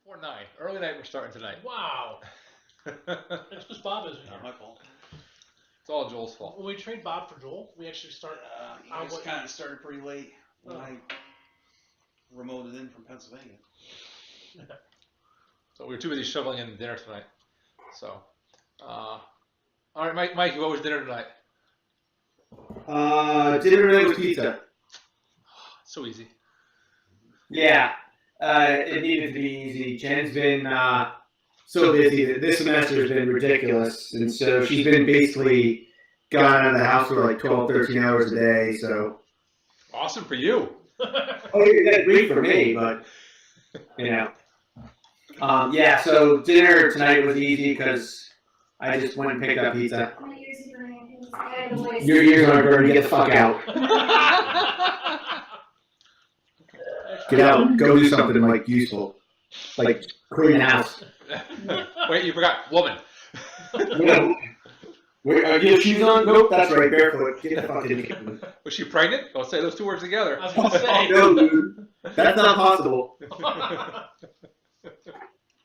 Before 9. Early night we're starting tonight. Wow. It's because Bob isn't here. Not my fault. It's all Joel's fault. When we trade Bob for Joel, we actually start. You guys kind of started pretty late when I remoted in from Pennsylvania. So we were too busy shoveling in dinner tonight. So, all right, Mikey, what was dinner tonight? Dinner tonight was pizza. So easy. Yeah, it needed to be easy. Jen's been so busy. This semester has been ridiculous. And so she's been basically gone out of the house for like 12, 13 hours a day. So Awesome for you. oh, that's great for me, but, you know. Yeah, so dinner tonight was easy because I just went and picked up pizza. Your ears aren't burning. Get the fuck out. Get out. Go do something like useful, like clean the house. Wait, you forgot woman. Yeah. Wait, are your shoes on? Nope, that's right, barefoot. Get the fuck in here. Was she pregnant? Don't say those two words together. I was going to say. No, dude. That's not possible.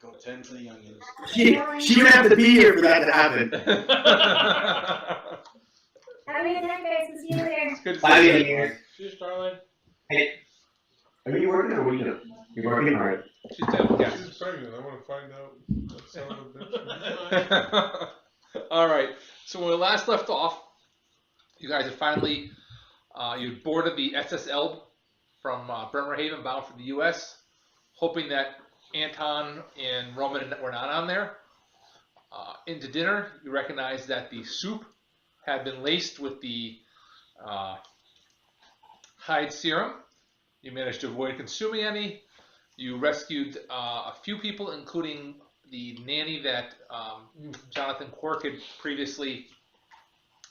Go 10 for the youngins. She would have to be here for that to happen. Have a good night, guys. See you later. Good to Bye, see you. here. Cheers, darling. Hey, are you working or what are you doing? You're working? All right. She's down, yeah. She's pregnant. I want to find out that son of a bitch. All right. So when we last left off, you guys had finally you boarded the SSL from Bremerhaven, bound for the U.S., hoping that Anton and Roman were not on there. Into dinner, you recognized that the soup had been laced with the hide serum. You managed to avoid consuming any. You rescued a few people, including the nanny that Jonathan Quirk had previously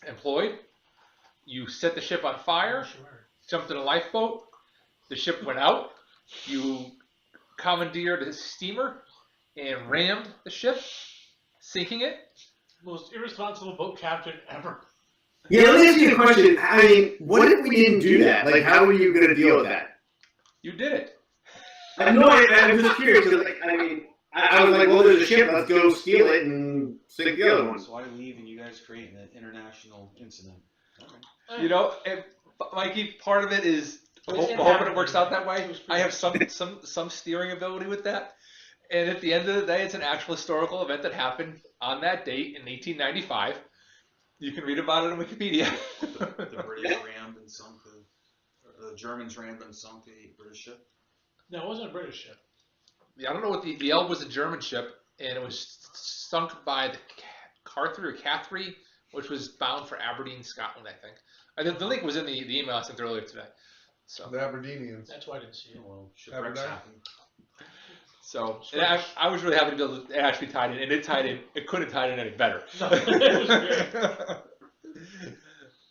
employed. You set the ship on fire, jumped in a lifeboat. The ship went out. You commandeered a steamer and rammed the ship, sinking it. Most irresponsible boat captain ever. Yeah, let me ask you a question. I mean, what if we didn't do that? Like, how are you going to deal with that? You did it. I'm just curious. Like, I mean, I was like, well, there's a ship. Let's go steal it and sink the other one. So I leave and you guys create an international incident. Okay. You know, and, Mikey, part of it is hoping it works out that way. I have some steering ability with that. And at the end of the day, it's an actual historical event that happened on that date in 1895. You can read about it on Wikipedia. The British rammed and sunk the Germans rammed and sunk a British ship. No, it wasn't a British ship. Yeah, I don't know what the Elbe was a German ship, and it was sunk by the Catherine, which was bound for Aberdeen, Scotland, I think. The link was in the email I sent earlier today. So The Aberdeenians. That's why I didn't see it. Well, shipwrecks Aberdeen. happen. So and I was really happy to be able to actually tie it in, and it tied in. It couldn't have tied in any better. No, it was great.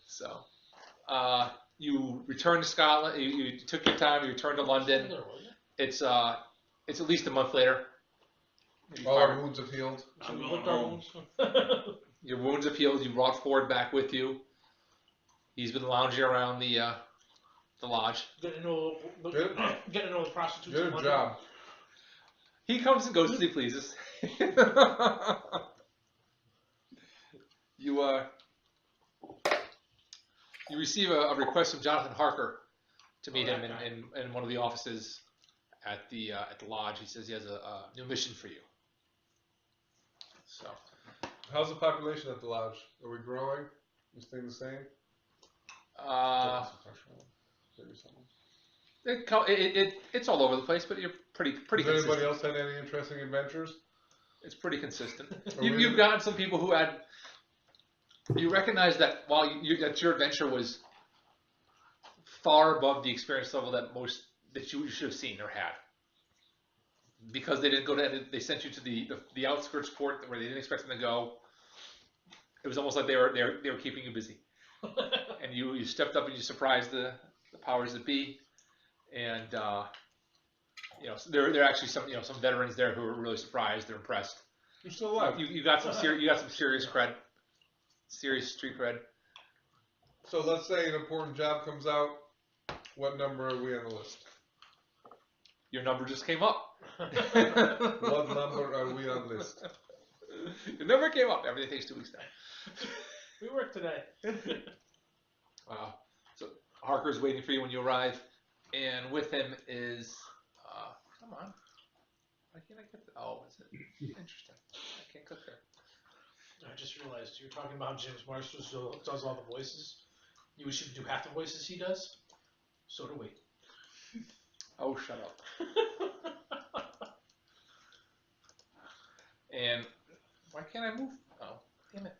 So you returned to Scotland. You took your time. You returned to London. It's at least a month later. All our wounds have healed. So we I'm licked going our home. wounds. Your wounds have healed. You brought Ford back with you. He's been lounging around the lodge. Getting to know the prostitutes. in Good London. job. He comes and goes as he pleases. You receive a request from Jonathan Harker to meet him in one of the offices at the lodge. He says he has a new mission for you. So How's the population at the lodge? Are we growing? You staying the same? it's all over the place, but you're pretty Has consistent. anybody else had any interesting adventures? It's pretty consistent. Are we- You've gotten some people who had. You recognize that while that your adventure was far above the experience level that you should have seen or had, because they didn't go to. They sent you to the outskirts port where they didn't expect them to go. It was almost like they were keeping you busy, and you stepped up and you surprised the powers that be, and there are actually some veterans there who are really surprised. They're impressed. You're still alive. You got some serious cred, serious street cred. So let's say an important job comes out. What number are we on the list? Your number just came up. What number are we on the list? Your number came up. Everything takes 2 weeks now. We work today. So Harker's waiting for you when you arrive, and with him is come on. Why can't I get the, oh, is it interesting? I can't click there. I just realized you were talking about James Marshall who does all the voices. You should do half the voices he does. So do we. Oh, shut up. And why can't I move? Oh, damn it.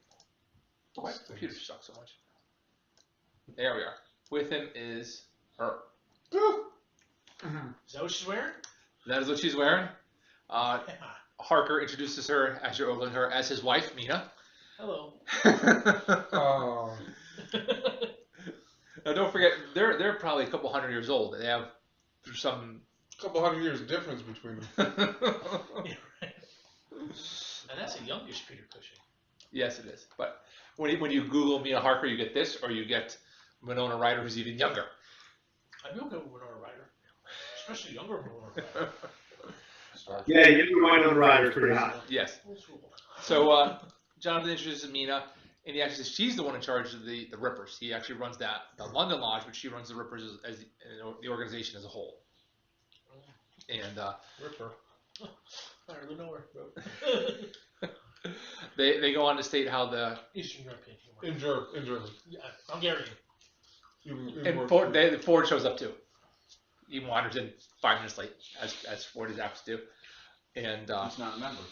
Why does the computer suck so much? There we are. With him is her. Is that what she's wearing? That is what she's wearing. Harker introduces her as you're opening her as his wife, Mina. Hello. Oh. Now don't forget, they're probably a couple 100 years old. They have some Couple 100 years difference between them. Yeah, right. And that's a youngish Peter Cushing. Yes, it is. But when you Google Mina Harker, you get this, or you get Winona Ryder, who's even younger. I'd be okay with Winona Ryder, especially younger Winona Ryder. Yeah, you went on the rider's pretty hot. Yes. So Jonathan introduces Mina, and he actually says she's the one in charge of the Rippers. He actually runs the London Lodge, but she runs the Rippers as the organization as a whole. And Ripper. I hardly know her. they go on to state how the Eastern European humor. In German. Yeah, Hungarian. and Ford shows up too. He wanders in 5 minutes late, as Ford is apt to do, and He's not a member.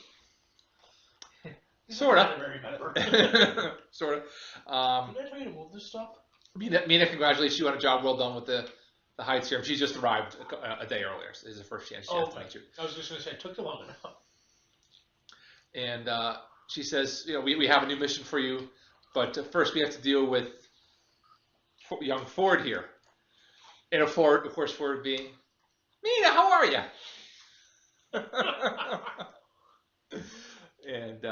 sort of, Very member. sort of. Did I tell you to move this stuff? Mina congratulates you on a job well done with the Heights serum. She's just arrived a day earlier. So this is the first chance she has to meet you. I was just going to say, it took you long enough. And she says, we have a new mission for you, but first we have to deal with young Ford here. And of course, Ford being, Mina, how are you? And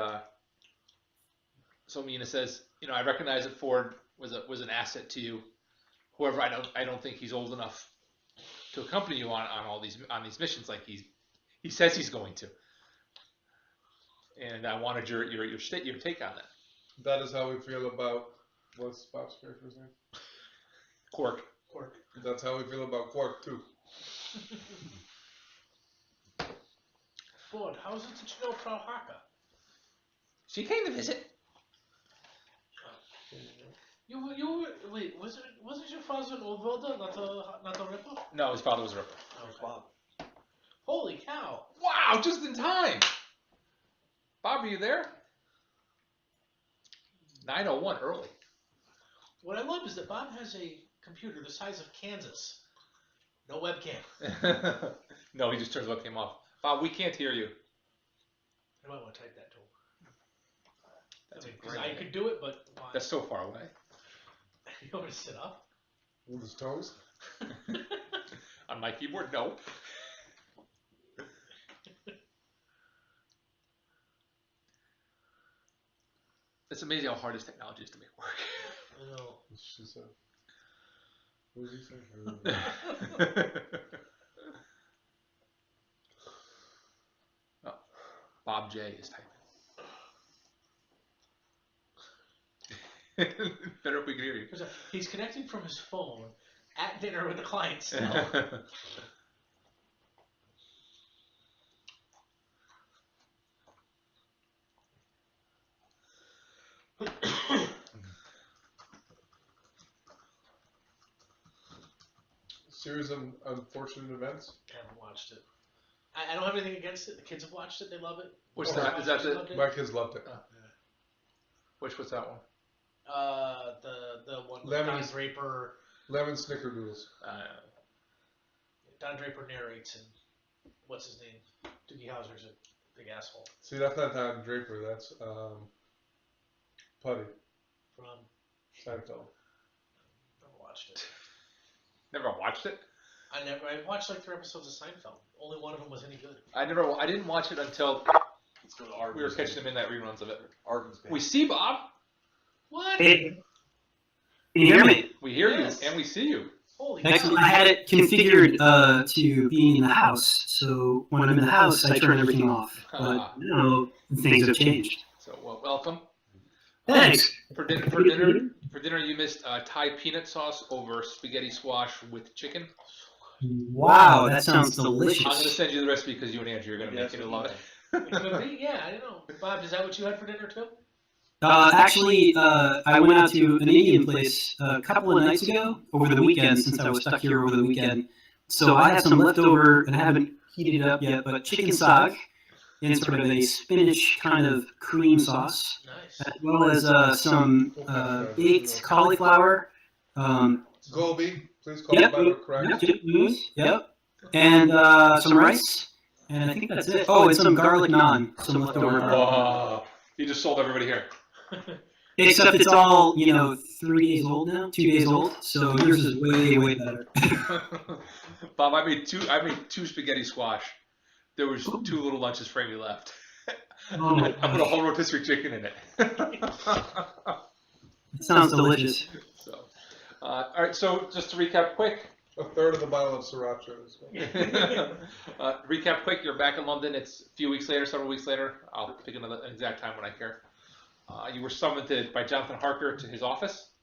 so Mina says, I recognize that Ford was an asset to you. However, I don't think he's old enough to accompany you on these missions like he says he's going to. And I wanted your take on that. That is how we feel about what's Bob's character's name? Quark. That's how we feel about Quark too. Ford, how is it that you know Frau Harker? She came to visit. Wait, wasn't your father an old Wilder, not a Ripper? No, his father was a Ripper. There's Bob. Holy cow! Wow, just in time. Bob, are you there? 9:01 early. What I love is that Bob has a computer the size of Kansas. No webcam. No, he just turns the webcam off. Bob, we can't hear you. I might want to type that to him. That's a Because great I idea. could do it, but why? That's so far away. You want me to sit up? With his toes. On my keyboard, no. It's amazing how hard this technology is to make work. I know. She said. What did he say? Oh, Bob J is typing. Better if we can hear you. Because he's connecting from his phone at dinner with the client still. Series of unfortunate events. I haven't watched it. I don't have anything against it. The kids have watched it. They love it. What's My that? wife Is that actually the- loved it. My kids loved it. What's that one? The one with Don Lemons. Draper. Lemon snickerdoodles. Don Draper narrates, and what's his name? Doogie Howser's a big asshole. See, that's not Don Draper. That's Putty. From Seinfeld. watched it. Never watched it. I watched like 3 episodes of Seinfeld. Only one of them was any good. I didn't watch it until Let's go to Arvin's. we were catching the midnight reruns of it. Arvin's We see Bob. What? Hey, can you hear me? We hear Yes. you, and we see you. Holy Excellent. I had it configured to being in the house, so when I'm in the house, I turn everything off. But now things have changed. So welcome. Thanks. For dinner, you missed Thai peanut sauce over spaghetti squash with chicken. Wow, that sounds I'm gonna delicious. send you the recipe because you and Andrew are gonna make it a lot. It could be, yeah, I don't know. Bob, is that what you had for dinner too? Actually, I went out to an Indian place a couple of nights ago over the weekend since I was stuck here over the weekend. So I had some leftover, and I haven't heated it up yet, but chicken sag in sort of a spinach kind of cream sauce, Nice. as well as some baked cauliflower. Gobi, please call Yep, it by the correct. yep, and some rice, and I think that's it. Oh, and some garlic naan, some leftover garlic. Oh, you just sold everybody here. Except it's all, 3 days old now, 2 days old, so yours is way, way better. Bob, I made two spaghetti squash. There was 2 little lunches for Amy left. Oh my I put a whole rotisserie chicken in it. It sounds delicious. So, all right. So just to recap quick. A third of the bottle of sriracha. Recap quick. You're back in London. It's a few weeks later, several weeks later. I'll pick an exact time when I care. You were summoned by Jonathan Harker to his office.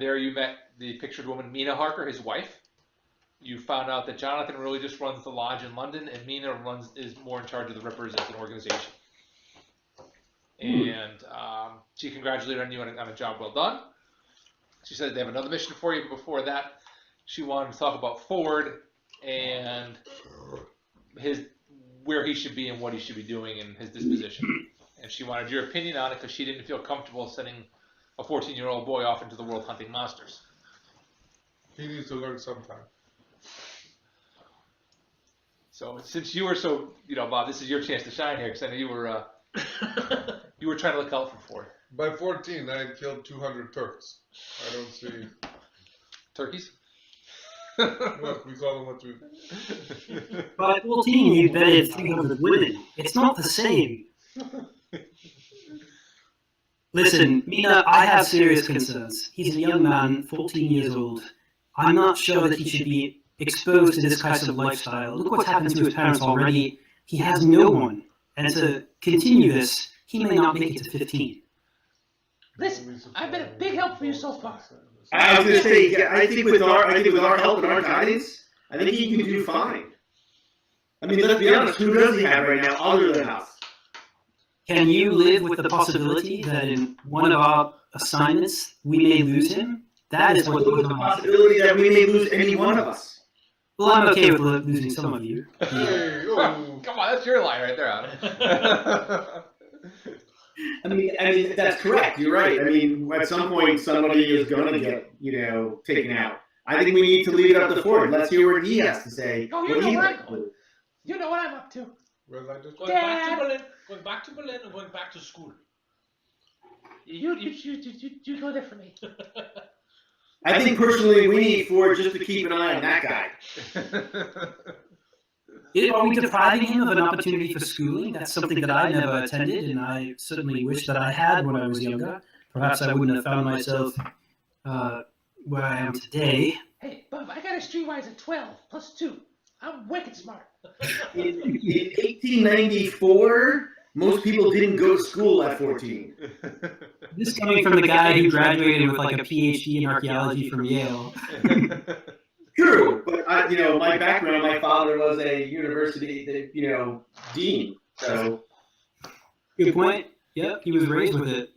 There you met the pictured woman, Mina Harker, his wife. You found out that Jonathan really just runs the lodge in London, and Mina is more in charge of the Rippers as an organization. And she congratulated on you on a job well done. She said they have another mission for you, but before that, she wanted to talk about Ford and where he should be and what he should be doing and his disposition. And she wanted your opinion on it because she didn't feel comfortable sending a 14-year-old boy off into the world hunting monsters. He needs to learn sometime. So since you were so, Bob, this is your chance to shine here because I know you were trying to look out for Ford. By 14, I had killed 200 Turks. I don't see. Turkeys? Look, we call them what we. By 14, you vetted 300 women. It's not the same. Listen, Mina, I have serious concerns. He's a young man, 14 years old. I'm not sure that he should be exposed to this kind of lifestyle. Look what's happened to his parents already. He has no one. And to continue this, he may not make it to 15. Listen, I've been a big help for you so far. I was going to say, yeah, I think with our help and our guidance, I think he can do fine. I mean, let's be honest, who does he have right now other than us? Can you live with the possibility that in one of our assignments we may lose him? That is what the possibility that we may lose any one of us. Well, I'm okay with losing some of you. Hey, oh. Come on, that's your line right there, Adam. I mean, that's correct. You're right. I mean, at some point, somebody is going to get, taken out. I think we need to leave it up to Ford. Let's hear what he has to say. Oh, what you know what I'm up to. Where did I just Going back to Berlin and going back to school. You go there for me. I think personally we need Ford just to keep an eye on that guy. Are we depriving him of an opportunity for schooling? That's something that I never attended, and I certainly wish that I had when I was younger. Perhaps I wouldn't have found myself where I am today. Hey, Bob, I got a streetwise at 12 plus 2. I'm wicked smart. In 1894, most people didn't go to school at 14. This coming from the guy who graduated with like a PhD in archaeology from Yale. True, but my background, my father was a university, dean. So Good point. Yep, he was raised with it.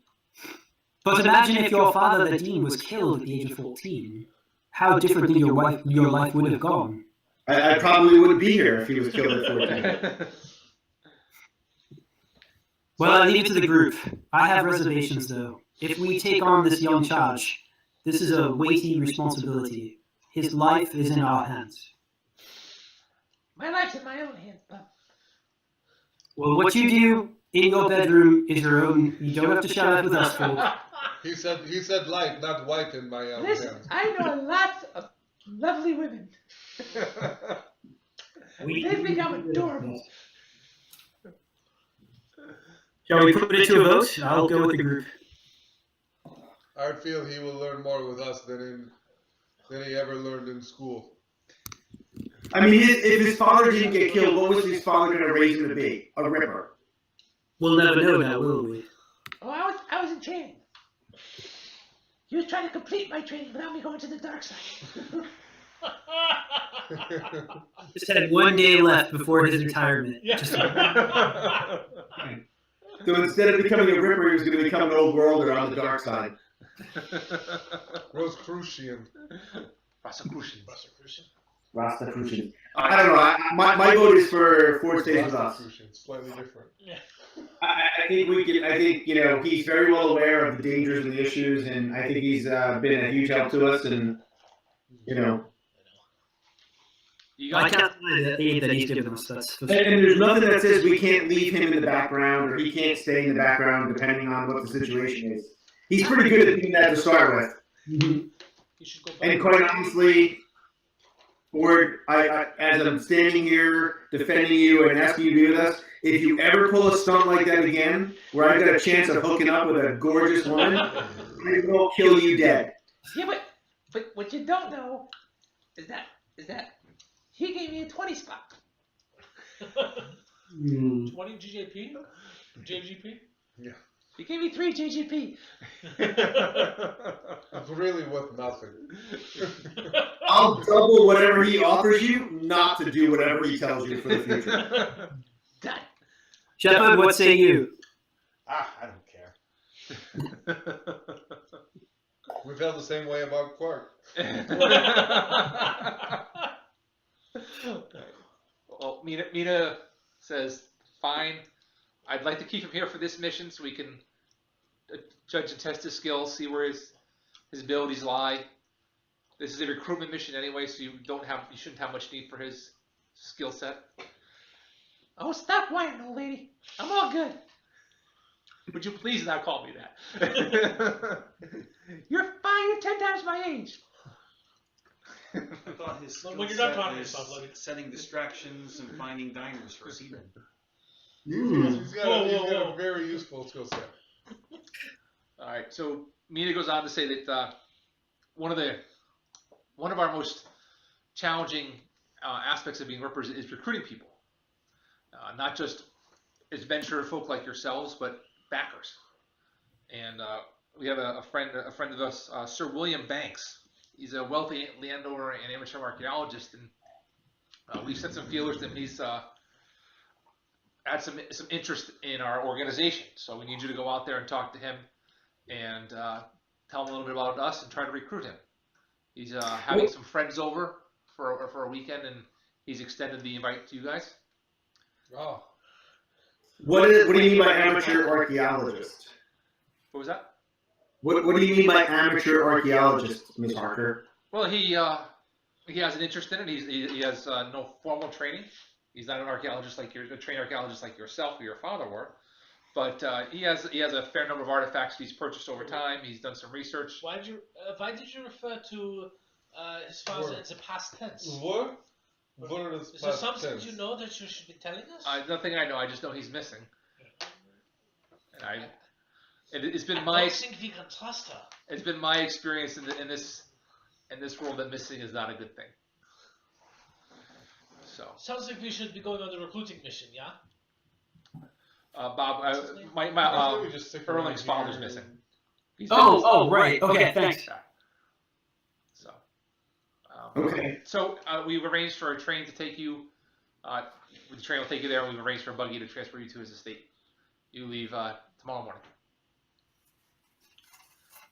But imagine if your father, the dean, was killed at the age of 14. How differently your life would have gone. I probably wouldn't be here if he was killed at 14. Well, I leave it to the group. I have reservations, though. If we take on this young charge, this is a weighty responsibility. His life is in our hands. My life's in my own hands, Bob. Well, what you do in your bedroom is your own. You don't have to share it with us, folks. He said light, not white in my Listen, hands. I know a lot of lovely women. They've become adorable. Shall we put it to a vote? I'll go with the group. I feel he will learn more with us than he ever learned in school. I mean, if his father didn't get killed, what was his father going to raise him to be? A ripper. We'll never know now, will we? Oh, I was in training. He was trying to complete my training without me going to the dark side. Just had one day left before his retirement. Yeah. Just So instead of becoming a ripper, he was going to become an old worlder on the dark side. Rosicrucian. Prosecution. Rastafarian. I don't know. My vote is for Ford stays with us. Rosicrucian, slightly different. Yeah. I think we can. I think he's very well aware of the dangers and the issues, and I think he's been a huge help to us. And You I guys, can't deny the aid that he's given us. That's and there's nothing that says we can't leave him in the background or he can't stay in the background depending on what the situation is. He's pretty good at doing that to start with. You should go back. And quite honestly, Ford, I as I'm standing here defending you and asking you to be with us, if you ever pull a stunt like that again, where I've got a chance of hooking up with a gorgeous woman, I will kill you dead. Yeah, but what you don't know is that he gave me a 20 spot. 20 GJP? JGP? He gave me 3 JGP. It's really worth nothing. I'll double whatever he offers you, not to do whatever he tells you for the future. Done. Shepard, what say you? I don't care. We felt the same way about Quark. Well, Mina says, fine. I'd like to keep him here for this mission so we can judge and test his skills, see where his abilities lie. This is a recruitment mission anyway, so you shouldn't have much need for his skill set. Oh, stop whining, old lady. I'm all good. Would you please not call me that? You're 5 to 10 times my age. I thought his skill When you're done set talking was yourself, let me- setting distractions and finding diners for seamen. He's got Whoa. a very useful skill set. All right, so Mina goes on to say that one of our most challenging aspects of being rippers is recruiting people, not just adventurer folk like yourselves, but backers. And we have a friend of us, Sir William Banks. He's a wealthy landowner and amateur archaeologist, and we've sent some feelers to him. He's had some interest in our organization, so we need you to go out there and talk to him and tell him a little bit about us and try to recruit him. He's having some friends over for a weekend, and he's extended the invite to you guys. Oh. What do you mean by amateur archaeologist? What was that? What do you mean by amateur archaeologist, Ms. Harker? Well, he has an interest in it. He has no formal training. He's not an archaeologist like a trained archaeologist like yourself or your father were, but he has a fair number of artifacts he's purchased over time. He's done some research. Why did you refer to his father as a past tense? What? What is Is there something you know that you should be telling us? Nothing I know. I just know he's missing. And it's been I my don't think we can trust her. it's been my experience in this world that missing is not a good thing. So, Sounds like we should be going on the recruiting mission, yeah? Bob, I think we just stick around Erling's here father's and- missing. He's Right. Okay, thanks. So, Okay. So we've arranged for a train to take you. The train will take you there. We've arranged for a buggy to transfer you to his estate. You leave tomorrow morning.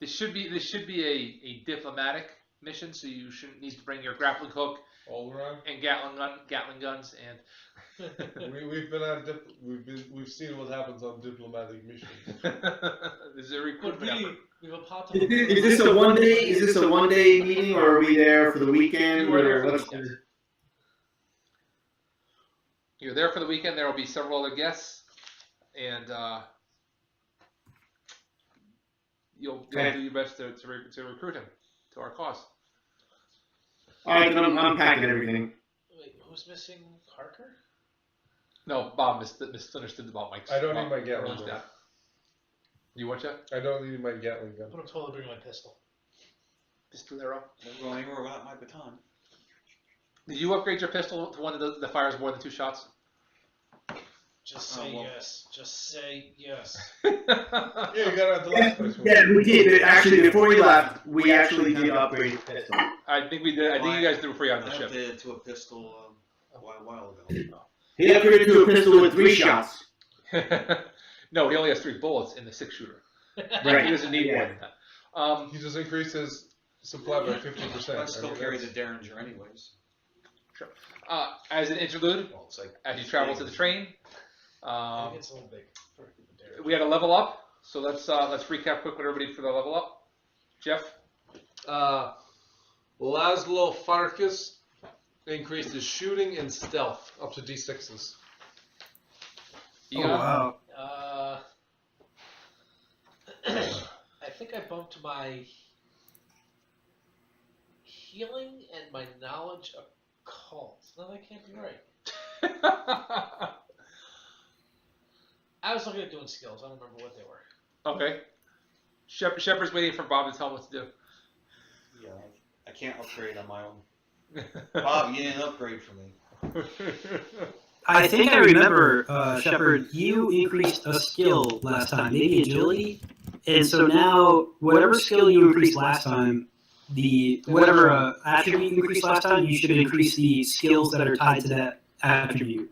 This should be a diplomatic mission, so you shouldn't need to bring your grappling hook All around. and Gatling guns and. We've seen what happens on diplomatic missions. This is a recruitment effort. We were part of Is this a one day? Is this a one-day meeting, or are we there for the weekend? You are there for the what's weekend. You're there for the weekend. There will be several other guests, and you'll Okay. do your best to recruit him to our cause. All right, then I'm packing everything. Wait, who's missing Harker? No, Bob misunderstood about Mike's. I don't need my Gatling Mike's gun. dad. You what, Jeff? I don't need my Gatling gun. But I'm totally bringing my pistol. Pistolero. Never go anywhere without my baton. Did you upgrade your pistol to one that fires more than 2 shots? Just say well. yes. Just say yes. Yeah, you got it at the last place. Yeah, we did. Actually, before you left, we actually did upgrade the pistol. I think we did. I think you guys did it before you got on I the ship. updated to a pistol a while ago. He upgraded to a pistol with 3 shots. No, he only has 3 bullets in the 6-shooter. Right. He doesn't need Yeah. more than that. He just increased his supply by 50%. I still carry the Derringer anyways. As an interlude, Well, it's like as you travel to the train, I think it's a little big for the Derringer. we had a level up. So let's recap quick what everybody did for the level up. Jeff, Laszlo Farkas increased his shooting and stealth up to D6s. Egon, wow. I think I bumped my healing and my knowledge of cults. No, that can't be right. I was looking at doing skills. I don't remember what they were. Okay. Shepard's waiting for Bob to tell him what to do. Yeah, I can't upgrade on my own. Bob, you didn't upgrade for me. I think I remember, Shepard, you increased a skill last time, maybe agility. And so now, whatever skill you increased last time, whatever attribute you increased last time, you should increase the skills that are tied to that attribute.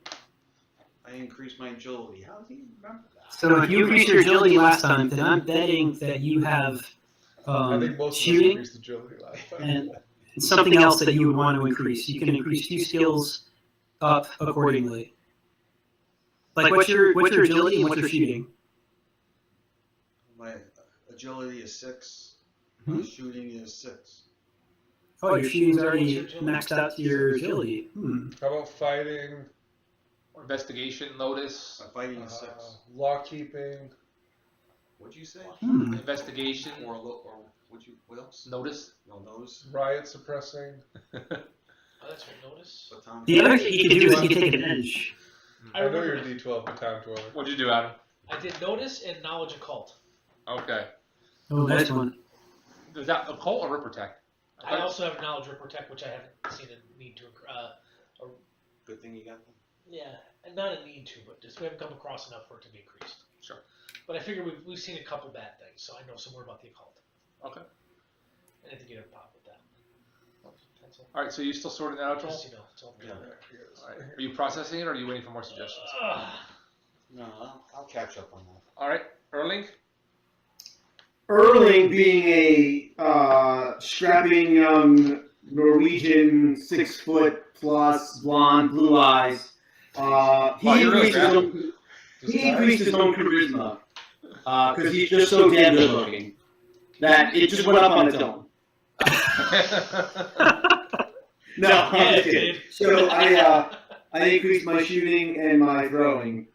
I increased my agility. How do you remember that? So if you increased your agility last time, then I'm betting that you have I think most of us shooting increased agility last time. and something else that you would want to increase. You can increase 2 skills up accordingly. Like what's your agility and what's your shooting? My agility is 6. My shooting is 6. Oh, your shooting's already maxed out to your agility. How about fighting, Or investigation, notice, My fighting is 6. law keeping? What'd you say? investigation, Or what else? notice. No, nose. Riot suppressing? Oh, that's right. Notice. Baton. The other thing you can do is you can take advantage. I know you're D12 baton twirler. What'd you do, Adam? I did notice and knowledge occult. Okay. Oh, nice one. Is that occult or ripper tech? I also have knowledge or protect, which I haven't seen a need to. Good thing you got them. Yeah, and not a need to, but just we haven't come across enough for it to be increased. Sure. But I figure we've seen a couple bad things, so I know some more about the occult. Okay. And I think you'd have a pop with that. Pencil. All right. So you still sorting that out, Joel? Just, you know, it's all good. Yeah. All right. Are you processing it, or are you waiting for more suggestions? No, I'll catch up on that. All right. Erling. Erling, being a strapping young Norwegian 6-foot-plus blonde, blue eyes, he increased his own charisma because he's just so damn good looking that it just went up on its own. No, I'm just kidding. So I increased my shooting and my throwing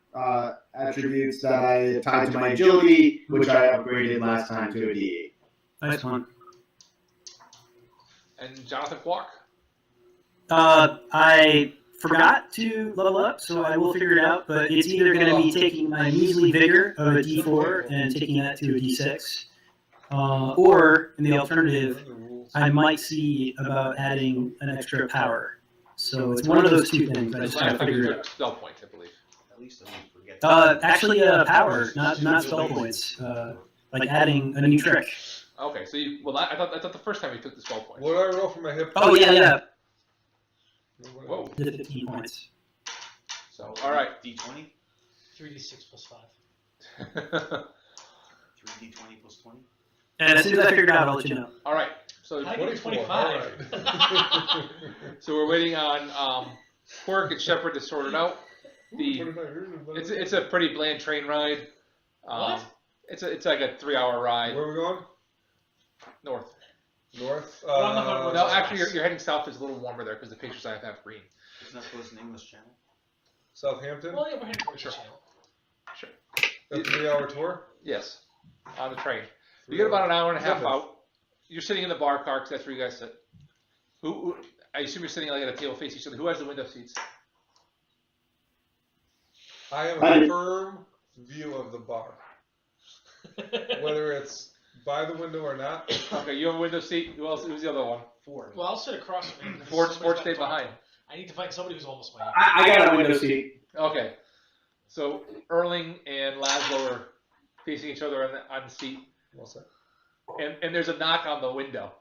attributes that I tied to my agility, which I upgraded last time to a D8. Nice one. And Jonathan Quark. I forgot to level up, so I will figure it out, but it's either going to be taking my measly vigor of a D4 and taking that to a D6, or, in the alternative, I might see about adding an extra power. So it's one of those 2 things. I just got to Last time you figure it took spell points, I believe. At least I didn't forget. Actually, power, not spell points. Like adding a new trick. Okay. So I thought the first time you took the spell points. What do I roll for my hip? Oh, yeah. Whoa. The 15 points. So all right. D20? 3d6 plus 5. 3D20 plus 20? And as soon as I figure it out, I'll let you know. All right. So I get 25. So we're waiting on Quirk and Shepard to sort it out. It's a pretty bland train ride. What? It's like a 3-hour ride Where are we going? north. North? No, actually, you're heading south. It's a little warmer there because the pictures I have green. Isn't that close to the English Channel? Southampton? Well, yeah, we're heading towards Sure. the channel. Sure. A 3-hour tour? Yes, on the train. You get about an hour and a half Nothing. out. You're sitting in the bar car because that's where you guys sit. Who? I assume you're sitting like at a table facing each other. Who has the window seats? I have a firm view of the bar, whether it's by the window or not. Okay, you have a window seat. Who else? Who's the other one? Ford. Well, I'll sit across from him. Ford stay behind. I need to find somebody who's almost my age. I got a window seat. Okay, so Erling and Laszlo are facing each other on the seat, What's that? and there's a knock on the window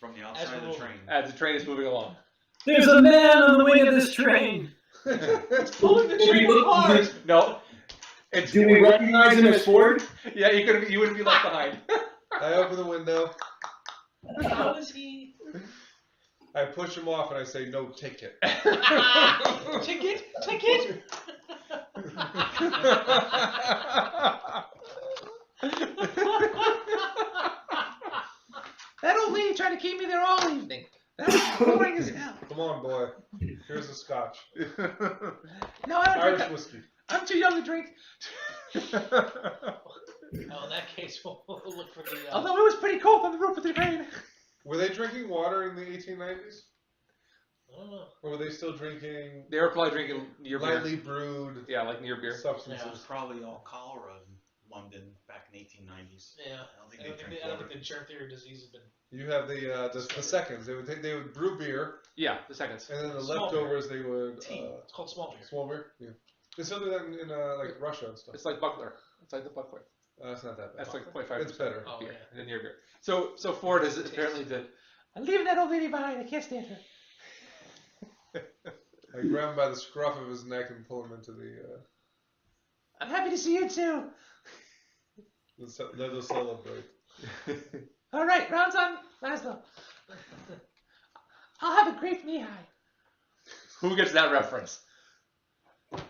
From the outside of the train. as the train is moving along. There's a man on the wing of this train. Pulling the train apart. No, it's Do we recognize him as Ford? yeah. You wouldn't be left behind. I open the window, How is he? I push him off, and I say, "No ticket." Ticket. Ticket. That old lady tried to keep me there all evening. That was boring as hell. Come on, boy. Here's the scotch. No, I don't Irish drink. whiskey. I'm too young to drink. Oh, in that case, we'll look for the. Although it was pretty cold on the roof of the train. Were they drinking water in the 1890s? I don't know. Or were they still drinking They were probably drinking near beer. lightly brewed Yeah, like near beer. substances? It was probably all cholera in London back in the 1890s. Yeah. I don't think they drink I don't water. think the germ theory disease has been. You have the seconds. They would brew beer, Yeah, the seconds. and then the Small leftovers they would Tea. It's called small beer. small beer. Yeah, they still do that in like Russia and stuff. It's like Buckler. It's like the Buckler. That's not that bad. That's like 0.5%. It's better. Oh, beer, yeah. and then near beer. So Ford is apparently the. I'm leaving that old lady behind. I can't stand her. I grab him by the scruff of his neck and pull him into the. I'm happy to see you too. Let us celebrate. All right, rounds on Laszlo. I'll have a grape knee high. Who gets that reference?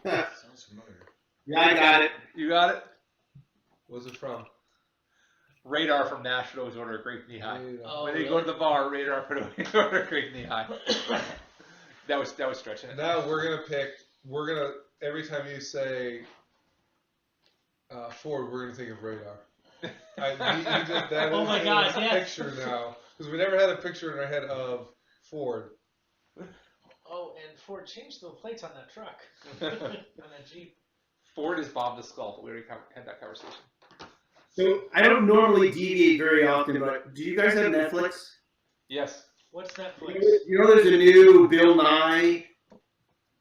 Sounds familiar. Yeah, I got it. You got it. What's it from? Radar from Nash would always order a grape knee high. Oh, When they go to the bar, Radar would always order a grape kney high. That was stretching it. Now we're gonna every time you say Ford, we're gonna think of radar. You did that Oh as my a gosh, yes. picture now because we never had a picture in our head of Ford. Oh, and Ford changed the plates on that truck. On that Jeep. Ford is Bob the Skull, but we already had that conversation. So I don't normally deviate very often, but do you guys have Netflix? Yes. What's Netflix? You know there's a new Bill Nye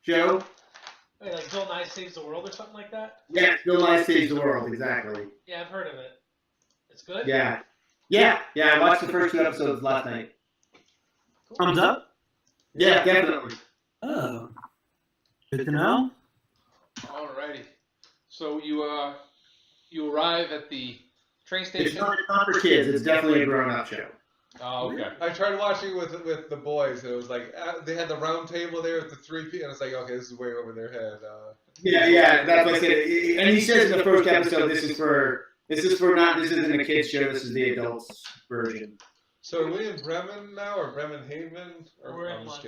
show? Wait, like Bill Nye Saves the World or something like that? Yeah, Bill Nye Saves the World, exactly. Yeah, I've heard of it. It's good? Yeah. Yeah, I watched the first 2 episodes last night. Cool. Thumbs up? Yeah, definitely. Oh. Good to know. Alrighty. So you arrive at the train It's station. not for kids, it's definitely a grown-up show. Oh, okay. I tried watching with the boys, and it was like they had the round table there with the 3 people, and it's like, okay, this is way over their head. Yeah, that's what I said. And he says in the first episode, this isn't a kid's show, this is the adults version. So are we in Bremen now, or Bremenhaven? Or We're in I'm just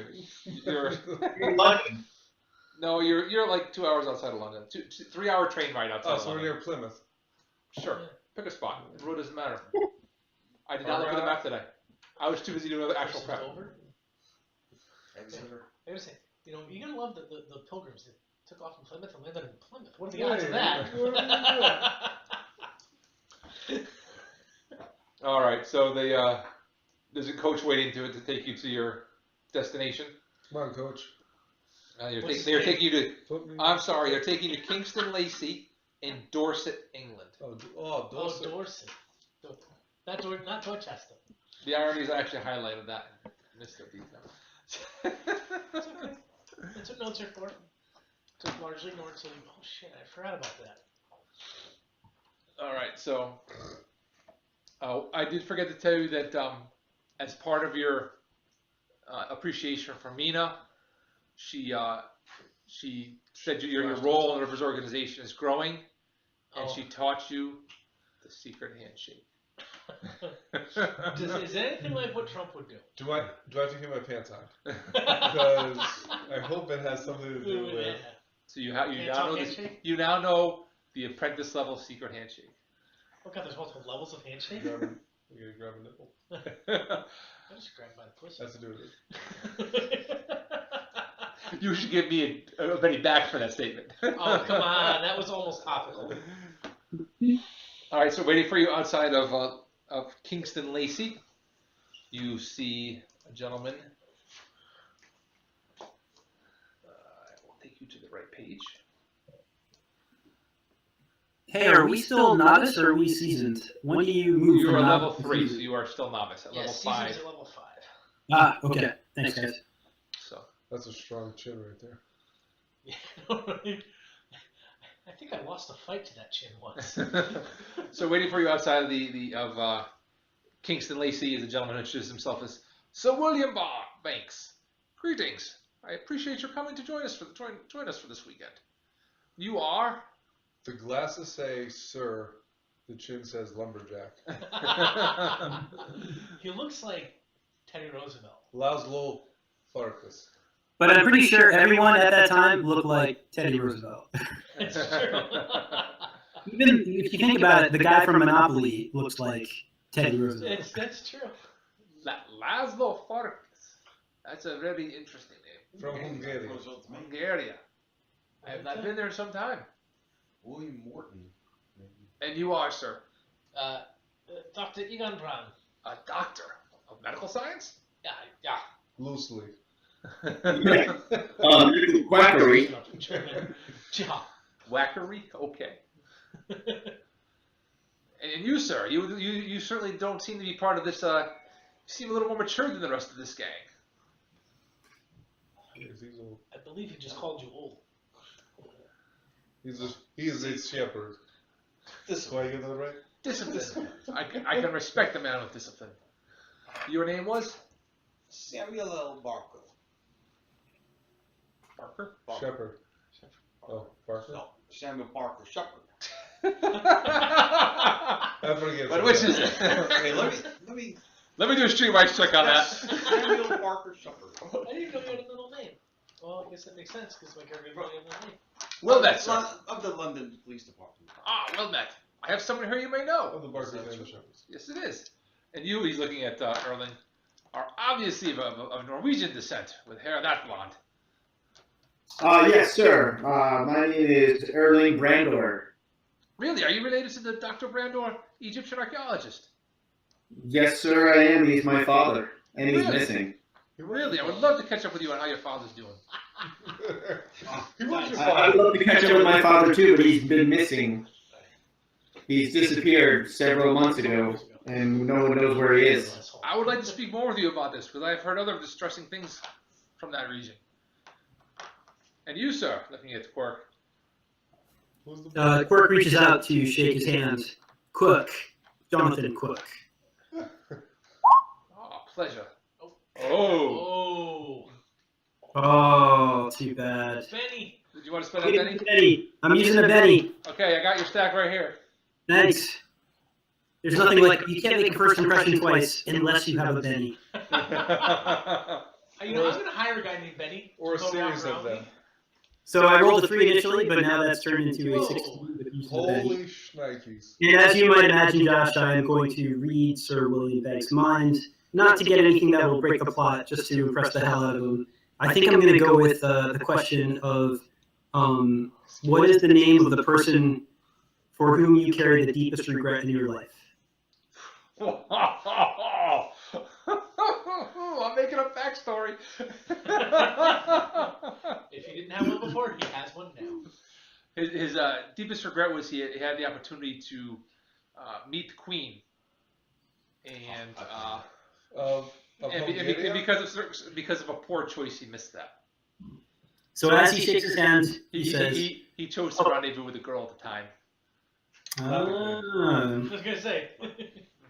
London. kidding. No, you're like 2 hours outside of London. 3-hour train ride outside Oh, of so we're London. near Plymouth. Sure. Pick a spot. The road doesn't matter. I did not look at the map today. I was too busy doing the actual prep. Over? Exeter. I gotta say, you're gonna love the Pilgrims. They took off from Plymouth and landed in Plymouth. What are the odds of that? All right. So there's a coach waiting to take you to your destination. Come on, coach. What's They're the taking you to. Put me. I'm sorry. They're taking you to Kingston Lacey in Dorset, England. Oh, Dorset. Dorset. Not Dorchester. The irony is I actually highlighted that and missed the detail. It's okay. That's what notes are for. Took largely north, so oh shit, I forgot about that. All right, so I did forget to tell you that as part of your appreciation for Mina, she said your role in the Rivers organization is growing, and she taught you the secret handshake. Is it anything like what Trump would do? Do I have to keep my pants on? Because I hope it has something to do Yeah. with. So you Hands now on know this, handshake? you now know the apprentice level secret handshake. Oh god, there's multiple levels of handshake. You're gonna grab a nipple. I just grabbed by the pussy. That's to do with it. You should give me a penny back for that statement. Oh come on, that was almost topical. All right, so waiting for you outside of Kingston Lacey, you see a gentleman. I will take you to the right page. Hey, are we still novice or are we seasoned? When do you move You from are level novice to 3, so seasoned? you are still novice at Yeah, level season's 5. at level 5. Ah, okay. Thanks, guys. So That's a strong chin right there. Yeah. I think I lost a fight to that chin once. so waiting for you outside of Kingston Lacey is a gentleman who introduces himself as Sir William Banks. Greetings. I appreciate your coming to join us for this weekend. You are. The glasses say sir, the chin says lumberjack. He looks like Teddy Roosevelt. Laszlo Farkas. But I'm pretty sure everyone at that time looked like Teddy Roosevelt. It's true. Even if you think about it, the guy from Monopoly looks like Teddy Roosevelt. That's true. Laszlo Farkas. That's a very interesting name. From Hungary. Hungary. I have not been there in some time. William Morton. And you are, sir, Dr. Egon Braun. a doctor of medical science? Yeah. Loosely. Quackery. German. Yeah. Wackery? Okay. And you, sir, you certainly don't seem to be part of this, you seem a little more mature than the rest of this gang. He's old. I believe he just called you old. He is a shepherd. This Do I get that right? Discipline. I can respect a man with discipline. Your name was? Samuel L. Barker. Barker? Shepherd. Oh, Barker? No, Samuel Barker Shepherd. I forget. But which is it? Hey, let me Let me do a streetwise check on that. Samuel Barker Shepherd. I didn't know you had a middle name. Well, I guess that makes sense because my character probably had a middle name. Well met, sir. Of the London Police Department. Ah, well met. I have someone here you may know. Oh, the Barker's and the Shepherds. Yes, it is. And you, he's looking at Erling, are obviously of Norwegian descent, with hair that blonde. Yes, sir. My name is Erling Brandor. Really? Are you related to the Dr. Brandor, Egyptian archaeologist? Yes, sir, I am. He's my father, and he's Really? missing. Really? I would love to catch up with you on how your father's doing. He was your I would father. love to catch up with my father too, but he's been missing. He's disappeared several months ago, and no one knows where he is. I would like to speak more with you about this, because I've heard other distressing things from that region. And you, sir, looking at Quirk. Who's the Quirk reaches out to shake his hand. Cook. Jonathan Cook. Oh, pleasure. Oh. Oh. Oh, too bad. Benny. Did you want to spend a penny? Benny. I'm using a Benny. Okay, I got your stack right here. Thanks. There's nothing like, you can't make a first impression twice unless you have a Benny. You know, I'm going to hire a guy named Benny. Or a to go series around of them. So I rolled a 3 initially, but now that's turned into a 16 with use of the Benny. Holy shnikes. And as you might imagine, Josh, I am going to read Sir William Banks' mind, not to get anything that will break the plot, just to impress the hell out of him. I think I'm going to go with the question of what is the name of the person for whom you carry the deepest regret in your life? I'm making a backstory. If he didn't have one before, he has one now. His deepest regret was he had the opportunity to meet the Queen, and because of a poor choice, he missed that. So as he shakes his hand, he says, He chose to rendezvous with a girl at the time. I was going to say.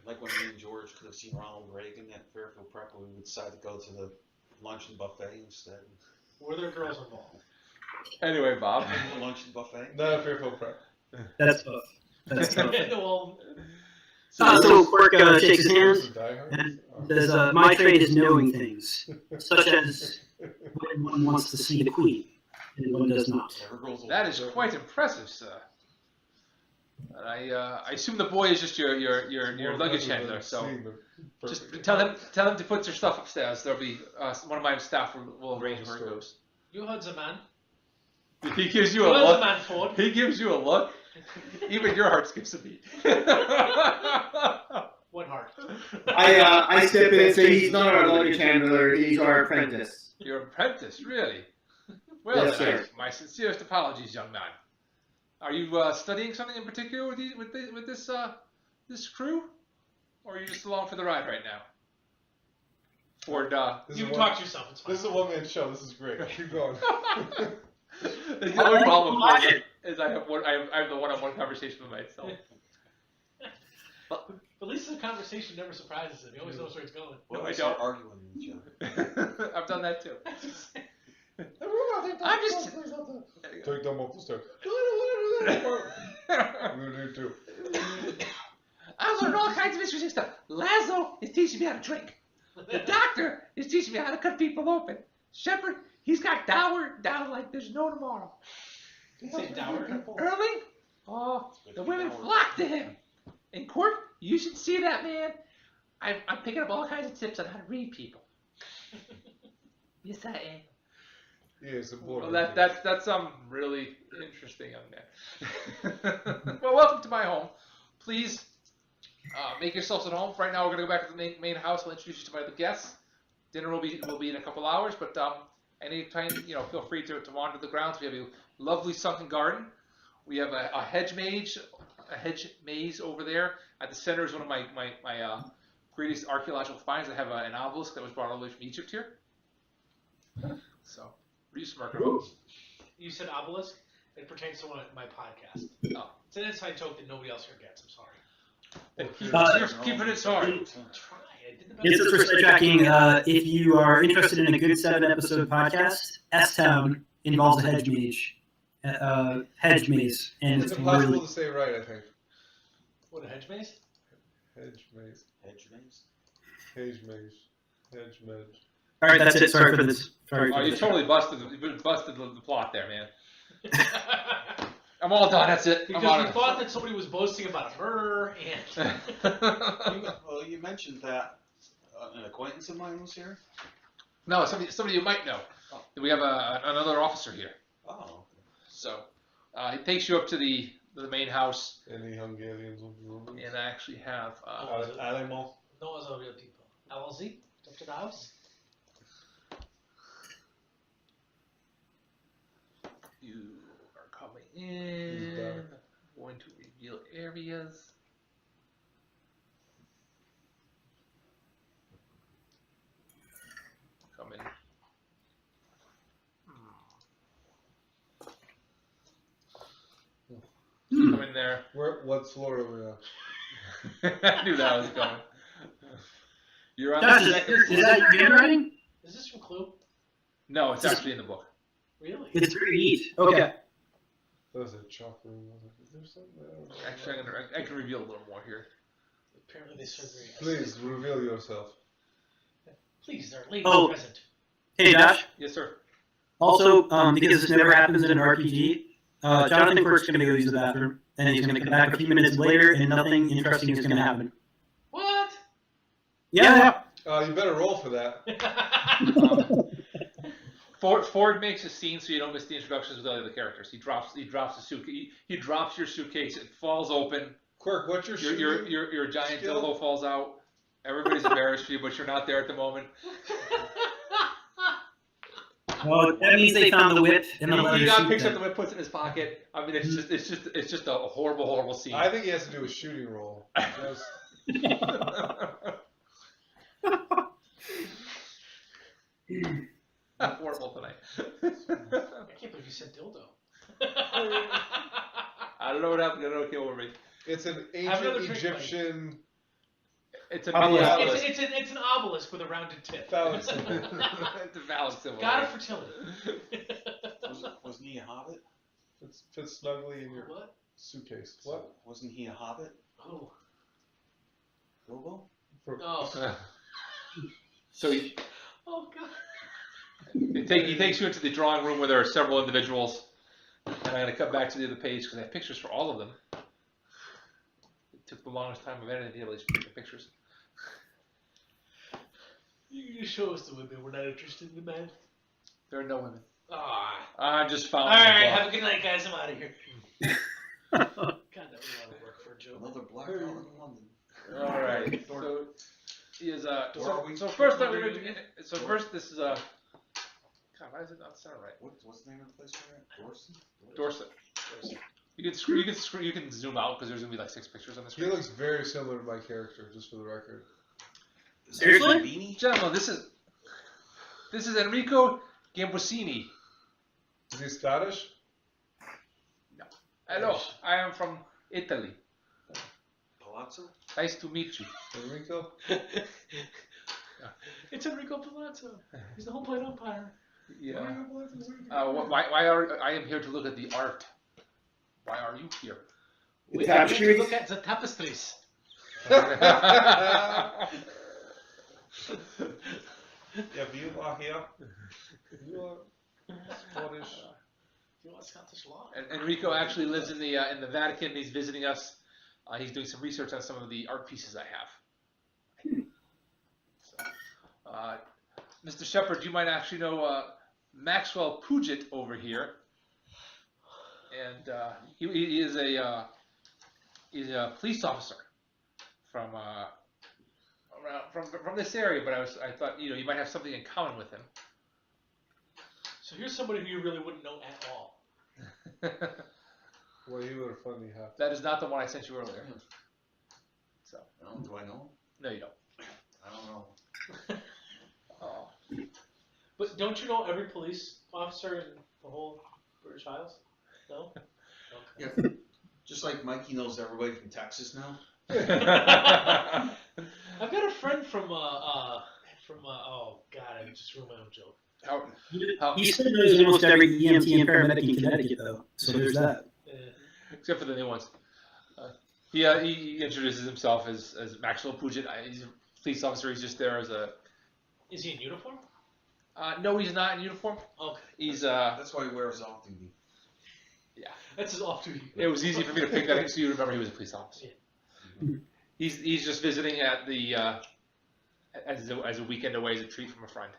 Like when me and George could have seen Ronald Reagan at Fairfield Prep, we would decide to go to the luncheon buffet instead. Were there girls involved? Anyway, Bob. The luncheon buffet? Not a Fairfield Prep. that's both. That's both. Well, So Quirk shakes his hand Die Hard? and says, my trade is knowing things, such as when one wants to see the Queen and one does not. Yeah, her girl's old. That is quite impressive, sir. And I assume the boy is just your luggage handler. So just tell him to put your stuff upstairs. There'll be one of my staff will arrange where it goes. You heard the man. He gives you You a heard the look. man, Ford. He gives you a look. Even your heart skips a beat. One heart. I step in and say he's not our luggage handler, he's our apprentice. Your apprentice, really? Well, Yes, then, sir. my sincerest apologies, young man. Are you studying something in particular with this crew, or are you just along for the ride right now? Ford, This You is can one- talk to yourself. It's fine. This is a one-man show. This is great. Keep going. the only problem with it is I have the one-on-one conversation with myself. But at least the conversation never surprises him. He always knows where it's going. No, What I was don't. your arguing with each other? I've done that too. I'm just- Take them off the stairs. I'm gonna do too. I learned all kinds of interesting stuff. Lazo is teaching me how to drink. The doctor is teaching me how to cut people open. Shepard, he's got dour down like there's no tomorrow. Didn't say dour. Erling, oh, the women flock to him. And Court, you should see that man. I'm picking up all kinds of tips on how to read people. Yes, I am. Yeah, it's important. Well, that's really interesting, young man. Well, welcome to my home. Please make yourselves at home. Right now, we're gonna go back to the main house. I'll introduce you to my other guests. Dinner will be in a couple hours, but anytime feel free to wander the grounds. We have a lovely sunken garden. We have a hedge maze over there. At the center is one of my greatest archaeological finds. I have an obelisk that was brought all the way from Egypt here. So. What are you smirking about? You said obelisk. It pertains to my podcast. Oh. It's an inside joke that nobody else here gets. I'm sorry. Keep it inside. Try. I did the best. Yes, it's for sidetracking. If you are interested in a good 7-episode podcast, S-Town involves a hedge maze, and It's it's impossible really to say right, I think. What, a hedge maze? Hedge maze. Hedge maze? Hedge maze. Hedge maze. all right. That's it. Sorry for this. Sorry Oh, for you this. totally busted the plot there, man. I'm all done. That's it. I'm Because out we of thought that somebody was boasting about a murder, and Well, you mentioned that an acquaintance of mine was here. No, somebody you might know. We have another officer here, Oh, so he takes you up to the main house, Any Hungarians on the room? and I actually have Alamo. no other real people. LLZ? Up to the house? you are coming in. I'm going to reveal areas. Come in. Come in there. What floor are we on? I knew that was coming. You're on Josh, the is second floor. that your handwriting? Is this from Clue? No, it's actually in the book. Really? It's very neat. Okay. That was a chalk room. Is there something there? Actually, I can reveal a little more here. Apparently they serve very Please, reveal yourself. Please, there are ladies Oh. present. Hey, Josh. Yes, sir. Also, because this never happens in an RPG, Jonathan Quirk's going to go use the bathroom, and he's going to come back a few minutes later, and nothing interesting is going to happen. What? Yeah. You better roll for that. Ford makes a scene so you don't miss the introductions with the other characters. He drops the suitcase. He drops your suitcase. It falls open. Quirk, what's your shooting? Your giant skill? dildo falls out. Everybody's embarrassed for you, but you're not there at the moment. Well, that means they found the whip in the leather He got suit. picks up the whip, puts it in his pocket. I mean, it's just a horrible scene. I think he has to do a shooting roll. Just, Horrible tonight. I can't believe you said dildo. I don't know what happened. I don't care over me. it's an Have another ancient drink, Egyptian It's an Obelisk. obelisk. It's an obelisk with a rounded tip. phallic symbol. It's a valid symbol. God of fertility. wasn't he a hobbit? It fits snugly in your What? suitcase. What? Wasn't he a hobbit? Oh. Bilbo? Oh. So he Oh God. takes you into the drawing room where there are several individuals. And I'm going to cut back to the other page because I have pictures for all of them. took the longest time of anything to at least take the pictures. You show us the women. We're not interested in the men. There are no women. Ah. I just found. All right. Have a good night, guys. I'm out of here. God, that was a lot of work for a joke. Another black girl in London. All right. So he is Where are we? so first we're gonna do. So first this is God, why is it not sound right? What's the name of the place we're at? Dorset. You can zoom out because there's gonna be like 6 pictures on the He screen. looks very similar to my character, just for the record. Seriously? Beanie? Gentlemen, this is Enrico Gambosini. Is he Scottish? Hello, I am from Italy. Palazzo? Nice to meet you. Enrico? It's Enrico Palazzo. He's the home plate umpire. Yeah. Why are I am here to look at the art? Why are you here? We The have to tapestries? look at the tapestries. Yeah, you are here. You are Scottish. You want Scottish law? And Enrico actually lives in the Vatican. He's visiting us. He's doing some research on some of the art pieces I have. So, Mr. Shepard, you might actually know Maxwell Puget over here, and he is a police officer from this area. But I thought you might have something in common with him. So here's somebody who you really wouldn't know at all. Well, you would have funny hat. That is not the one I sent you earlier. So Do I know? no, you don't. I don't know. Oh. But don't you know every police officer in the whole British Isles? No? Okay. Yeah, just like Mikey knows everybody from Texas now. I've got a friend from oh god, I just ruined my own joke. How, He still knows almost every EMT and paramedic in Connecticut, though. So there's that. except for the new ones. He introduces himself as Maxwell Puget. He's a police officer. He's just there as a. Is he in uniform? No, he's not in uniform. Okay. He's That's why he wears off duty. That's his off duty. It was easy for me to pick that up so you remember he was a police officer. Yeah. He's just visiting at the as a weekend away as a treat from a friend,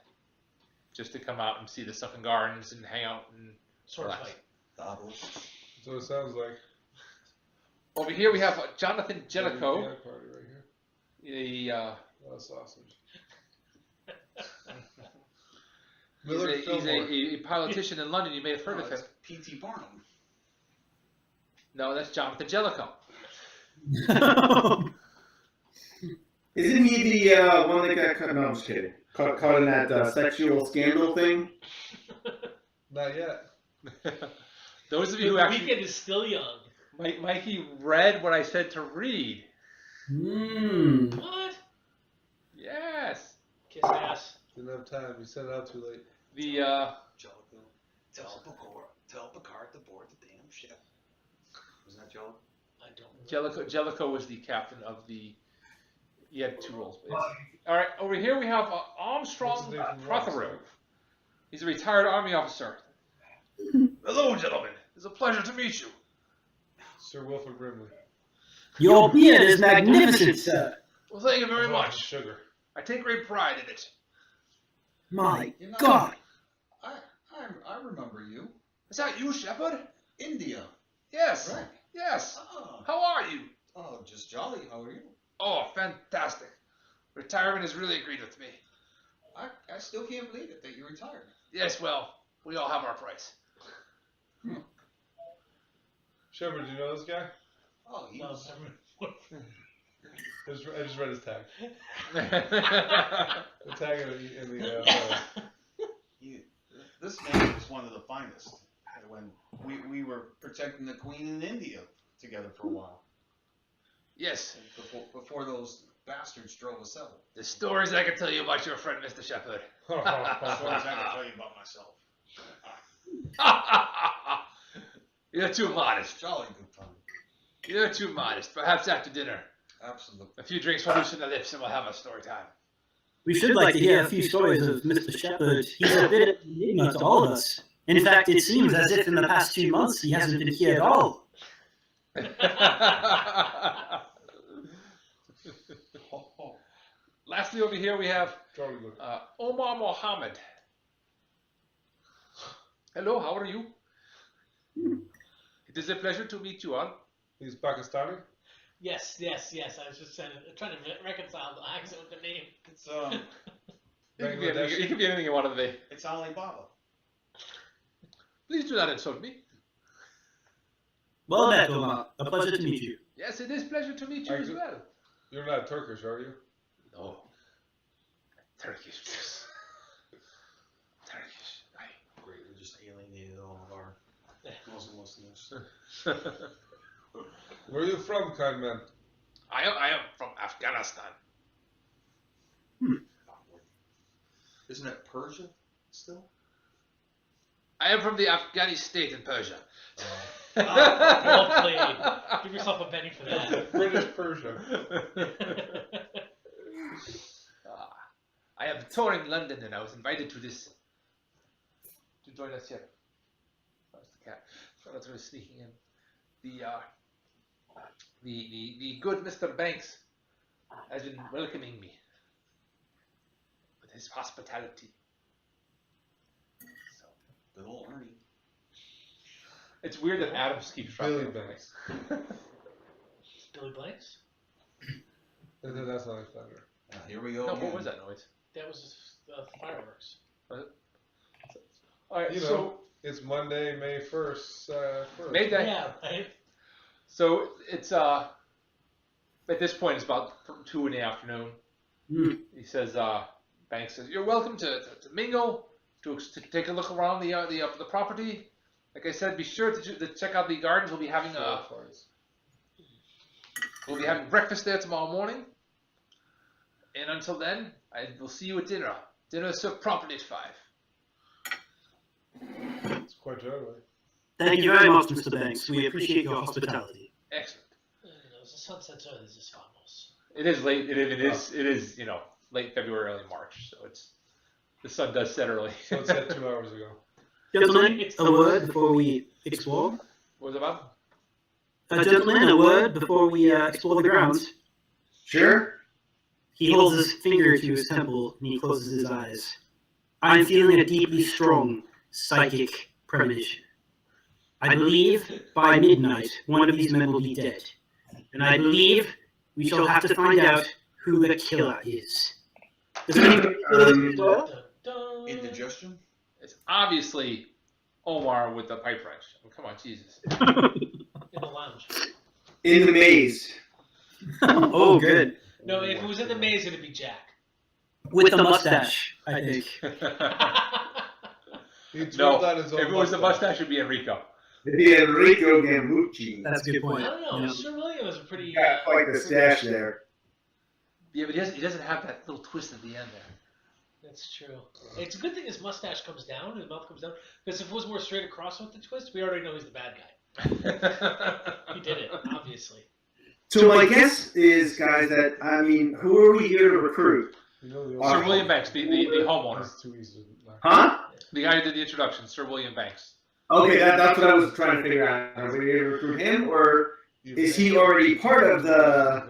just to come out and see the sunken gardens and hang out and Sort of relax. fight. The obelisk. That's what it sounds like. Over here we have Jonathan Jellicoe. Piano party right here. He, A lot of sausage. he's Millard Fillmore. a politician in London. You may have heard of him. P.T. Barnum. No, that's Jonathan Jellicoe. Isn't he the one that got caught? No, I'm just kidding. Caught in that sexual scandal thing? Not yet. Those of you who The actually, weekend is still young. Mikey read what I said to read. What? Yes. Kiss ass. Didn't have time. You sent it out too late. The Jellicoe. Tell Picard to board the damn ship. Wasn't that Jellicoe? I don't know. Jellicoe was the captain of the. He had 2 roles. All right, over here we have Armstrong What's his name from Prothero. Rockstar? He's a retired Army officer. Hello, gentlemen. It's a pleasure to meet you. Sir Wilford Brimley. Your beard is magnificent, sir. Well, thank you very That's a lot of much. Sugar. I take great pride in it. My You know, God. I remember you. Is that you, Shepard? India. Yes. Right. Yes. Oh, How are you? just jolly. How are you? Oh, fantastic. Retirement has really agreed with me. I still can't believe it that you retired. Yes, well, we all have our price. Shepard, do you know this guy? Oh, he No, was. I just read his tag. The tag in the This man was one of the finest. When we were protecting the Queen in India together for a while. Yes. Before those bastards drove us out. The stories I can tell you about your friend, Mr. Shepard. Stories I can tell you about myself. You're too modest. Jolly good time. You're too modest. Perhaps after dinner. Absolutely. A few drinks will loosen the lips and we'll have a story time. We should like to hear a few stories of Mr. Shepard. He's a bit of an enigma to all of us. In fact, it seems as if in the past 2 months he hasn't been here at all. lastly, over here we have Jolly good. Omar Mohammed. Hello, how are you? It is a pleasure to meet you all. He's Pakistani. Yes. I was just trying to reconcile the accent with the name. It's It could be anything you want to be. it's Alibaba. Please do not insult me. Well met, Omar. A pleasure to meet you. Yes, it is a pleasure to meet you as well. You're not Turkish, are you? No. Turkish. Great, we just alienated all of our Muslim listeners. Where are you from, kind man? I am from Afghanistan. Isn't it Persia still? I am from the Afghani state in Persia. Well played. Give yourself a penny for that. British Persia. I am touring London and I was invited to join us here. That's the cat. That's what sneaking in. The good Mr. Banks has been welcoming me with his hospitality. So Good old Ernie. it's weird that Adams keeps track Billy of Banks. Billy Blanks? That's not his thunder. Here we go. No, again. what was that noise? That was fireworks. All right, You know, so it's Monday, May 1st. May Day. Yeah, right? So it's at this point it's about 2 in the afternoon. He says, Banks says, "You're welcome to mingle, to take a look around the property. Like I said, be sure to check out the gardens. We'll be having breakfast there tomorrow morning. And until then, I will see you at dinner. Dinner is served promptly at 5. It's quite early. Thank you very much, Mr. Banks. We appreciate your hospitality. Excellent. The sun sets early, this is vamos. It is late. It is late February, early March. So the sun does set early. So it said 2 hours ago. Gentlemen, a word before we explore. What was it about? Gentlemen, a word before we explore the grounds. Sure. He holds his finger to his temple and he closes his eyes. I'm feeling a deeply strong psychic premonition. I believe by midnight one of these men will be dead. And I believe we shall have to find out who the killer is. Does anybody feel this as well? Indigestion? It's obviously Omar with the pipe wrench. Oh, come on, Jesus. In the lounge. In the maze. Oh, good. No, if it was in the maze, it'd be Jack. With the mustache, I think. He No, twirled out his own if it was the mustache, it'd be Enrico. The Enrico Gambucci. That's a good I point. don't know. Yeah. Sir William was a pretty. Got quite the stash there. Yeah, but he doesn't have that little twist at the end there. That's true. It's a good thing his mustache comes down, his mouth comes down. Because if it was more straight across with the twist, we already know he's the bad guy. He did it, obviously. So my guess is, guys, that, who are we here to recruit? You know, the Sir old- William Banks, the homeowner. It's too easy. Huh? The guy who did the introduction, Sir William Banks. Okay, that's what I was trying to figure out. Are we here to recruit him, or is he already part of the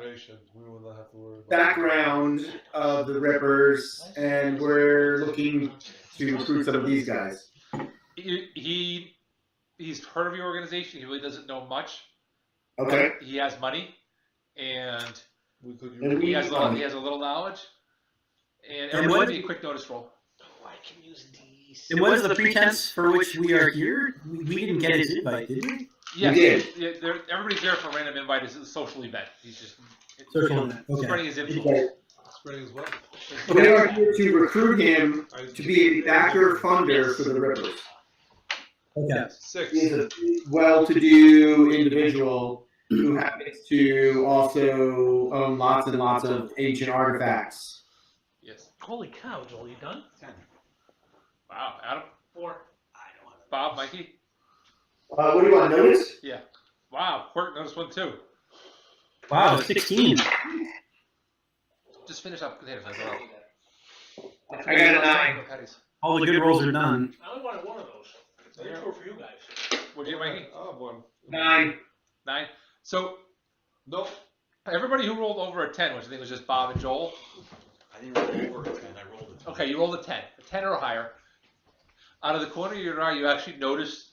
We will not have to worry about background of the Rippers, and we're looking to recruit some of these guys? He's heard of your organization. He really doesn't know much. Okay. But he has money, and We could And he use has a little knowledge. And And everybody what- be a quick notice roll. Oh, I can use these. And what is the pretense for which we are here? We didn't get his invite, did we? Yes, did. everybody's there for a random invite. It's a social event. He's just Social event. Okay. spreading his influence. Okay. spreading as well. We are here to recruit him to be a backer funder for the Rippers. Okay. 6. He's a well-to-do individual who happens to also own lots and lots of ancient artifacts. Yes. Holy cow, Joel, you done? 10. Wow. Adam, 4. Bob, Mikey. What do you want, notice? Wow. Quirk noticed one too. Wow, 16. Just finish up potatoes. That's all. I got a 9. Patties. All the good rolls are done. I only wanted one of those. They're for you guys. What'd you get, Mikey? I have one. 9. 9. So Nope. everybody who rolled over a 10, which I think was just Bob and Joel, I didn't roll over a 10. I rolled a 10. Okay, you rolled a 10. A 10 or higher. Out of the corner of your eye, you actually notice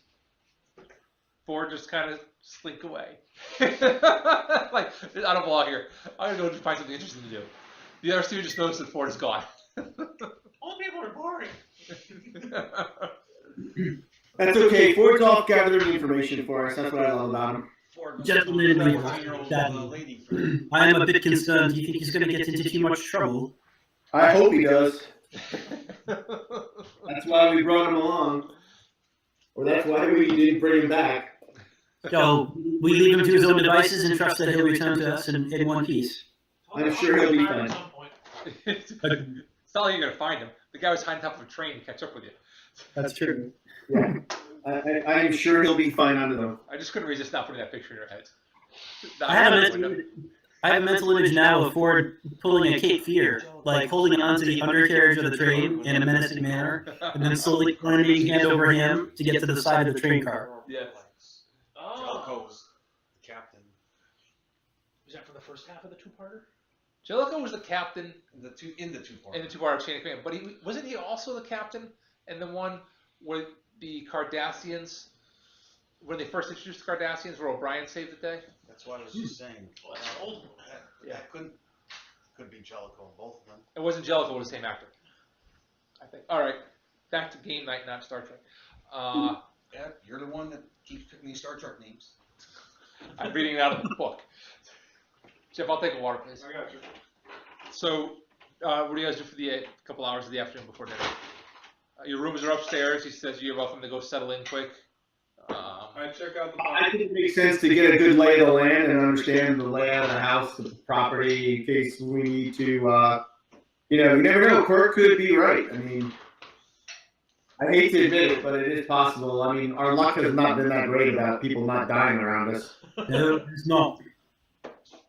Ford just kind of slink away. Like, I don't belong here. I'm going to go find something interesting to do. The other two just notice that Ford is gone. All people are boring. That's okay. Ford's off gathering information for us. That's what I love about him. Gentlemen, 14-year-old lady for I am a bit concerned. Do you think he's going to get into too much trouble? I hope he does. That's why we brought him along. Or that's why we didn't bring him back. So we leave him to his own devices and trust that he'll return to us in one piece. I'm sure he'll be fine. At some point. It's not like you're going to find him. The guy was hiding top of a train to catch up with you. That's true. Yeah. I'm sure he'll be fine on his own. I just couldn't resist not putting that picture in your head. I have a mental image now of Ford pulling a Cape Fear, like holding onto the undercarriage of the train in a menacing manner, and then slowly climbing hand over hand to get to the side of the train car. Yeah. Jellicoe was the captain. Was that for the first half of the two-parter? Jellicoe was the captain In the two part. in the two-part chain of command, but wasn't he also the captain in the one where the Cardassians, when they first introduced the Cardassians, where O'Brien saved the day? That's what I was just saying. Well, that's an old one. That could be Jellicoe, both of them. It wasn't Jellicoe, it was the same actor, I think. All right, back to game night, not Star Trek. Yeah, you're the one that keeps picking these Star Trek names. I'm reading it out of the book. Jeff, I'll take a water, please. I got you. So, what do you guys do for the couple hours of the afternoon before dinner? Your rooms are upstairs. He says you're welcome to go settle in quick. I check out the I think it makes sense to get a good lay of the land and understand the layout of the house, the property, in case we need to, you never know. Quirk could be right. I mean, I hate to admit it, but it is possible. I mean, our luck has not been that great about people not dying around us. No, it's not.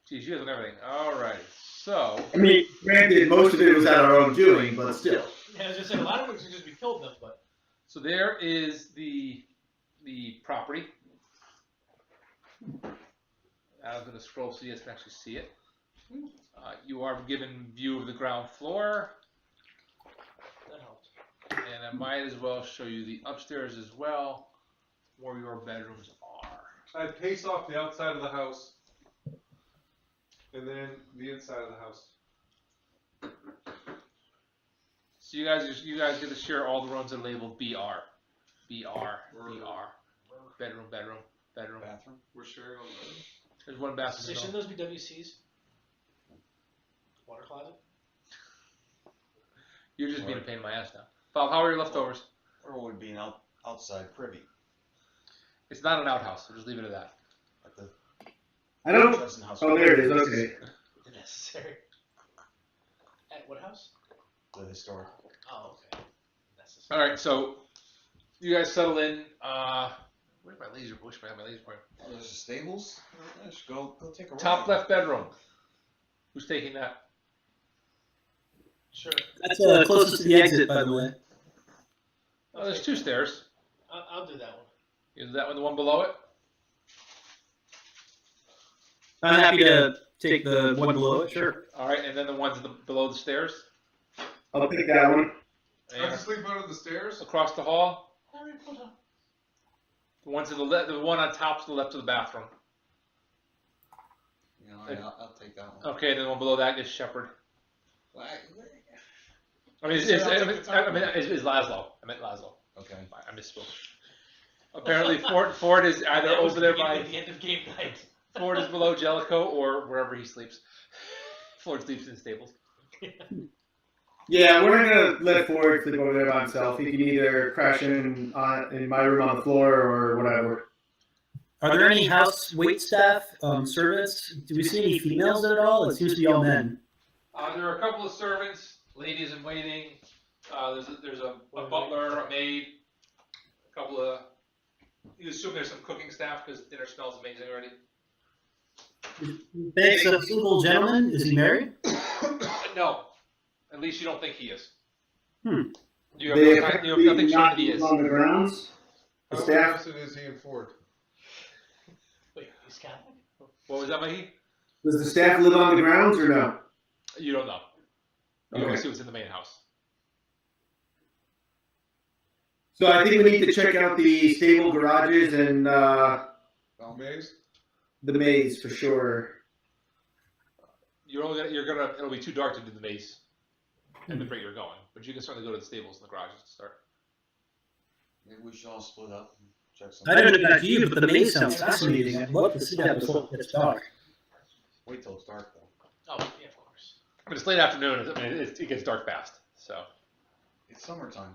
Geez, you guys know everything. All right. So, I mean, granted, most of it was at our own doing, but still. Yeah, I was just saying, a lot of it was just we killed them, but. so there is the property. I was going to scroll so you guys can actually see it. You are given view of the ground floor, That helped. and I might as well show you the upstairs as well, where your bedrooms are. I pace off the outside of the house, and then the inside of the house. So you guys get to share all the rooms that are labeled BR, BR, BR. Bedroom, bedroom, bedroom. Bathroom. We're sharing on the There's one bathroom. So shouldn't those be WCs? Water closet? You're just being a pain in my ass now. Bob, how are your leftovers? Or would be an outside privy. It's not an outhouse, so just leave it at that. Like the I don't. Justin house. Oh, there it is. Okay. Necessary. At what house? The historic. Oh, okay. Necessary. All right, so you guys settle in. Where's my laser? Where's my laser point? Oh, there's the stables. Let's go take a Top ride. left bedroom. Who's taking that? Sure. That's closest to the exit, by the way. Oh, there's two stairs. I'll do that one. Is that one the one below it? I'm happy to take the one below it, sure. All right, and then the ones below the stairs. I'll take that one. I have And to sleep under the stairs? across the hall, Harry Potter. the one to the left, the one on top to the left of the bathroom. You know, I'll take that one. Okay, then the one below that is Shepard. Well, I mean, it's Laszlo. I meant Laszlo. okay. I misspoke. Apparently, Ford is either That was over there the by. at the end of game night. Ford is below Jellicoe or wherever he sleeps. Ford sleeps in the stables. Yeah, we're not gonna let Ford sleep over there by himself. He can either crash in my room on the floor or whatever. Are there any house wait staff, servants? Do we see any females at all? It seems to be all men. There are a couple of servants, ladies in waiting. There's a butler, a maid, a couple of. You assume there's some cooking staff because dinner smells amazing already. Thanks, a single gentleman. Is he married? No, at least you don't think he is. Hmm. You have nothing showing that he is. On the grounds. The How staff. interested is he in Ford? Wait, he's Catholic? What was that, Mikey? Does the staff live on the grounds or no? You don't know. You only Okay. see what's in the main house. So I think we need to check out the stable garages and Maze? the maze for sure. It'll be too dark to do the maze at the rate you're going, but you can certainly go to the stables and the garages to start. Maybe we should all split up and check some. I don't know about you, but the maze sounds fascinating. I'd love to see that before it's dark. Wait till it's dark though. Oh, yeah, of course. But it's late afternoon. It gets dark fast. So It's summertime.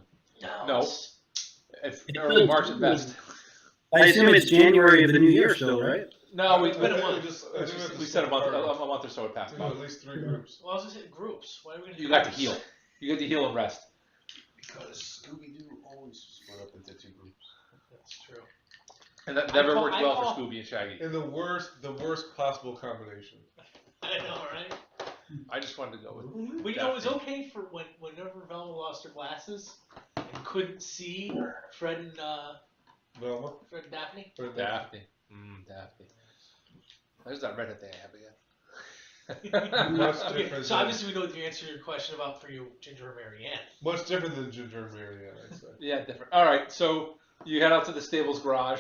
No. It's- it's early March at best. I assume it's January of the new year still, right? No, It's been a month. we said a month or so had passed. At least 3 groups. Well, I was gonna say groups. Why are we gonna? You do got to groups? heal. You get to heal and rest. Because Scooby-Doo always split up into 2 groups. That's true. And that never worked I well call- for Scooby and Shaggy. In the worst possible combination. I know, right? I just wanted to go with. But you know, it was okay for whenever Velma lost her glasses and couldn't see Fred and Velma? Daphne. Or Daphne. Daphne. There's that redhead thing I have again. Much different. So obviously we know the answer to your question about for you, Ginger or Marianne. Much different than Ginger and Marianne, I'd say. Yeah, different. All right, so you head out to the stables garage.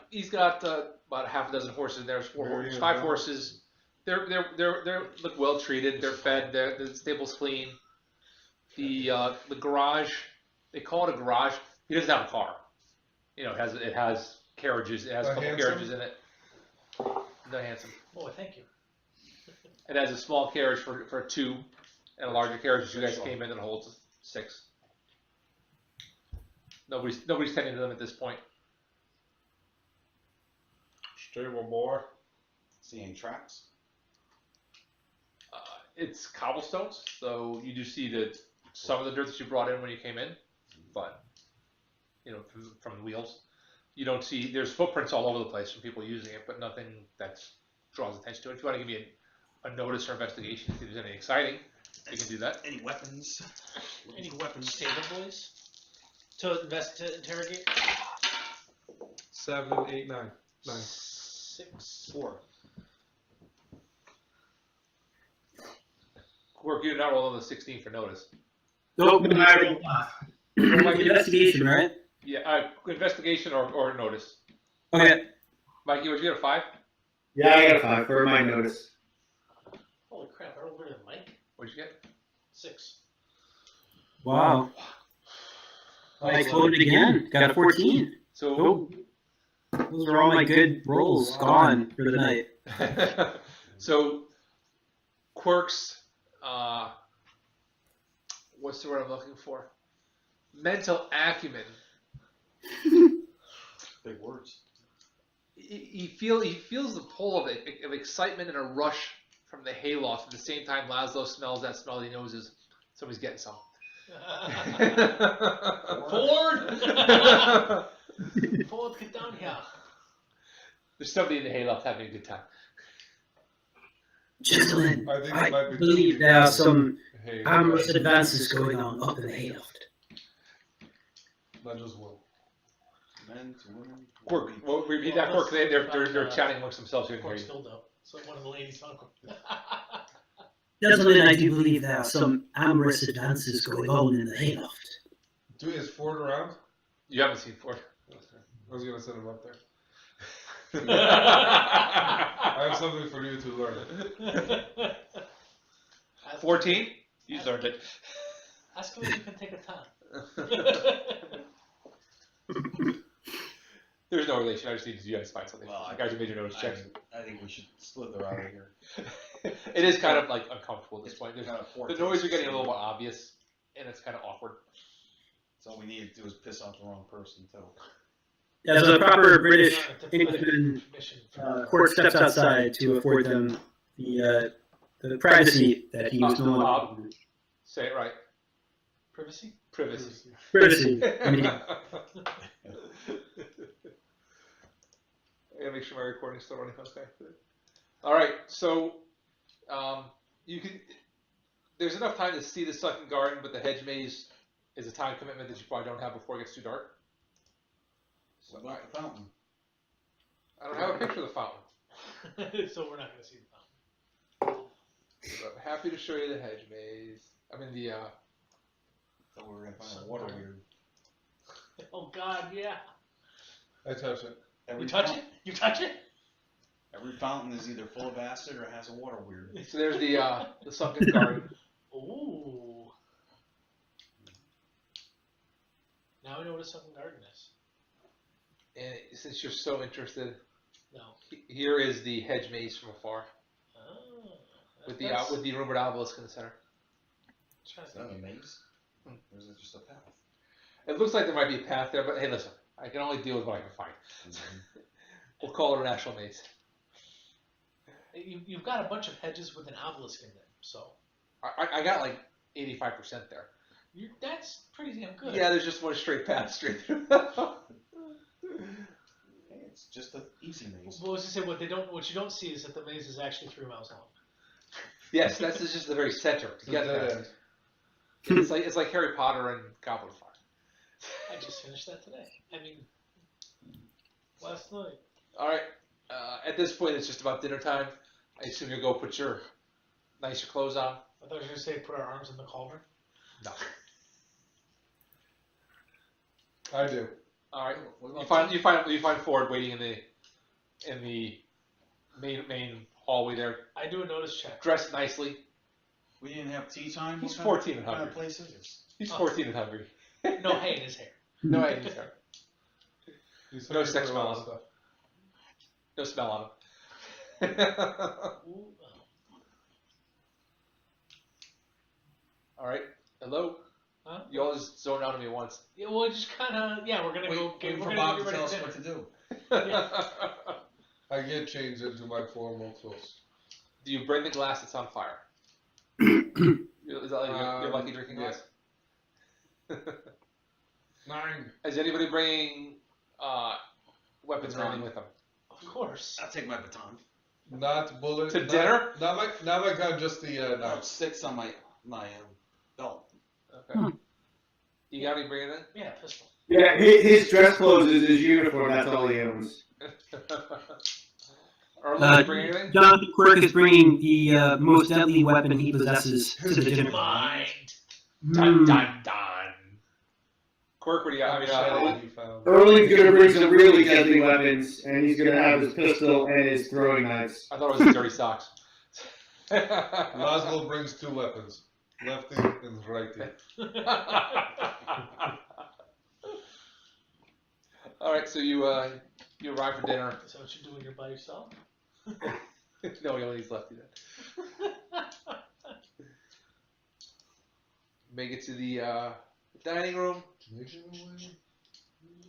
He's got about half a dozen horses in there. There's 4 horses, 5 horses. They're look well treated. They're fed. The stable's clean. The garage, they call it a garage. He doesn't have a car. You know, it has carriages. It has a couple Handsome? carriages in it. No handsome. Oh, thank you. It has a small carriage for 2, and a larger carriage that you guys came in that holds 6. Nobody's tending to them at this point. Stable more. See any tracks? It's cobblestones, so you do see that some of the dirt that you brought in when you came in, but you know, from the wheels, you don't see. There's footprints all over the place from people using it, but nothing that draws attention to it. If you want to give me a notice or investigation, if there's anything exciting, you can do that. Any weapons? Any weapons, stable boys? To interrogate? 7, 8, 9. 9. 6. 4. Quirk, you did not roll on the 16 for notice. Nope, investigation, right? Yeah, investigation or notice. Okay. Mikey, would you get a 5? Yeah, I got a 5 for my notice. Holy crap, I rolled better than Mike. What'd you get? 6. Wow. I exploded again. Got a 14. So. Nope. Those are all my good rolls gone for the night. So, Quirk's, what's the word I'm looking for? Mental acumen. Big words. He feels the pull of excitement and a rush from the hayloft. At the same time, Laszlo smells that smell. He knows somebody's getting some. Ford! Ford, get down here. There's somebody in the hayloft having a good time. Gentlemen, I think it I might be believe there are some Hey, amorous advances going on up in the hayloft. not just one. Men to women. Quirk, well, repeat that, Quirk. They're chatting amongst themselves. You Of can hear course, you. dildo. So one of the ladies' uncle. Gentlemen, I do believe there are some amorous advances going on in the hayloft. Is Ford around? You haven't seen Ford. I was gonna send him up there. I have something for you to learn. 14? You learned it. Ask him if you can take a time. There's no relation. I just need you guys to find something. Well, You guys have made your notice checks. I think we should slither out of here. It is kind of like uncomfortable at this point. Kind of The noise are getting a little more obvious, and it's kind of awkward. So all we need to do is piss off the wrong person too. As a proper British Englishman, Mission. Court steps outside to afford them the privacy that he was no longer. Say it right. Privacy? Privacy. Privacy. I mean, I gotta make sure my recording's still running. Okay. All right. So, you can. There's enough time to see the sunken garden, but the hedge maze is a time commitment that you probably don't have before it gets too dark. So like the fountain. I don't have a picture of the fountain, So we're not going to see the fountain. but I'm happy to show you the hedge maze. I'm in the. Thought we were gonna find a water weird. Oh God, yeah. I touch it. Every You touch fountain- it? You touch it? Every fountain is either full of acid or has a water weird. So there's the sunken garden. Ooh. Now I know what a sunken garden is. And since you're so interested, No. here is the hedge maze from afar, Oh. with the rumored obelisk in the center. Is that a maze? Or is it just a path? It looks like there might be a path there, but hey, listen, I can only deal with what I can find. We'll call it an actual maze. You've got a bunch of hedges with an obelisk in them, so I got like 85% there. that's pretty damn good. Yeah, there's just one straight path straight through. Hey, it's just an easy maze. Well, I was to say what you don't see is that the maze is actually 3 miles long. Yes, that's just the very center to get dead there. end. It's like Harry Potter and Goblet of Fire. I just finished that today. I mean, last night. All right. At this point, it's just about dinner time. I assume you'll go put your nicer clothes on. I thought you were going to say put our arms in the cauldron. No. I do. All right. What You about find Ford waiting in the main hallway there, I do a notice check. dressed nicely. We didn't have tea time? He's What 14 and kind hungry. of place is this? He's Oh. 14 and hungry. No hay in his hair. No hay in his hair. He's No hungry sex for a lot of smells. stuff. No smell on him. Ooh, All right. Hello. Huh? You all just zoned out on me once. Yeah, well, just kind of. Yeah, we're gonna go. Wait We're for gonna Bob go to get tell ready us for what dinner. to do. I get changed into my formal clothes. Do you bring the glass that's on fire? Is that like your lucky drinking glass? 9. Is anybody bringing weapons or anything with them? Of course. I'll take my baton. Not bullet. To not, dinner? Not my gun, just the No, knife. it sticks on my belt. Okay. You got any bringing it Yeah, pistol. Yeah, his dress clothes is his uniform. That's all he owns. in? Earl, you bring anything? Jonathan Quirk is bringing the most deadly weapon he possesses to the dinner. Mind. Dun dun dun. Quirk, what do you got? I mean, Machete he found. Erling's gonna bring some really deadly weapons, and he's gonna have his pistol and his throwing knives. I thought it was dirty socks. Laszlo brings 2 weapons. Lefty and righty. All right, so you arrive for dinner. Is that what you're doing here by yourself? No, he only needs lefty then. Make it to the dining room. I'm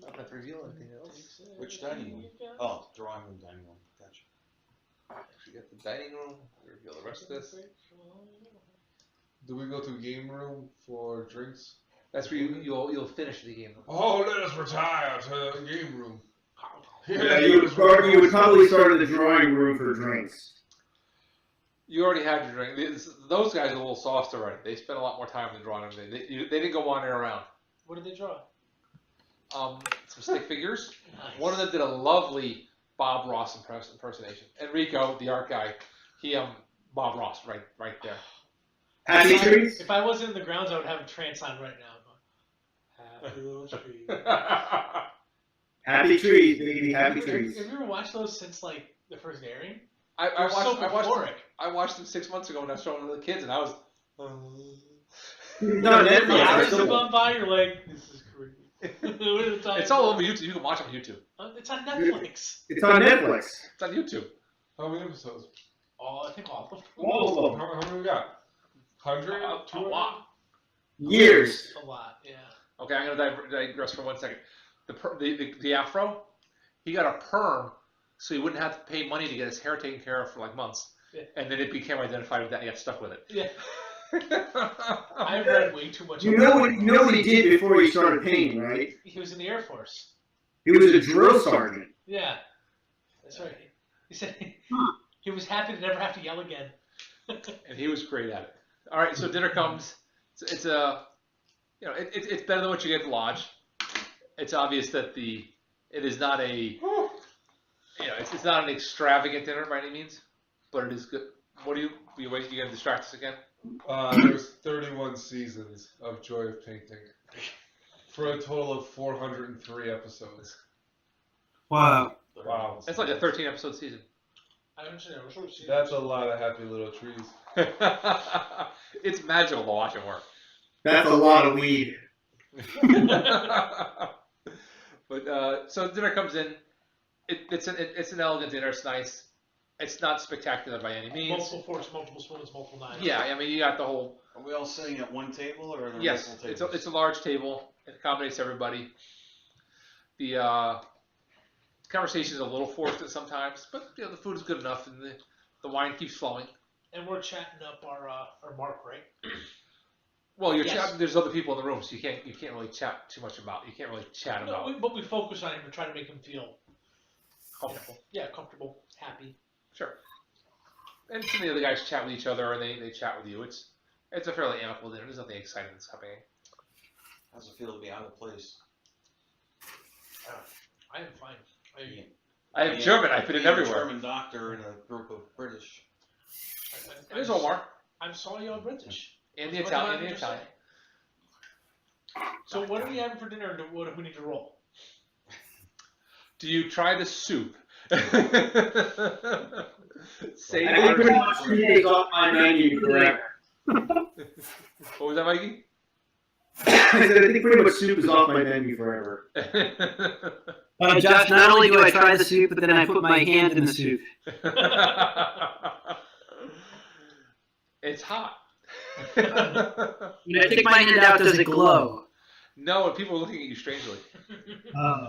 not going to reveal anything else. Which dining room? Oh, drawing room, dining room. Gotcha. Actually, get the dining room. Reveal the rest of this. Do we go to game room for drinks? That's where you'll finish the game. Oh, let us retire to the game room. Yeah, you would probably start in the drawing room for drinks. You already had your drink. Those guys are a little soft already. They spent a lot more time in the drawing room. They didn't go wandering around. What did they draw? Some stick figures. Nice. One of them did a lovely Bob Ross impersonation. Enrico, the art guy, he Bob Ross right there. Happy trees? If I wasn't in the grounds, I would have a trance on right now. Happy little tree. Happy trees, baby, happy Have trees. you ever watched those since like the first airing? I I watched them 6 months ago when I was showing them to the kids, and I was. No, Netflix. Yeah, It's it's still- gone by. You're like, this is creepy. What are they talking It's all about? over YouTube. You can watch it on YouTube. It's on Netflix. It's on Netflix. It's on YouTube. How many episodes? Oh, I think all of them. All of them. How many we got? 100? A lot. Years. A lot, yeah. Okay, I'm gonna digress for 1 second. The afro, he got a perm, so he wouldn't have to pay money to get his hair taken care of for like months, Yeah. and then it became identified with that, and he got stuck with it. Yeah. I've read way too much. You know what he did before he started painting, right? He was in the Air Force. He was a drill sergeant. Yeah. That's right. He said he was happy to never have to yell again. And he was great at it. All right, so dinner comes. It's it's better than what you get at the lodge. It's obvious that it is not it's not an extravagant dinner by any means, but it is good. What do you gonna distract us again? There's 31 seasons of Joy of Painting for a total of 403 episodes. Wow. Wow. It's like a 13 episode season. I haven't seen it. I'm sure we've seen That's it. a lot of happy little trees. It's magical to watch it work. That's a lot of weed. But so dinner comes in. It's an elegant dinner. It's nice. It's not spectacular by any means. Multiple forks, multiple spoons, multiple knives. Yeah, I mean you got the whole. Are we all sitting at one table or are there Yes, multiple it's tables? a large table. It accommodates everybody. The conversation is a little forced at sometimes, but you know, the food is good enough and the wine keeps flowing. And we're chatting up our mark, right? Well, you're Yes. chatting. There's other people in the room, so you can't really chat too much about. You can't really chat No, about but we focus on him and try to make him feel comfortable. yeah, comfortable, happy. Sure. And some of the other guys chat with each other, and they chat with you. It's a fairly amicable dinner. There's nothing exciting that's happening. How's it feel to be out of place? I am fine. I have German. I fit in Being a everywhere. German doctor in a group of British. There's Omar I'm sorry you're British. and the What Italian. did I And the just Italian. say? So what are we having for dinner and what do we need to roll? Do you try the soup? Say I think pretty much our- soup is off my menu forever. What was that, Mikey? I said I think pretty much soup is off my menu forever. Josh, not only do I try the soup, but then I put my hand in the soup. It's hot. When I take my hand out, does it glow? No, and people are looking at you strangely. Oh.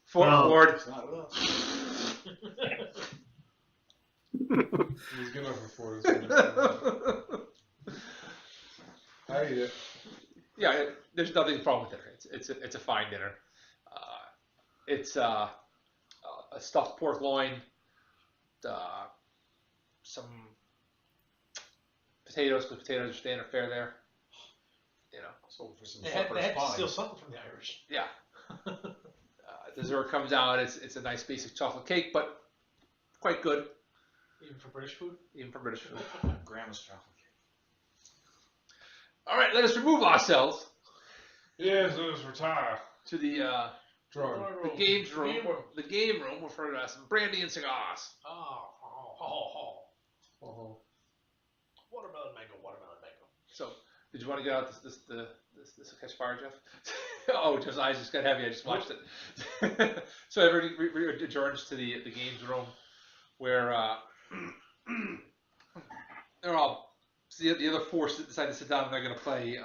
Forward. It's not with us. It was good enough for 4 minutes. I eat it. Yeah, there's nothing wrong with it. It's a fine dinner. It's a stuffed pork loin, some potatoes, because potatoes are standard fare there. You know, So for some They had shepherd's to pie. steal something from the Irish. yeah. Dessert comes out. It's a nice basic chocolate cake, but quite good, Even for British food. even for British food. Grandma's chocolate cake. All right, let us remove ourselves Yes, let us retire. to the Drunk. games room. Game room. The game room for some brandy and cigars. Oh. Uh-huh. Watermelon mango. So, did you want to get out this catch fire, Jeff? Oh, Jeff's eyes just got heavy. I just watched it. So everybody adjourns to the games room, where they're all. So the other four decide to sit down and they're going to play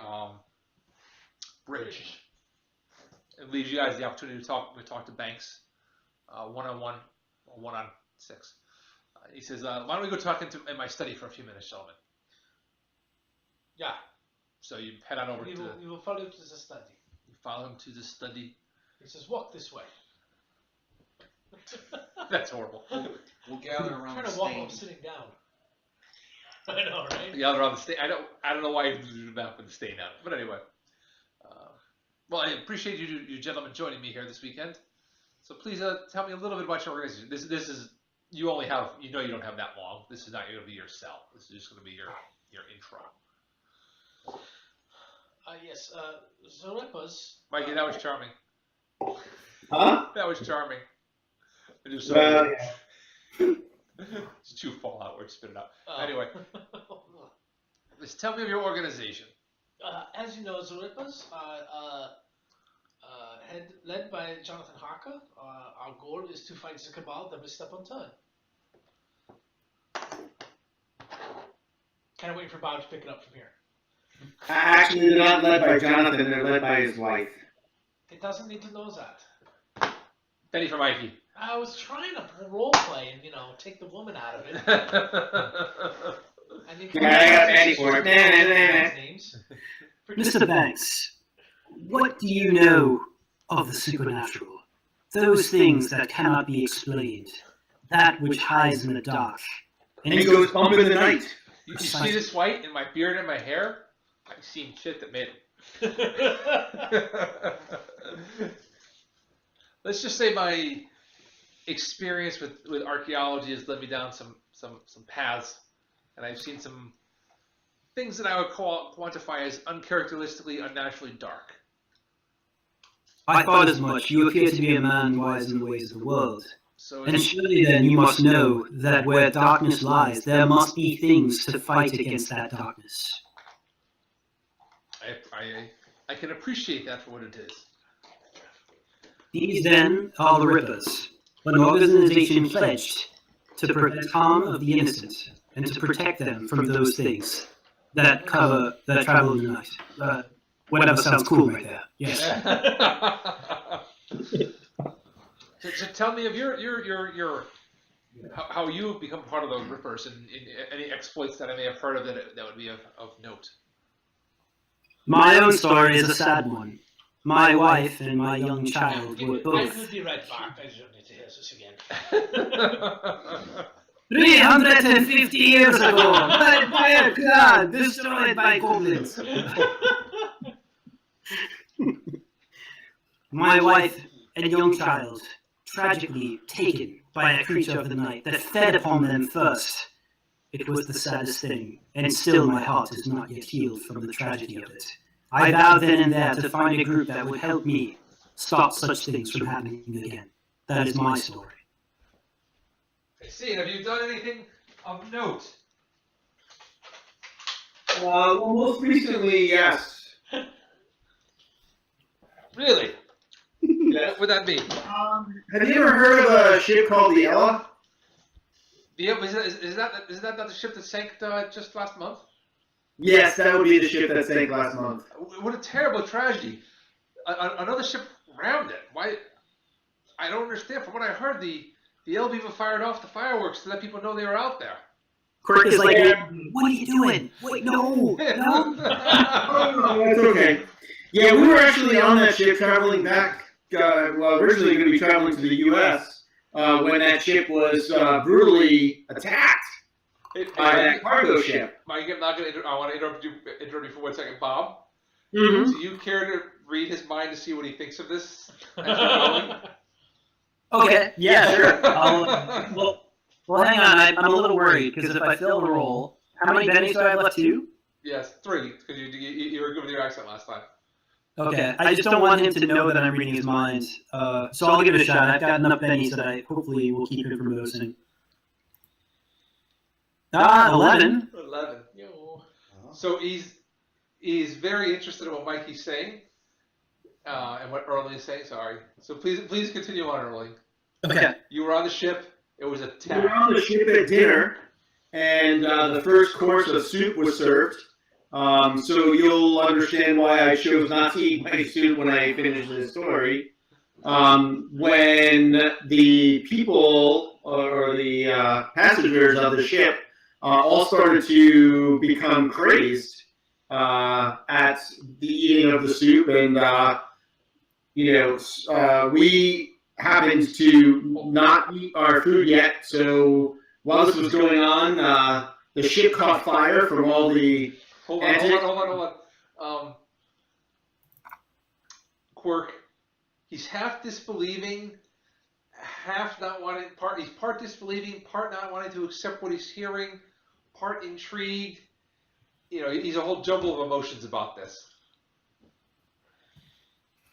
bridge. It leaves you guys the opportunity to talk. We talk to Banks, 1-on-1 or 1-on-6. He says, "Why don't we go talk in my study for a few minutes, gentlemen?" Yeah. So you head on over You to. will follow to the study. You follow him to the study. He says, walk this way. That's horrible. We'll gather around Trying the to walk stain. while sitting down. I know, right? The other on the stain. I don't know why you do the map with the stain out. But anyway. Well, I appreciate you gentlemen joining me here this weekend. So please tell me a little bit about your organization. This is you only have you don't have that long. This is not going to be your cell. This is just going to be your intro. Yes. Zorepas. Mikey, that was charming. Huh? That was charming. I do so. Well, yeah. It's too Fallout word. Spit it out. Anyway, just tell me of your organization. As you know, Zorepas, led by Jonathan Harker, our goal is to fight the cabal every step unturned. Kind of waiting for Bob to pick it up from here. Actually, they're not led by Jonathan, they're led by his wife. It doesn't need to know that. Penny for Mikey. I was trying to role play and, take the woman out of it. And Yeah, I got Penny for it. Names. Mr. Banks, what do you know of the supernatural? Those things that cannot be explained, that which hides in the dark. And he goes bump in the night. You see this white in my beard and my hair? I've seen shit that made it. Let's just say my experience with archaeology has led me down some paths, and I've seen some things that I would quantify as uncharacteristically, unnaturally dark. I thought as much. You appear to be a man wise in the ways of the world. So And surely then you must know that where darkness lies, there must be things to fight against that darkness. I can appreciate that for what it is. These then are the Rippers, an organization pledged to prevent harm of the innocent and to protect them from those things that travel in the night. Whatever sounds cool right there. Yes. So tell me of your how you have become part of the Rippers and any exploits that I may have heard of that would be of note. My own story is a sad one. My wife and my young child were I both could be right back. I don't need to hear this again. 350 years ago, by a cloud destroyed by goblins. My wife and young child, tragically taken by a creature of the night that fed upon them first. It was the saddest thing, and still my heart is not yet healed from the tragedy of it. I vowed then and there to find a group that would help me stop such things from happening again. That is my story. I see. Have you done anything of note? Well, most recently, yes. Really? Yes. What would that be? Have you ever heard of a ship called the Ella? Is that not the ship that sank just last month? Yes, that would be the ship that sank last month. What a terrible tragedy! Another ship rammed it. Why? I don't understand. From what I heard, the LB even fired off the fireworks to let people know they were out there. Quirk is like, what are you doing? Wait, no. Oh, that's okay. Yeah, we were actually on that ship traveling back. Originally going to be traveling to the U.S. When that ship was brutally attacked by that cargo ship. I want to interrupt you for 1 second, Bob. Mm-hmm. Do you care to read his mind to see what he thinks of this as you're going? Okay, yeah, sure. Well, hang on. I'm a little worried because if I fail the roll, how many bennies do I have left? 2? Yes, 3, because you were good with your accent last time. Okay, I just don't want him to know that I'm reading his mind. So I'll give it a shot. I've got enough bennies that I hopefully will keep him from boasting. 11. 11. Yo. So he's very interested in what Mikey's saying, and what Erling is saying. Sorry. So please continue on, Erling. Okay. You were on the ship. It was We were attacked. on the ship at dinner, and the first course of soup was served. So you'll understand why I chose not to eat my soup when I finish this story. When the people or the passengers of the ship all started to become crazed at the eating of the soup, and we happened to not eat our food yet. So while this was going on, the ship caught fire from all the Hold on. Quirk, he's half disbelieving, half not wanting. He's part disbelieving, part not wanting to accept what he's hearing, part intrigued. He's a whole jumble of emotions about this.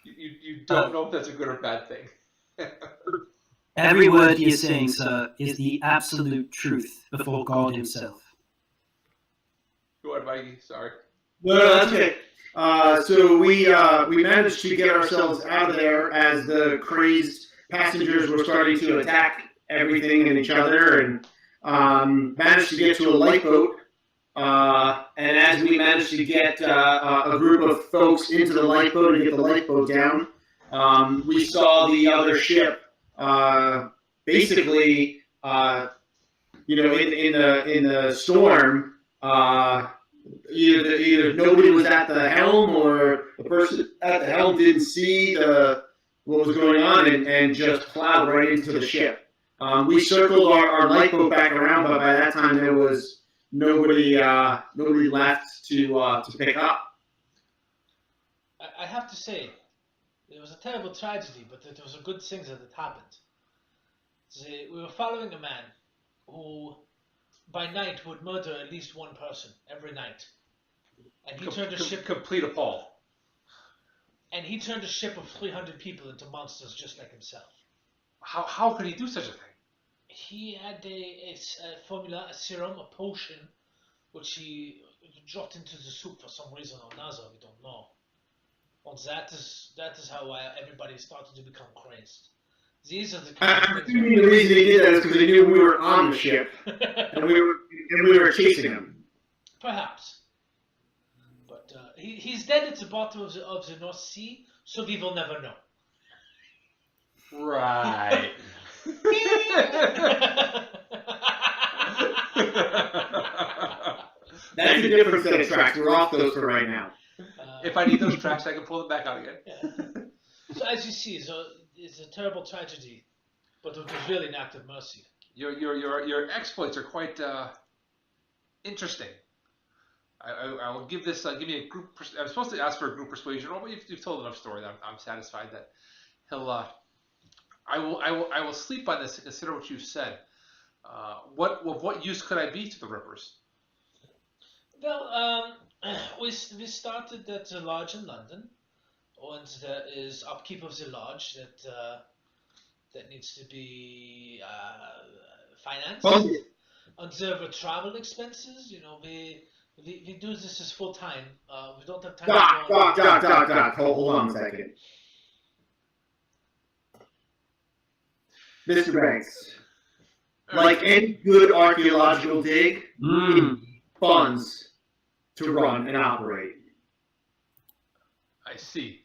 You don't know if that's a good or bad thing. Every word he is saying, sir, is the absolute truth before God himself. Go ahead, Mikey. Sorry. No, that's okay. So we managed to get ourselves out of there as the crazed passengers were starting to attack everything and each other, and managed to get to a lifeboat. And as we managed to get a group of folks into the lifeboat and get the lifeboat down, we saw the other ship basically, in the storm. Either nobody was at the helm, or the person at the helm didn't see what was going on and just plowed right into the ship. We circled our lifeboat back around, but by that time there was nobody left to pick up. I have to say, it was a terrible tragedy, but there was a good thing that had happened. See, we were following a man who, by night, would murder at least one person every night. And he turned a ship. Complete appalled. And he turned a ship of 300 people into monsters just like himself. How could he do such a thing? He had a formula, a serum, a potion, which he dropped into the soup for some reason or another. We don't know. And that is how everybody started to become crazed. These are the kind of The reason he did that is because he knew we were on the ship and we were chasing him. Perhaps. But he's dead at the bottom of the North Sea, so we will never know. Right. That's a different set of tracks. We're off those for right now. If I need those tracks, I can pull them back out again. Yeah. So as you see, it's a terrible tragedy, but it was really an act of mercy. Your exploits are quite interesting. I will give this. Give me a group. I'm supposed to ask for a group persuasion roll, but you've told enough story that I'm satisfied that he'll. I will sleep on this and consider what you've said. What use could I be to the Rippers? Well, we started at the lodge in London, and there is upkeep of the lodge that needs to be financed. Okay. And there were travel expenses. We do this as full time. We don't have time. Doc. Hold on a second. Mr. Banks, like any good archaeological dig, you need funds to run and operate. I see.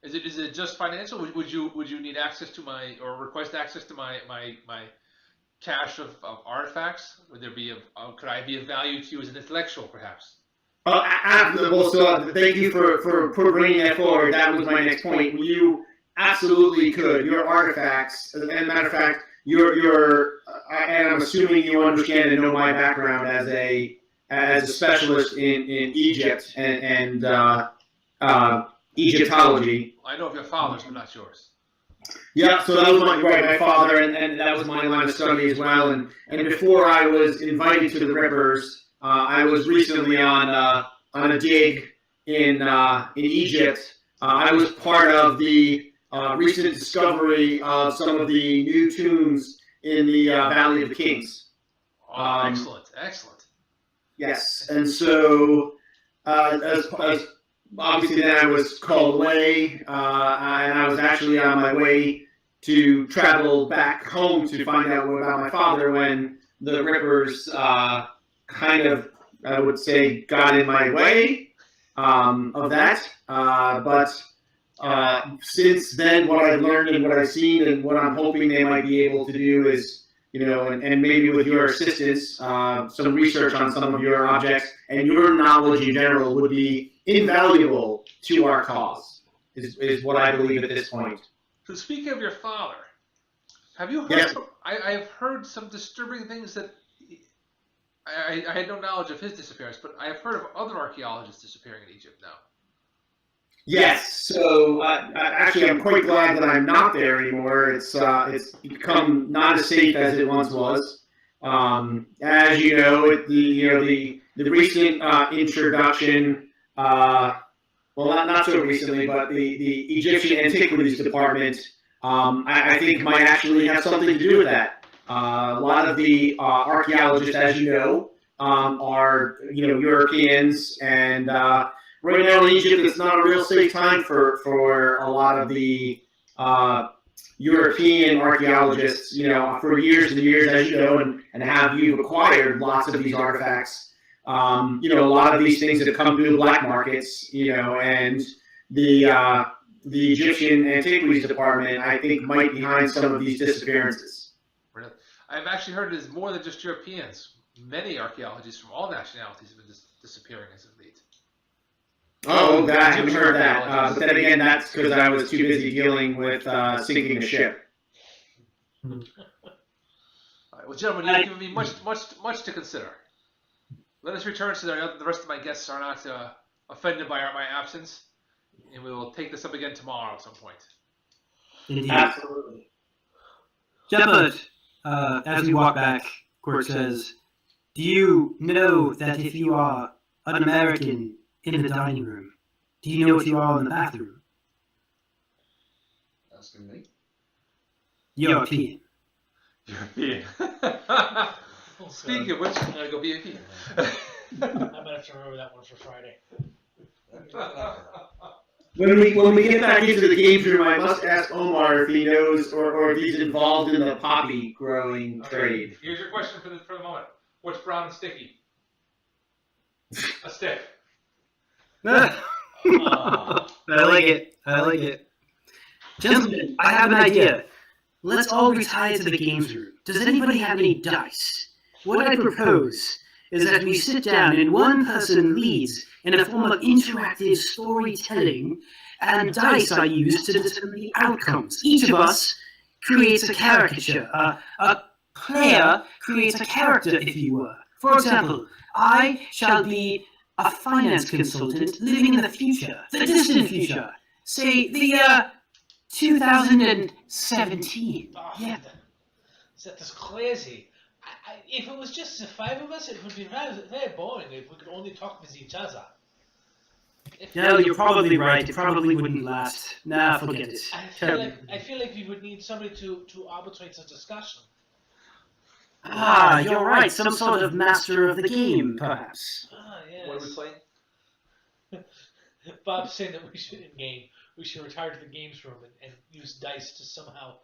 Is it just financial? Would you need access to my or request access to my cache of artifacts? Would there be could I be of value to you as an intellectual, perhaps? Well, so thank you for bringing that forward. That was my next point. You absolutely could. Your artifacts, and matter of fact, and I'm assuming you understand and know my background as a specialist in Egypt and Egyptology. I know of your father's, but not yours. Yeah, so that was my father, and that was my line of study as well. And before I was invited to the Rippers, I was recently on a dig in Egypt. I was part of the recent discovery of some of the new tombs in the Valley of the Kings. Oh, excellent. Yes, and so as obviously then I was called away, and I was actually on my way to travel back home to find out more about my father when the Rippers kind of, I would say, got in my way of that. But since then, what I've learned and what I've seen and what I'm hoping they might be able to do is, and maybe with your assistance, some research on some of your objects and your knowledge in general would be invaluable to our cause, is what I believe at this point. So speaking of your father, have you heard? Yes. I've heard some disturbing things that I had no knowledge of his disappearance, but I have heard of other archaeologists disappearing in Egypt now. Yes. So actually, I'm quite glad that I'm not there anymore. It's become not as safe as it once was. As you know, the recent introduction. Well, not so recently, but the Egyptian Antiquities Department, I think, might actually have something to do with that. A lot of the archaeologists, as you know, are Europeans, and right now in Egypt, it's not a real safe time for a lot of the European archaeologists. For years and years, as you know, and have you acquired lots of these artifacts. A lot of these things have come through the black markets, and the Egyptian Antiquities Department, I think, might be behind some of these disappearances. Really? I've actually heard it is more than just Europeans. Many archaeologists from all nationalities have been disappearing as of late. Oh, I haven't heard that. But then again, that's because I was too busy dealing with sinking a ship. All right, well, gentlemen, you've given me much to consider. Let us return so that the rest of my guests are not offended by my absence, and we will take this up again tomorrow at some point. Indeed. Absolutely. Shepard, as we walk back, Quirk says, do you know that if you are an American in the dining room, do you know what you are in the bathroom? Asking me. European. European. Oh, Speaking of which, I'm gonna go VIP. I might have to remember that one for Friday. When we get back into the games room, I must ask Omar if he knows or if he's involved in the poppy growing trade. Here's your question for the moment. What's brown and sticky? A stick. I like it. I like it. Gentlemen, I have an idea. Let's all retire to the games room. Does anybody have any dice? What I propose is that we sit down and one person leads in a form of interactive storytelling, and dice are used to determine the outcomes. Each of us creates a caricature. A player creates a character, if you were. For example, I shall be a finance consultant living in the future, the distant future. Say, the year 2017. Oh, Yeah. That is crazy. If it was just the five of us, it would be very, very boring if we could only talk with each other. No, you're probably right. It probably wouldn't last. Nah, forget it. I feel like we would need somebody to arbitrate the discussion. Ah, you're right. Some sort of master of the game, perhaps. Ah, yes. What are we playing? Bob's saying that we should retire to the games room and use dice to somehow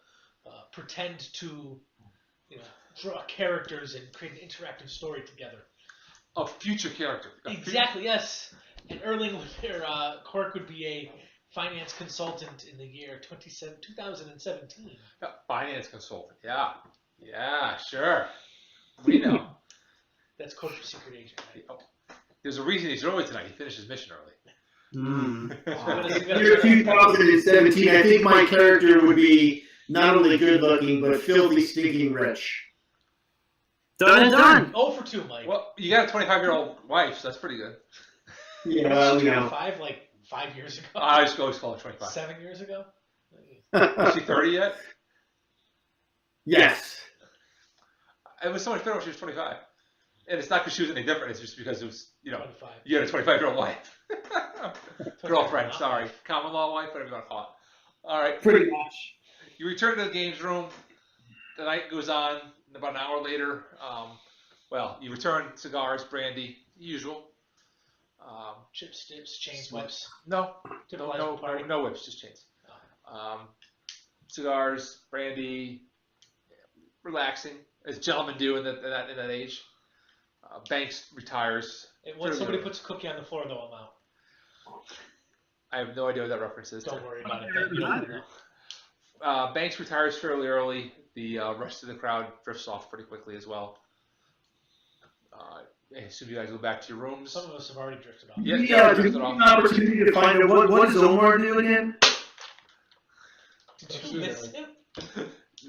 pretend to, draw characters and create an interactive story together. A future character. Exactly, yes. And Erling Cork would be a finance consultant in the year 2017. Finance consultant. Yeah. Yeah, sure. We know. That's Cork's secret agent. Right? There's a reason he's early tonight. He finished his mission early. Year 2017, I think my character would be not only good looking, but filthy, stinking rich. Done. 0 for 2, Mike. Well, you got a 25-year-old wife, so that's pretty good. Yeah, we know. 5, like 5 years ago. I just always call her 25. 7 years ago. Is she 30 yet? Yes. It was so much better when she was 25. And it's not because she was any different, it's just because it was, 25. you had a 25-year-old wife. Girlfriend, sorry. Common law wife, whatever you want to call it. All right. Pretty much. You return to the games room. The night goes on. And about an hour later, you return cigars, brandy, usual. Chips, dips, chains, whips. No Party. no whips, just chains. Cigars, brandy, relaxing, as gentlemen do in that age. Banks retires. And when somebody puts a cookie on the floor, though, I'm out. I have no idea what that reference is. Don't worry about it. You don't know. Banks retires fairly early. The rest of the crowd drifts off pretty quickly as well. I assume you guys go back to your rooms. Some of us have already drifted off. Yeah, do we have an opportunity to find out what does Omar do again? Did you miss him?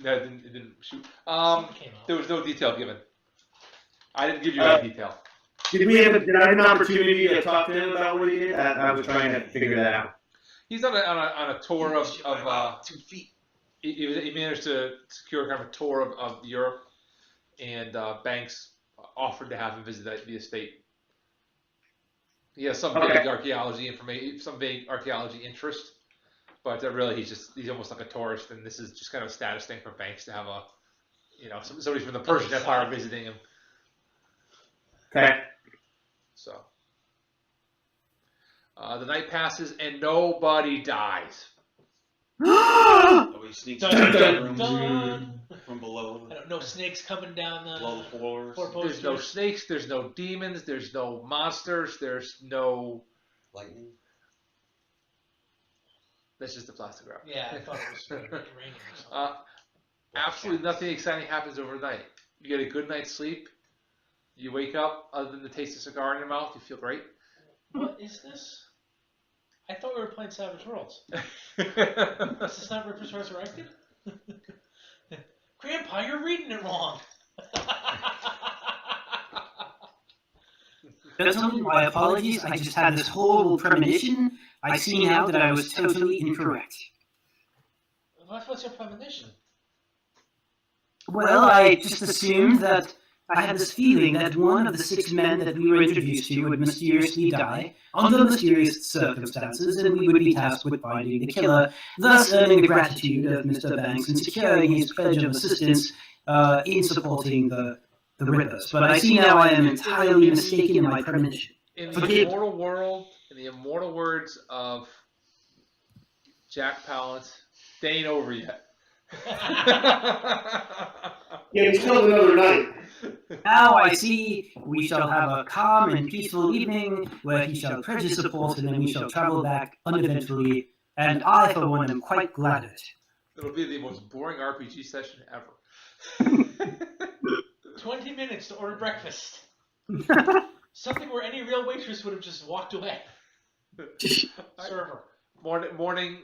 No, it didn't shoot. Something came out. There was no detail given. I didn't give you any detail. Did I have an opportunity to talk to him about what he did? I was trying to figure that out. He's on a tour of 2 feet. he managed to secure kind of a tour of Europe, and Banks offered to have him visit the estate. He has some vague archaeology information, some vague archaeology interest, but really he's almost like a tourist, and this is just kind of a status thing for Banks to have somebody from the Persian Empire visiting him. Okay. So the night passes and nobody dies. Nobody sneaks Dun, into the dun, rooms dun. from below. No snakes coming down Below the floors. four There's no posters. snakes, there's no demons, there's no monsters, there's no... Lightning. That's just the plastic wrap. Yeah, I thought it was raining or something. Absolutely nothing exciting happens overnight. You get a good night's sleep. You wake up, other than the taste of cigar in your mouth, you feel great. What is this? I thought we were playing Savage Worlds. Is this not Ripper's Resurrected? Grandpa, you're reading it wrong. Gentlemen, my apologies. I just had this horrible premonition. I see now that I was totally incorrect. What's your premonition? Well, I just assumed that I had this feeling that one of the 6 men that we were introduced to would mysteriously die under mysterious circumstances, and we would be tasked with finding the killer, thus earning the gratitude of Mr. Banks and securing his pledge of assistance in supporting the Rippers. But I see now I am entirely mistaken in my premonition. In the Forgive- immortal world, in the immortal words of Jack Palance, they ain't over yet. Yeah, we still have another night. Now I see we shall have a calm and peaceful evening where he shall pledge his support, and then we shall travel back uneventfully, and I, for one, am quite glad of it. It'll be the most boring RPG session ever. 20 minutes to order breakfast. Something where any real waitress would have just walked away. Server. Morning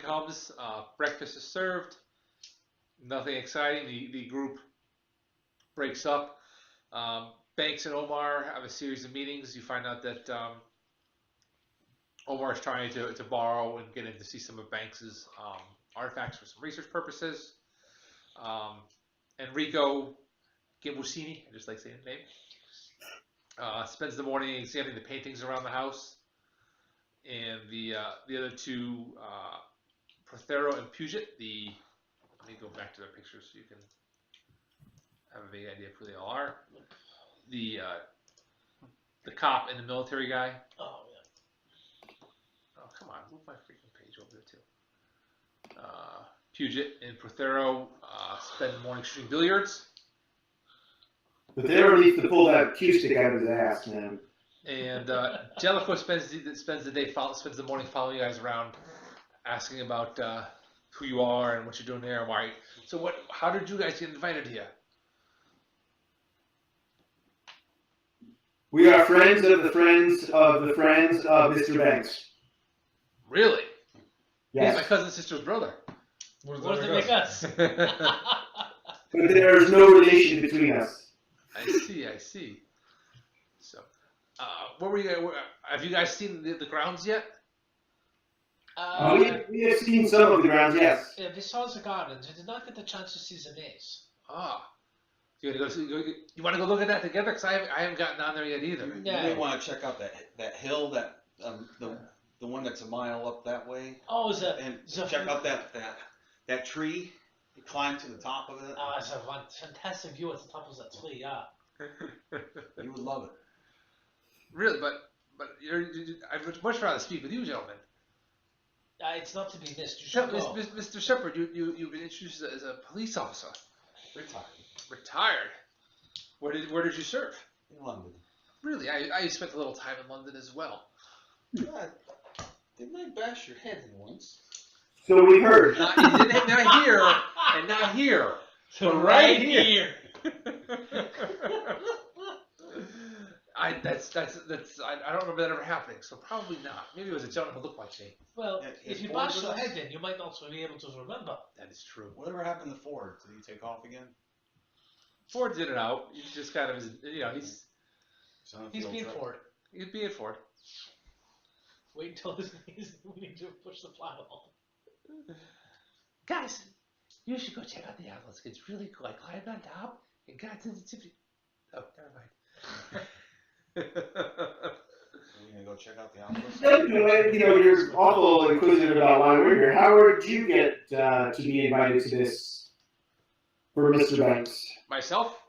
comes. Breakfast is served. Nothing exciting. The group breaks up. Banks and Omar have a series of meetings. You find out that Omar is trying to borrow and get in to see some of Banks's artifacts for some research purposes. Enrico Gambusini, I just like saying the name, spends the morning examining the paintings around the house. And the other two, Prothero and Puget, let me go back to their pictures so you can have a vague idea of who they all are. The cop and the military guy. Oh, yeah. Oh, come on, move my freaking page over there too. Puget and Prothero spend the morning shooting billiards. But they don't need to pull that cue stick out of his ass, man. And Jellicoe spends the morning following you guys around, asking about who you are and what you're doing there and why. So how did you guys get invited here? We are friends of the friends of the friends of Mr. Banks. Really? He's Yes. my cousin's sister's brother. What What does it make us? But there is no relation between us. I see. So, where were you guys? Have you guys seen the grounds yet? We have seen some of the grounds, yes. Yeah, we saw the gardens. We did not get the chance to see the maze. You want to go look at that together? Because I haven't gotten on there yet either. You Yeah. may want to check out that hill, the one that's a mile up that way, Oh, and check out that tree. You climb to the top of it. It's a fantastic view at the top of that tree, yeah. You would love it. Really, but I would much rather speak with you, gentlemen. It's not to be missed. You should go. Mr. Shepard, you've been introduced as a police officer. Retired. Where did you serve? In London. Really, I spent a little time in London as well. God, didn't I bash your head in once? So we heard. Not here, and not here. So right here. I don't remember that ever happening, so probably not. Maybe it was a gentleman who looked like me. Well, Yeah, if is you Ford bash with your us? head in, you might also be able to remember. That is true. Whatever happened to Ford? Did he take off again? Ford did it out. He just kind of is, He's being Ford. he's being Ford. Wait until his knees. We need to push the plow. Guys, you should go check out the outlets. It's really cool. I climbed on top and got to the tip. Oh, never mind. Are we gonna go check out the outpost? You're awful inquisitive about why we're here. How did you get to be invited to this for Mr. Banks? Myself,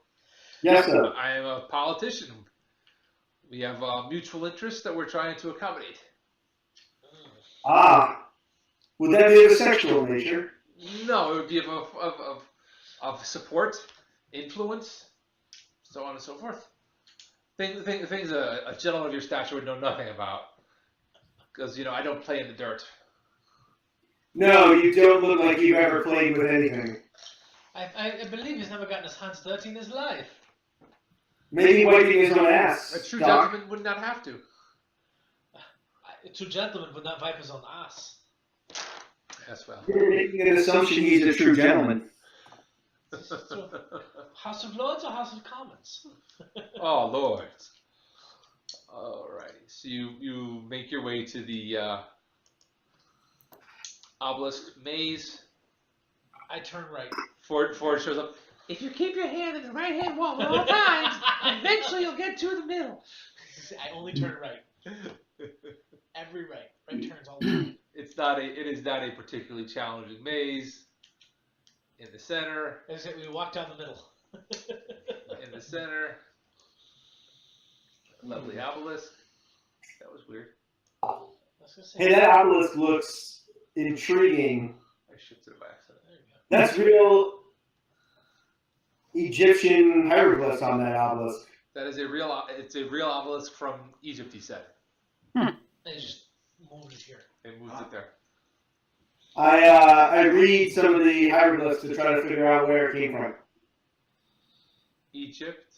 Yes, sir. I am a politician. We have mutual interests that we're trying to accommodate. Would that be of a sexual nature? No, it would be of support, influence, so on and so forth. Things a gentleman of your stature would know nothing about. Because, I don't play in the dirt. No, you don't look like you've ever played with anything. I believe he's never gotten his hands dirty in his life. Maybe wiping his own ass. A true Doc. gentleman would not have to. Two gentlemen would not wipe his own ass. As well. You're making an assumption he's a true gentleman. So, House of Lords or House of Commons? Oh, Lord. Alrighty. So you make your way to the obelisk maze. I turn right. Ford shows up. if you keep your hand in the right hand wall at all times, eventually you'll get to the middle. I only turn right. Every right. Right turns all the time. It is not a particularly challenging maze. In the center. Is it we walk down the middle? In the center. Lovely obelisk. That was weird. Hey, that obelisk looks intriguing. I shifted it by accident. There you go. That's real Egyptian hieroglyphs on that obelisk. That is a real obelisk from Egypt, he said. They just moved it here. They moved it there. I read some of the hieroglyphs to try to figure out where it came from. Egypt.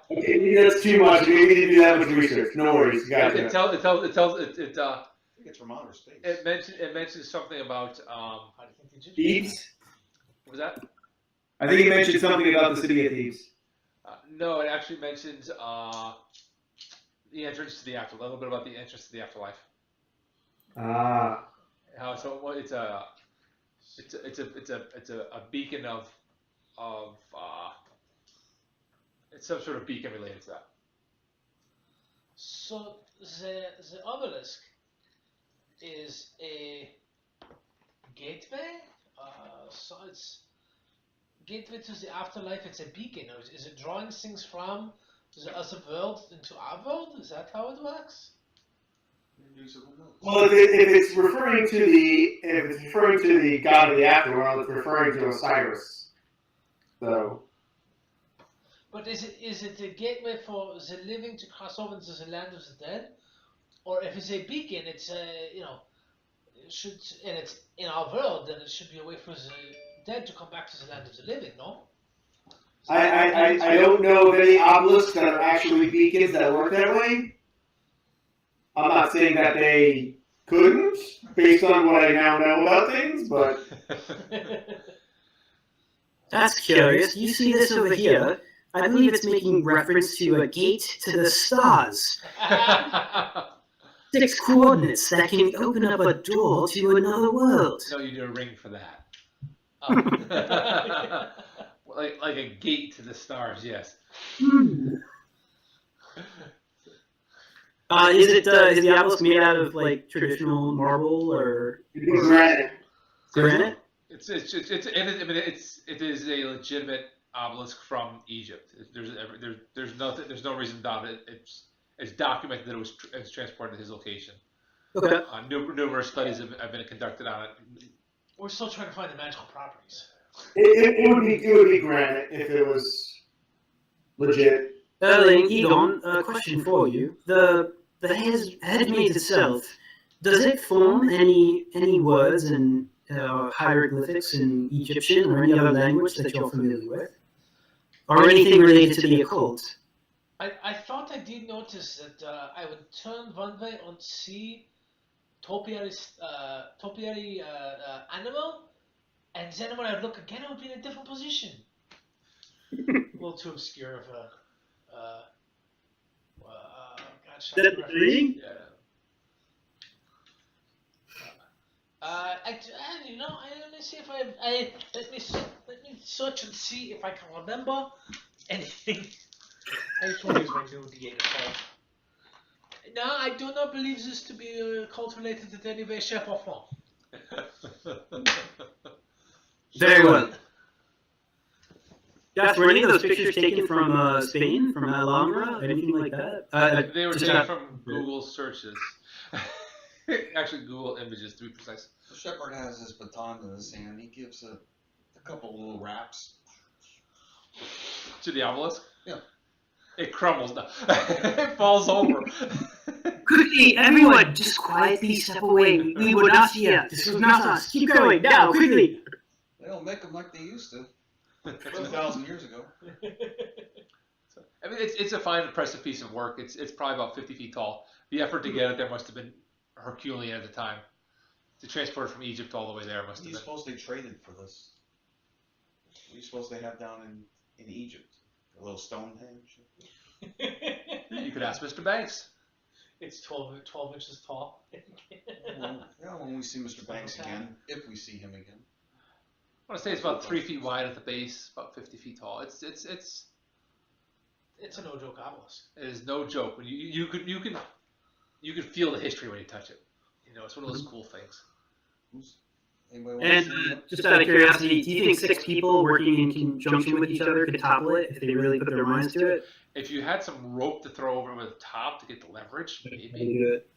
Okay, maybe that's too much. Maybe we didn't do that much research. No worries. You got It it. tells. I think it's from outer space. It mentions something about How do you think the Egyptians? Thebes? what was that? I think he mentioned something about the city of Thebes. No, it actually mentions the entrance to the afterlife. A little bit about the entrance to the afterlife. Ah. How it's a beacon of it's some sort of beacon related to that. So the obelisk is a gateway. So it's gateway to the afterlife. It's a beacon. Or is it drawing things from the other world into our world? Is that how it works? Well, if it's referring to the god of the afterworld, it's referring to Osiris. So. But is it a gateway for the living to cross over into the land of the dead, or if it's a beacon, it's it's in our world, then it should be a way for the dead to come back to the land of the living, no? I don't know of any obelisks that are actually beacons that work that way. I'm not saying that they couldn't, based on what I now know about things, but That's curious. You see this over here? I believe it's making reference to a gate to the stars. 6 coordinates that can open up a door to another world. No, you need a ring for that. Like a gate to the stars, yes. Is the obelisk made out of like traditional marble or granite. granite? It is a legitimate obelisk from Egypt. There's no reason to doubt it. It's documented that it was transported to his location. Okay. Numerous studies have been conducted on it. We're still trying to find the magical properties. It would be granite if it was legit. Erling, Egon, a question for you. The head maze itself, does it form any words and hieroglyphics in Egyptian or any other language that you're familiar with? Or anything related to the occult? I thought I did notice that I would turn one way and see topiary animal, and then when I look again, I would be in a different position. A little too obscure of a. Is that reading? Yeah. Let me see if let me search and see if I can remember anything. I just want to use my new D8 call. No, I do not believe this to be cult related in any way, shape, or form. Very well. Guys, were any of those pictures taken from Spain, from Alhambra, anything like that? They were just taken not- from Google searches. Actually, Google Images, to be precise. The shepherd has his baton in his hand. He gives a couple little raps. To the obelisk? Yeah. It crumbles now. It falls over. Quickly, everyone, just quietly step away. We were not here. This was not us. Keep going, now, quickly. They don't make them like they used to 2,000 years ago. I mean, it's a fine, impressive piece of work. It's probably about 50 feet tall. The effort to get it there must have been Herculean at the time. To transport it from Egypt all the way there must have What do you been. suppose they traded for this? What do you suppose they have down in Egypt? A little Stonehenge? You could ask Mr. Banks. It's 12 inches tall. Well, yeah, when we see Mr. Banks again, if we see him again. I want to say it's about 3 feet wide at the base, about 50 feet tall. It's It's a no joke obelisk. it is no joke. When you can feel the history when you touch it. You know, it's one of those cool things. Anybody want And to see it? just out of curiosity, do you think 6 people working in conjunction with each other could topple it if they really put their minds to it? If you had some rope to throw over the top to get the leverage, maybe. Do it.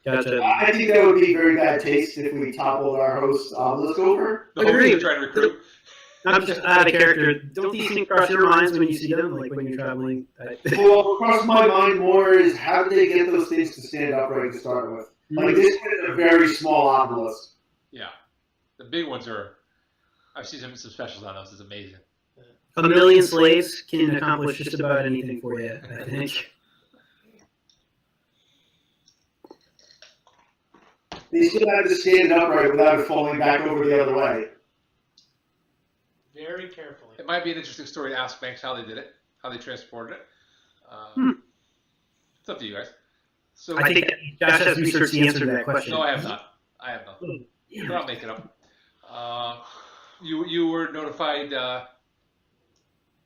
Gotcha. I think that would be very bad taste if we toppled our host obelisk over. The whole team trying to recruit. I'm just out of character. Don't these things cross your minds when you see them, like when you're traveling? Well, what crossed my mind more is how did they get those things to stand upright to start with? Like this is a very small obelisk. Yeah, the big ones are. I've seen some specials on those. It's amazing. A million slaves can accomplish just about anything for you, I think. They still have to stand upright without it falling back over the other way. Very carefully. It might be an interesting story to ask Banks how they did it, how they transported it. It's up to you guys. So I think Josh has researched the answer to that question. no, I have not. But I'll make it up. You were notified.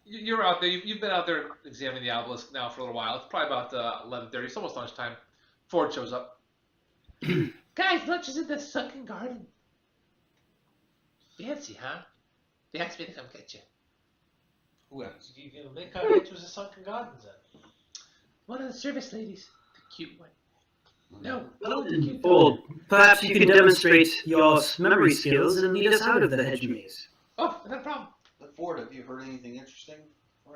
You're out there. You've been out there examining the obelisk now for a little while. It's probably about 11:30. It's almost lunchtime. Ford shows up. Guys, lunch is in the sunken garden. Fancy, huh? They asked me to come get you. Who else? You can make out it was a sunken gardens then. One of the service ladies. The cute one. No, the cute Well, perhaps you can demonstrate your memory skills and lead us out of the hedge maze. Oh, no problem. But Ford, have you heard anything interesting?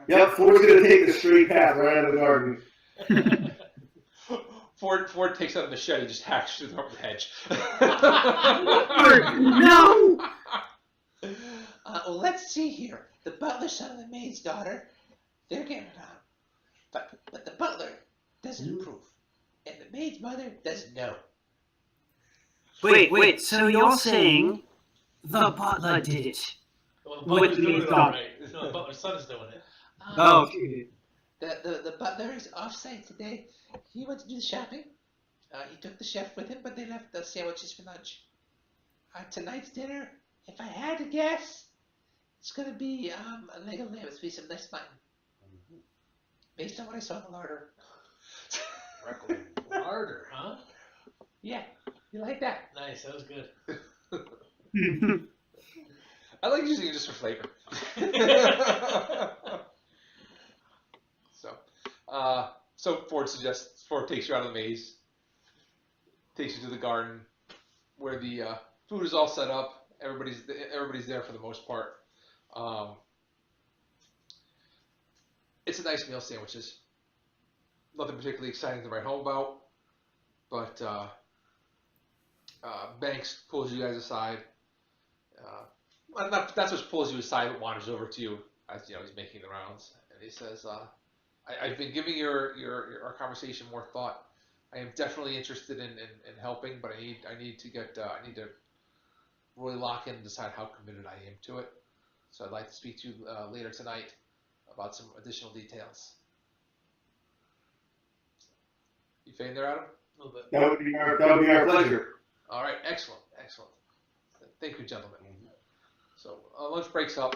Yep, Ford's going to take the straight path right out of the garden. Ford takes out a machete and just hacks through the hedge. No! Well, let's see here. The butler, son of the maid's daughter, they're getting it on. But the butler doesn't approve. And the maid's mother doesn't know. Wait, so you're saying the butler did it? Well, the With butler's the doing maid's it daughter. right. No, the butler's son is doing it. Oh, The butler is off-site today. He went to do the shopping. He took the chef with him, but they left the sandwiches for lunch. Tonight's dinner, if I had to guess, it's going to be a leg of lamb. It's going to be some nice mutton. Based on what I saw in the larder. Larder, huh? Yeah, you like that? Nice, that was good. I like using it just for flavor. So Ford takes you out of the maze, takes you to the garden, where the food is all set up. Everybody's there for the most part. It's a nice meal, sandwiches. Nothing particularly exciting to write home about, but Banks pulls you guys aside. That's what pulls you aside, but wanders over to you as he's making the rounds, and he says, "I've been giving our conversation more thought. I am definitely interested in helping, but I need to really lock in and decide how committed I am to it. So I'd like to speak to you later tonight about some additional details." You fading there, Adam? A little bit. That would be our pleasure. All right, excellent. Thank you, gentlemen. So lunch breaks up.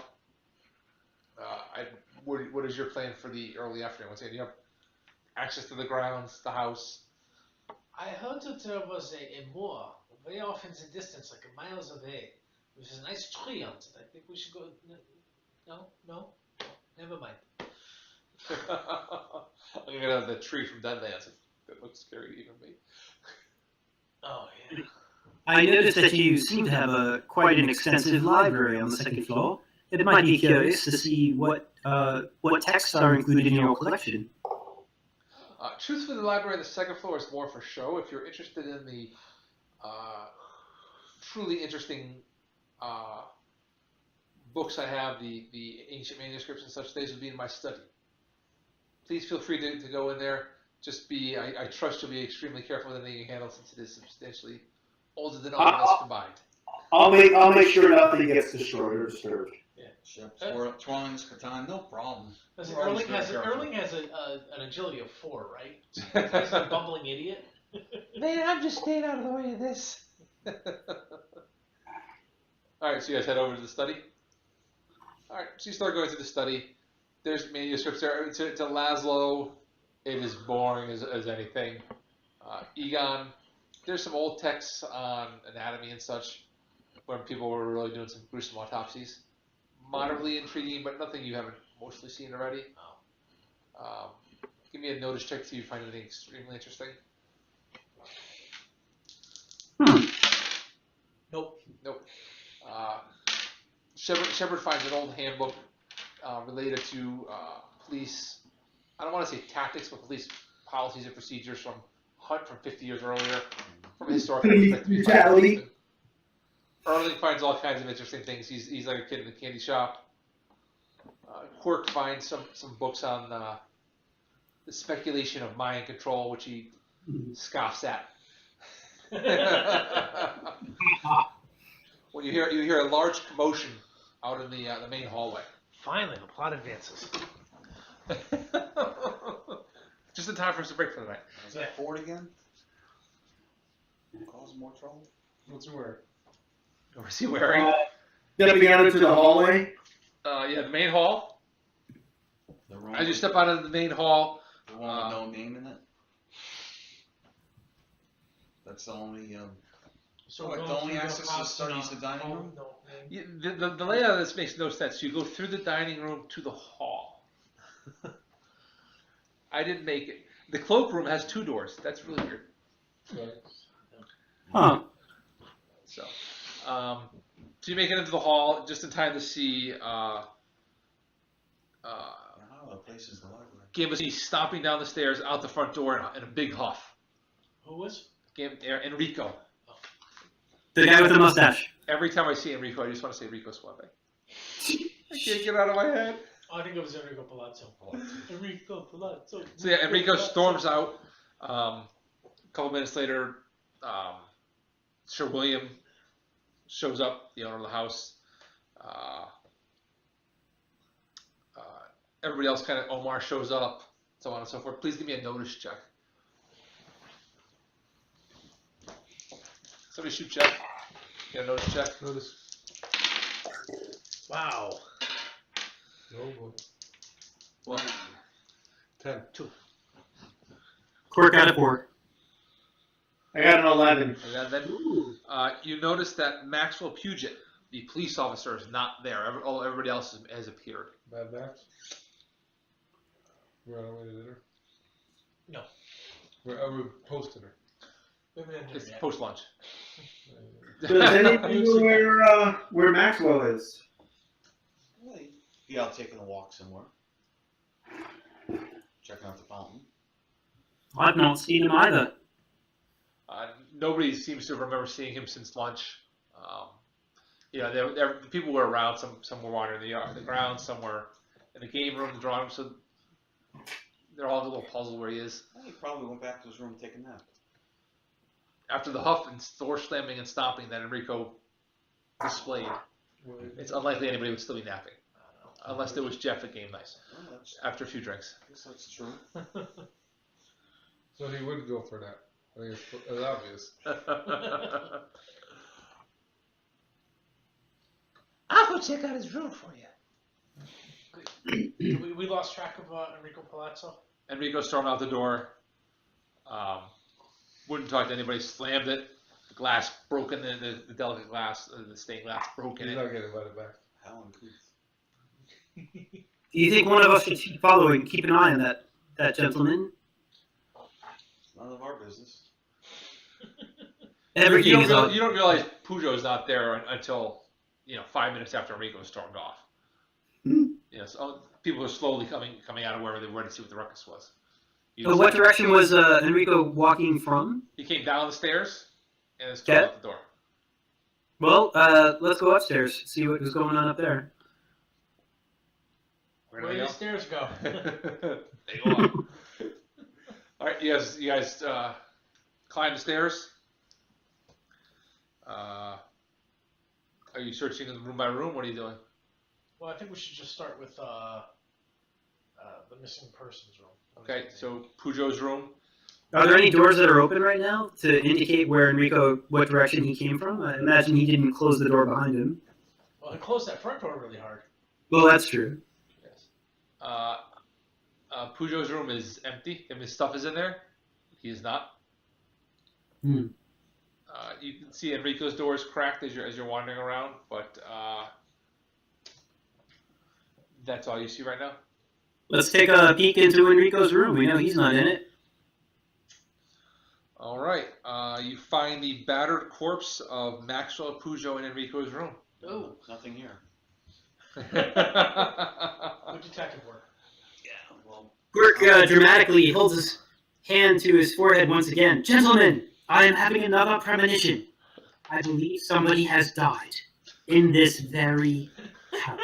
What is your plan for the early afternoon? Do you have access to the grounds, the house? I heard that there was a moor way off in the distance, like miles away. There's a nice tree on it. I think we should go. No, never mind. I'm gonna have the tree from Deadlands. That looks scary to even me. Oh yeah. I noticed that you seem to have quite an extensive library on the second floor. It might be curious to see what texts are included in your collection. Truthfully, the library on the second floor is more for show. If you're interested in the truly interesting books I have, the ancient manuscripts and such, these would be in my study. Please feel free to go in there. Just I trust you'll be extremely careful with anything you handle, since it is substantially older than all of us combined. I'll make sure nothing gets destroyed or disturbed. Yeah. Chef, Twines, Catan, no problem. Listen, We're always Erling has an agility of 4, right? He's a bumbling idiot. Man, I'm just staying out of the way of this. All right, so you guys head over to the study. All right, so you start going through the study. There's manuscripts there. To Laszlo, it is boring as anything. Egon, there's some old texts on anatomy and such, when people were really doing some gruesome autopsies. Moderately intriguing, but nothing you haven't mostly seen already. Give me a notice check if you find anything extremely interesting. Nope. Shepard finds an old handbook related to police, I don't want to say tactics, but police policies and procedures from Hunt from 50 years earlier, from a historical perspective. Erling finds all kinds of interesting things. He's like a kid in the candy shop. Quirk finds some books on the speculation of mind control, which he scoffs at. When you hear a large commotion out in the main hallway. Finally, the plot advances. Just in time for us to break for the night. Is that Ford again? Cause more trouble? What's he wearing? Or is he wearing? Stepping out into the hallway. Yeah, the main hall. The room As you step out of the main hall, the one with no name in it? That's the only, So the only access to the study is the dining room? the layout of this makes no sense. You go through the dining room to the hall. I didn't make it. The cloakroom has 2 doors. That's really weird. Huh. So you make it into the hall just in time to see The place is the library. Gambasini stomping down the stairs out the front door in a big huff. Who was? Enrico. The guy with the mustache. Every time I see Enrico, I just want to say Enrico Suave. I can't get it out of my head. I think it was Enrico Palazzo. Enrico Palazzo. So yeah, Enrico storms out. A couple minutes later, Sir William shows up, the owner of the house. Everybody else Omar shows up, so on and so forth. Please give me a notice check. Somebody shoot check. Get a notice check. Notice. Wow. Oh boy. Well, 10. Quirk out of 4. I got an 11. and then you notice that Maxwell Puget, the police officer, is not there. Everybody else has appeared. Mad Max? We're on our way to dinner? No. We're post dinner. It's post lunch. Does anybody know where Maxwell is? Yeah, I'll taking a walk somewhere. Checking out the fountain. I've not seen him either. Nobody seems to remember seeing him since lunch. The people were around. Some were wandering the grounds. Some were in the game room, the drawing room. So they're all a little puzzled where he is. He probably went back to his room to take a nap. After the huff and door slamming and stomping that Enrico displayed, it's unlikely anybody would still be napping. Unless there was Jeff at game night after a few drinks. I guess that's true. So he would go for a nap. I think it's obvious. I'll go check out his room for you. We lost track of Enrico Palazzo. Enrico stormed out the door. Wouldn't talk to anybody. Slammed it. The glass broken. The delicate glass, the stained glass broken. He's not getting invited back. How uncouth. Do you think one of us should keep following, keep an eye on that gentleman? None of our business. Everything is on. You don't realize Pujo's not there until 5 minutes after Enrico stormed off. So people are slowly coming out of wherever they were to see what the ruckus was. So what direction was Enrico walking from? He came down the stairs and stormed out the door. Well, let's go upstairs, see what was going on up there. Where Where do the stairs go? They go up. All right, you guys climb the stairs. Are you searching room by room? What are you doing? Well, I think we should just start with the missing persons room. Okay, so Pujo's room. Are there any doors that are open right now to indicate what direction he came from? I imagine he didn't close the door behind him. Well, he closed that front door really hard. Well, that's true. Yes. Pujo's room is empty. If his stuff is in there, he is not. Hmm. You can see Enrico's door is cracked as you're wandering around, but that's all you see right now. Let's take a peek into Enrico's room. We know he's not in it. All right. You find the battered corpse of Maxwell Pujo in Enrico's room. Oh, Nothing here. good detective work. Yeah, well, Quirk dramatically holds his hand to his forehead once again. Gentlemen, I am having another premonition. I believe somebody has died in this very house.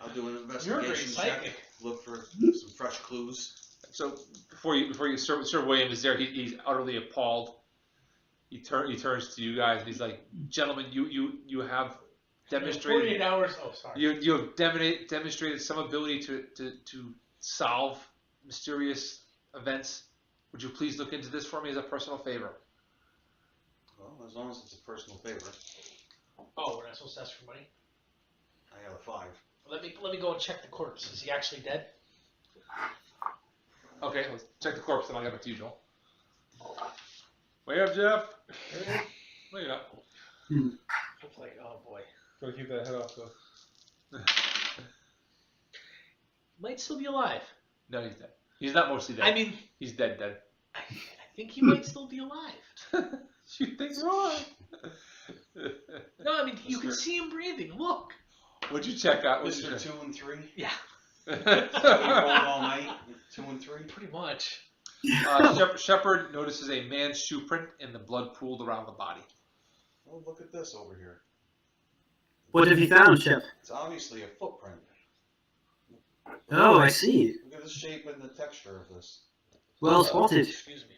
I'll do an You're a great investigation check. psychic. Look for some fresh clues. So before you, Sir William is there. He's utterly appalled. He turns to you guys and he's like, "Gentlemen, you have demonstrated 48 hours. Oh, sorry. you have demonstrated some ability to solve mysterious events. Would you please look into this for me as a personal favor?" Well, as long as it's a personal favor. Oh, we're not supposed to ask for money. I got a 5. Let me go and check the corpse. Is he actually dead? Okay, let's check the corpse, then I'll get back to you, Joel. Wait up, Jeff. Wait up. Looks like, oh boy. Gotta keep that head off though. Might still be alive. No, he's dead. He's not mostly dead. I mean, he's dead. I think he might still be alive. You think so? No, I mean, you can see him breathing. Look. What'd you check out? Was there 2 and 3? Yeah, We rolled all night. 2 and 3. pretty much. Shepard notices a man's shoe print in the blood pooled around the body. Oh, look at this over here. What have you found, Shep? It's obviously a footprint. Oh, I see. Look at the shape and the texture of this. Well spotted. Excuse me.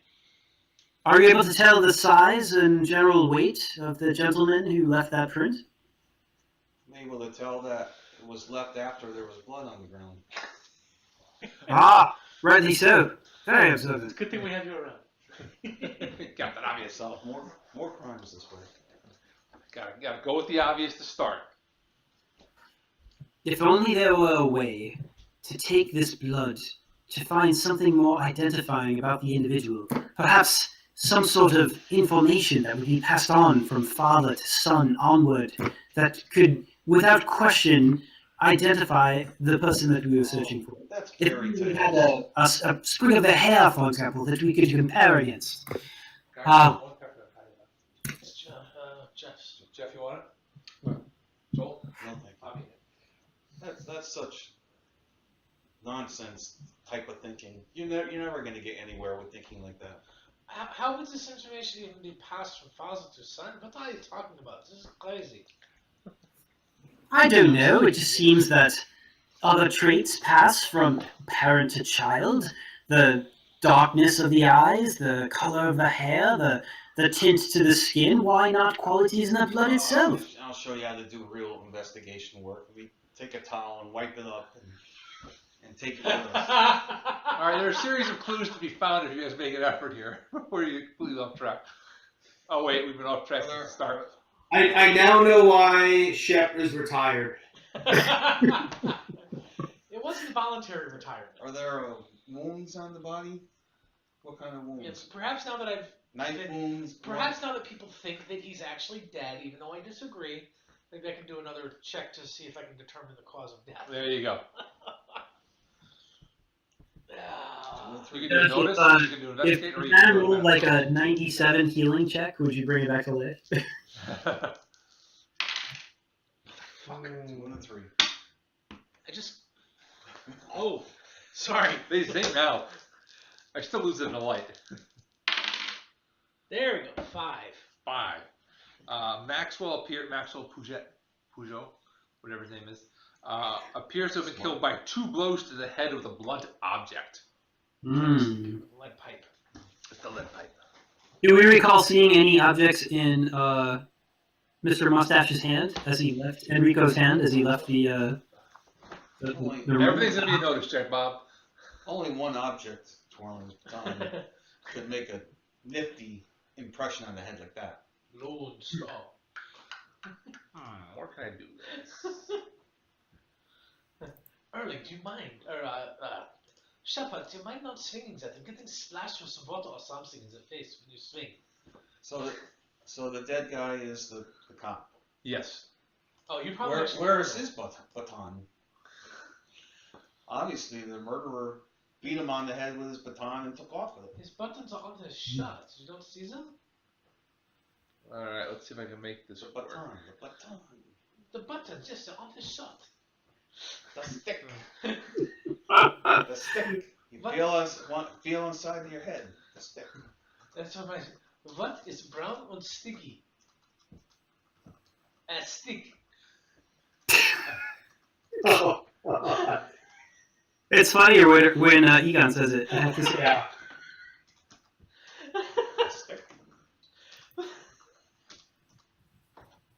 Are you able to tell the size and general weight of the gentleman who left that print? I'm able to tell that it was left after there was blood on the ground. Ah, rightly so. Very observant. It's a good thing we have you around. Captain Obvious. Solve more crimes this way. Gotta go with the obvious to start. If only there were a way to take this blood, to find something more identifying about the individual. Perhaps some sort of information that would be passed on from father to son onward that could, without question, identify the person that we were searching for. That's If fairy we had tale. a sprig of the hair, for example, that we could compare against. It's Jeff's. Jeff, you want it? Joel? No, thank you. That's such nonsense type of thinking. You're never going to get anywhere with thinking like that. How would this information even be passed from father to son? What are you talking about? This is crazy. I don't know, it just seems that other traits pass from parent to child. The darkness of the eyes, the color of the hair, the tint to the skin. Why not qualities in the blood itself? I'll show you how to do real investigation work. We take a towel and wipe it up and take it with us. All right, there are a series of clues to be found if you guys make an effort here. Before you get completely off track. Oh wait, we've been off track since the start. I now know why Shep is retired. It wasn't voluntary retirement. Are there wounds on the body? What kind of wounds? Yes, perhaps now that I've Knife wounds? Perhaps now that people think that he's actually dead, even though I disagree, maybe I can do another check to see if I can determine the cause of death. There you go. Ah. You can do a notice, you can do an If investigate, or you that can do rolled a like a 97 healing check, would you bring it back to life? Fuck. 2 and a 3. I just. Oh, sorry. They think now. I still lose it in the light. There we go. 5. 5. Maxwell Peugeot, whatever his name is, appears to have been killed by 2 blows to the head with a blunt object. Hmm. Lead pipe. It's the lead pipe. Do we recall seeing any objects in Mr. Mustache's hand as he left Enrico's hand as he left the room? Everything's going to be noticed, Jack Bob. Only one object twirling tongue could make a nifty impression on the head like that. Lone Star. more can I do? Erling, do you mind? Shepard, do you mind not swinging that? I'm getting splashed with some water or something in the face when you swing. So the dead guy is the cop. Yes. Oh, you probably. Where is his baton? Obviously, the murderer beat him on the head with his baton and took off with it. His buttons are on his shirt. You don't see them? Alright, let's see if I can make this The work. baton. The buttons, yes, they're on his shirt. The stick. The stick. You feel inside your head. The stick. That's what what is brown and sticky? A stick. Oh. It's funnier when Egon says it. I have to say. Yeah. The stick.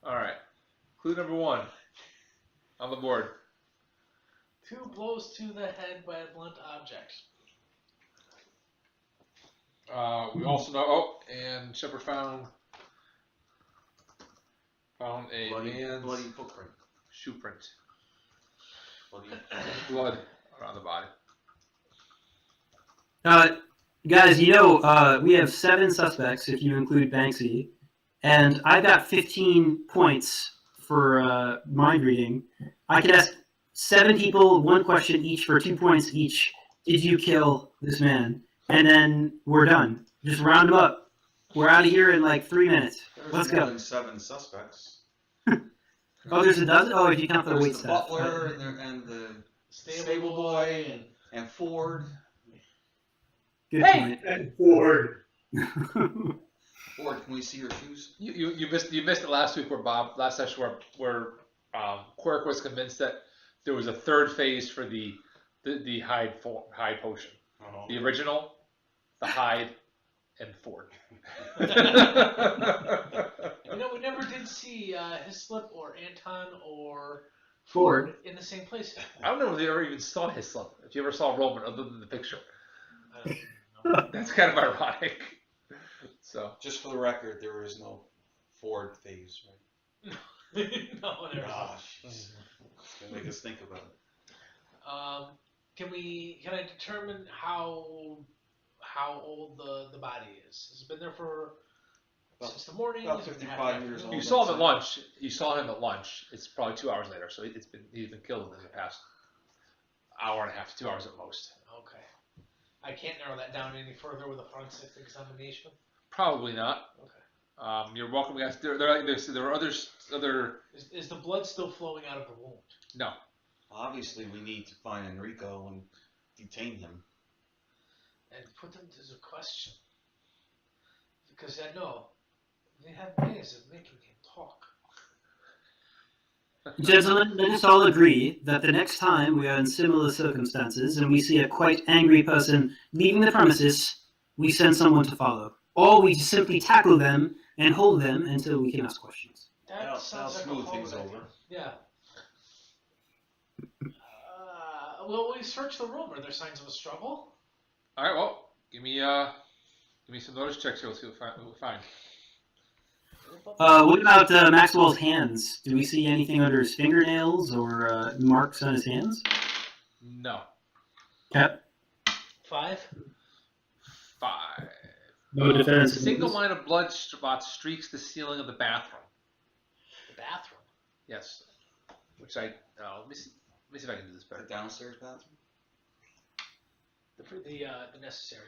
Alright. Clue number 1 on the board. 2 blows to the head by a blunt object. We also know. And Shepard found a man's bloody footprint. shoe print. Bloody. Blood around the body. Guys, we have 7 suspects if you include Banksy, and I got 15 points for mind reading. I could ask 7 people 1 question each for 2 points each. Did you kill this man? And then we're done. Just round them up. We're out of here in like 3 minutes. Let's There's more go. than 7 suspects. Oh, there's a dozen? Oh, if you count the There's wait the staff. butler and the stable boy and Ford. Good Hey! And Ford. point. Ford, can we see your shoes? You missed it last week last session where Quirk was convinced that there was a third phase for the hide potion. Oh. The original, the hide, and Ford. We never did see Hislop or Anton or Ford. in the same place. I don't know if they ever even saw Hislop. If you ever saw Roman other than the picture. I don't know. That's kind of ironic. So Just for the record, there is no Ford phase, right? No, there's not. Gosh, it's gonna make us think about it. Can I determine how old the body is? Has it been there since the morning? About Has it been 55 half years the old. you saw him at lunch. You saw him at lunch. It's probably 2 hours later. So he's been killed within the past hour and a half to 2 hours at most. Okay. I can't narrow that down any further with a forensic examination. Probably not. Okay. You're welcome, guys. There are other. Is the blood still flowing out of the wound? No. Obviously, we need to find Enrico and detain him. And put him to the question. Because I know they have ways of making him talk. Gentlemen, let us all agree that the next time we are in similar circumstances and we see a quite angry person leaving the premises, we send someone to follow. Or we simply tackle them and hold them until we can ask questions. That'll smooth things over. Yeah. Will we search the room? Are there signs of a struggle? All right. Well, give me some notice checks here. We'll see what we find. What about Maxwell's hands? Do we see anything under his fingernails or marks on his hands? No. Okay. 5. 5. No defense. A single line of blood spots streaks the ceiling of the bathroom. The bathroom. Yes. Which let me see if I can do this The better. downstairs bathroom? The necessary.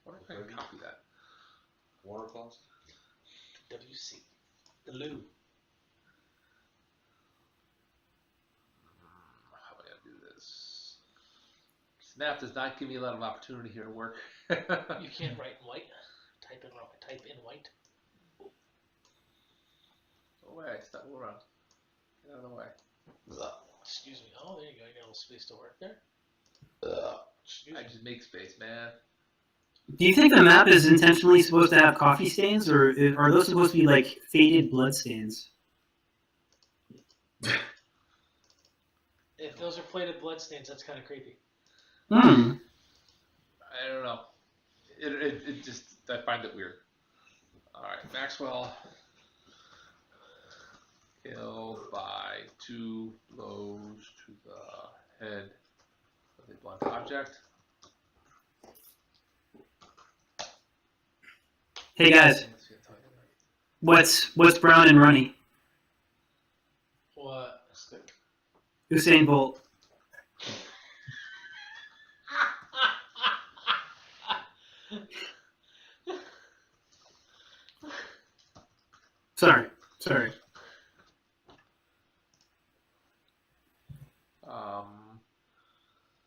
What if I can copy that? Water closet? WC. The loo. How am I gonna do this? Snap does not give me a lot of opportunity here at work. You can't write in white. Type in white. Go away. Stop around. Get out of the way. Excuse me. Oh, there you go. You got a little space to work there. Excuse I me. just make space, man. Do you think the map is intentionally supposed to have coffee stains, or are those supposed to be like faded blood stains? If those are plated blood stains, that's kind of creepy. Hmm. I don't know. It just, I find it weird. All right, Maxwell. Kill. by 2 blows to the head of a blunt object. Hey guys, what's brown and runny? What? A stick. Usain Bolt. Sorry.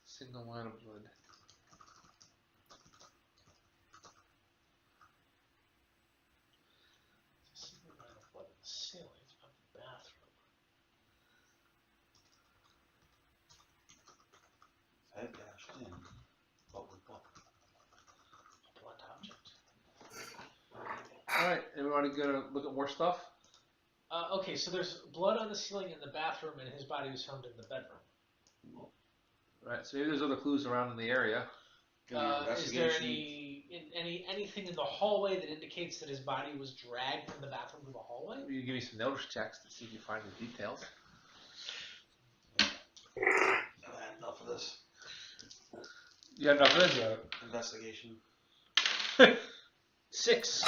Single line of blood. What in the ceiling? It's about the bathroom. Head dashed in. But with what? A blunt object. Alright, everybody gonna look at more stuff? Okay, so there's blood on the ceiling in the bathroom, and his body was found in the bedroom. Right, so maybe there's other clues around in the area. Is there anything in the hallway that indicates that his body was dragged from the bathroom to the hallway? You give me some notice checks to see if you find the details. I've had enough of this. You have enough of this? Investigation. 6.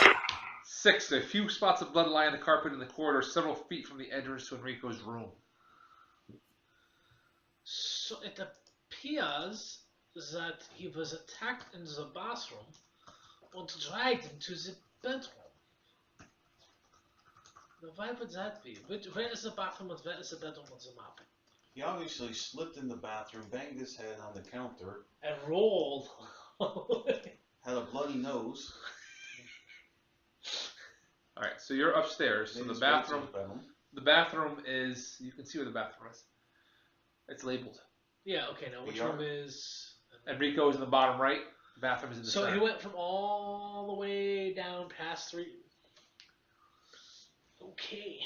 6. There are a few spots of blood lie on the carpet in the corridor, several feet from the entrance to Enrico's room. So it appears that he was attacked in the bathroom and dragged into the bedroom. Now, why would that be? Where is the bathroom and where is the bedroom on the map? He obviously slipped in the bathroom, banged his head on the counter, And rolled. had a bloody nose. Alright, so you're upstairs. So made the his way to bathroom. the bedroom. The bathroom is. You can see where the bathroom is. It's labeled. Yeah, okay, now which VR? room is... Enrico is in the bottom right. The bathroom is in the So center. he went from all the way down past 3... Okay.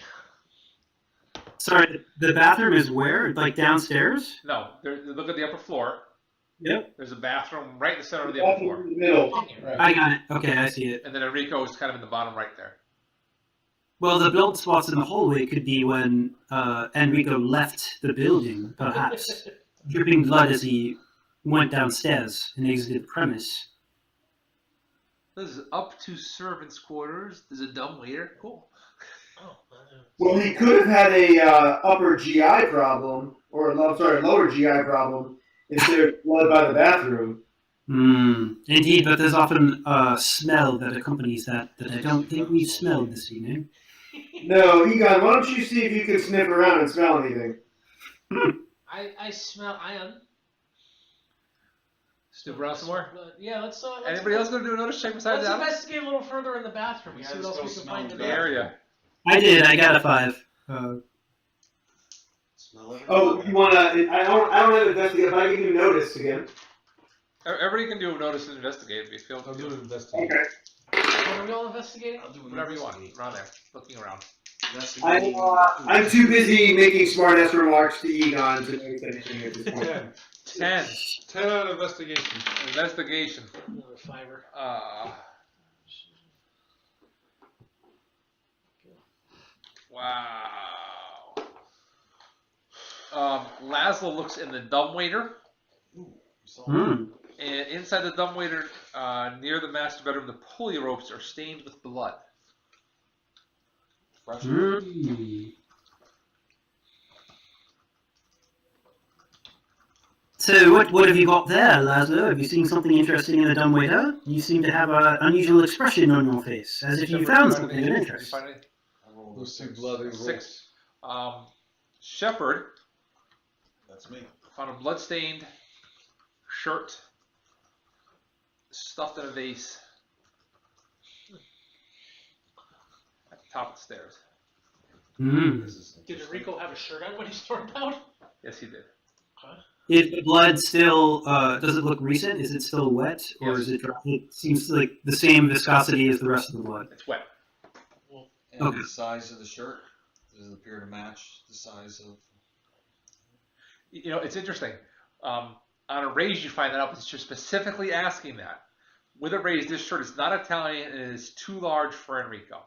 Sorry, the bathroom is where? Like downstairs? No, look at the upper floor. Yep. There's a bathroom right in the center of the upper floor. In the middle. I got it. Okay, I see it. And then Enrico is kind of in the bottom right there. Well, the blood spots in the hallway could be when Enrico left the building, perhaps, dripping blood as he went downstairs and exited the premise. This is up to servants' quarters. There's a dumb waiter. Cool. Oh, Well, he could have had a upper GI problem, or lower GI problem, instead of blood by the bathroom. Indeed, but there's often a smell that accompanies that I don't think we've smelled this evening. No, Egon, why don't you see if you can sniff around and smell anything? I smell iron. Snoop around some more. Yeah, let's Anybody else going to do a notice check besides let's that? investigate a little further in the bathroom and Yeah, see what let's else go we can find in smell The there. area. I did. I got a 5. Smell everything. Oh, you wanna? I don't have to investigate. But I give you notice again. Everybody can do a notice and investigate if you feel. I'll do an investigation. Okay. What are we all investigating? I'll do an Whatever you want. investigate. Around there. Looking around. Investigating. I'm too busy making smart-ass remarks to Egon to notice anything at this point. 10. 10. 10 on investigation. Investigation. Another 5-er. Wow. Laszlo looks in the dumbwaiter, Hmm. and inside the dumbwaiter, near the master bedroom, the pulley ropes are stained with blood. Fresh. So what have you got there, Laszlo? Have you seen something interesting in the dumbwaiter? You seem to have an unusual expression on your face, as if you found something of Did you interest. find anything? I rolled We'll a see 6. blood and 6. Shepard That's me. found a blood-stained shirt stuffed in a vase at the top of the stairs. Hmm. This is Did Enrico have a shirt on when he stormed out? Yes, he did. Is the blood still? Does it look recent? Is it still wet, or Yes. is it dry? It seems like the same viscosity as the rest of the blood. It's wet. And Okay. the size of the shirt, does it appear to match the size of... You know, it's interesting. On a raise, you find that out, but you're specifically asking that. With a raise, this shirt is not Italian and it is too large for Enrico.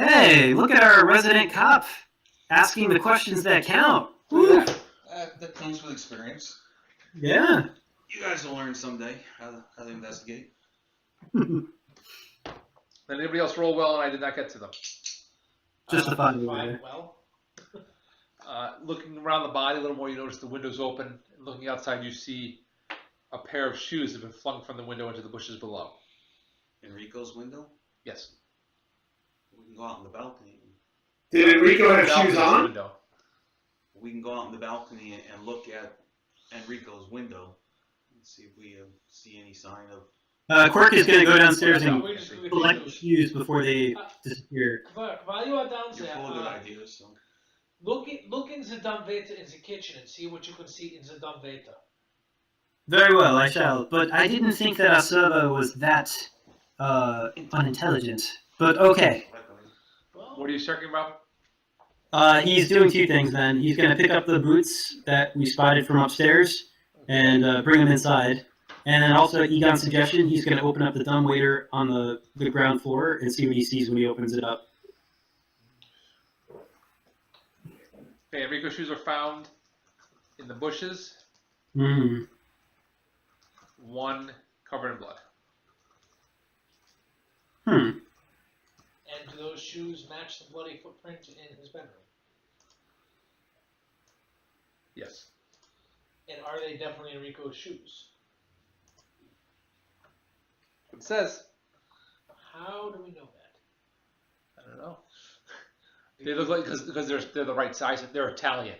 Hey, look at our resident cop asking the questions that count. Woo. That comes with experience. Yeah. You guys will learn someday how to investigate. Did anybody else roll well and I did not get to them? Just a fun Fine, well. Looking around the body a little more, you notice the window's open. Looking outside, you see a pair of shoes have been flung from the window into the bushes below. Enrico's window? Yes. We can go out on the balcony. Did Enrico have shoes Balcony's on? window. We can go out on the balcony and look at Enrico's window and see if we see any sign of. Quirk is going to go downstairs and We just collect the shoes before they disappear. While you are You're downstairs, full of good ideas, so. look in the dumbwaiter in the kitchen and see what you can see in the dumbwaiter. Very well, I shall. But I didn't think that our server was that unintelligent. But okay. Well, What are you checking about? He's doing two things then. He's going to pick up the boots that we spotted from upstairs and bring them inside. And then also, Egon's suggestion, he's going to open up the dumbwaiter on the ground floor and see what he sees when he opens it up. Okay, Enrico's shoes are found in the bushes. Hmm. One covered in blood. Hmm. and do those shoes match the bloody footprint in his bedroom? Yes. And are they definitely Enrico's shoes? It says. How do we know that? I don't know. They look like because they're the right size. They're Italian.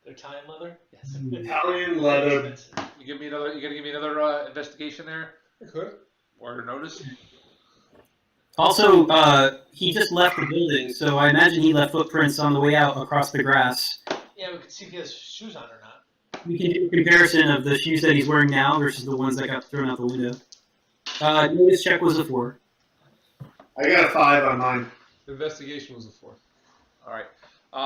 They're Italian leather? Yes. Italian leather. You give me another. You gonna give me another investigation there I could. or notice? Also, he just left the building, so I imagine he left footprints on the way out across the grass. Yeah, we can see if he has shoes on or not. We can do a comparison of the shoes that he's wearing now versus the ones that got thrown out the window. Notice check was a 4. I got a 5 on mine. Investigation was a 4. All right.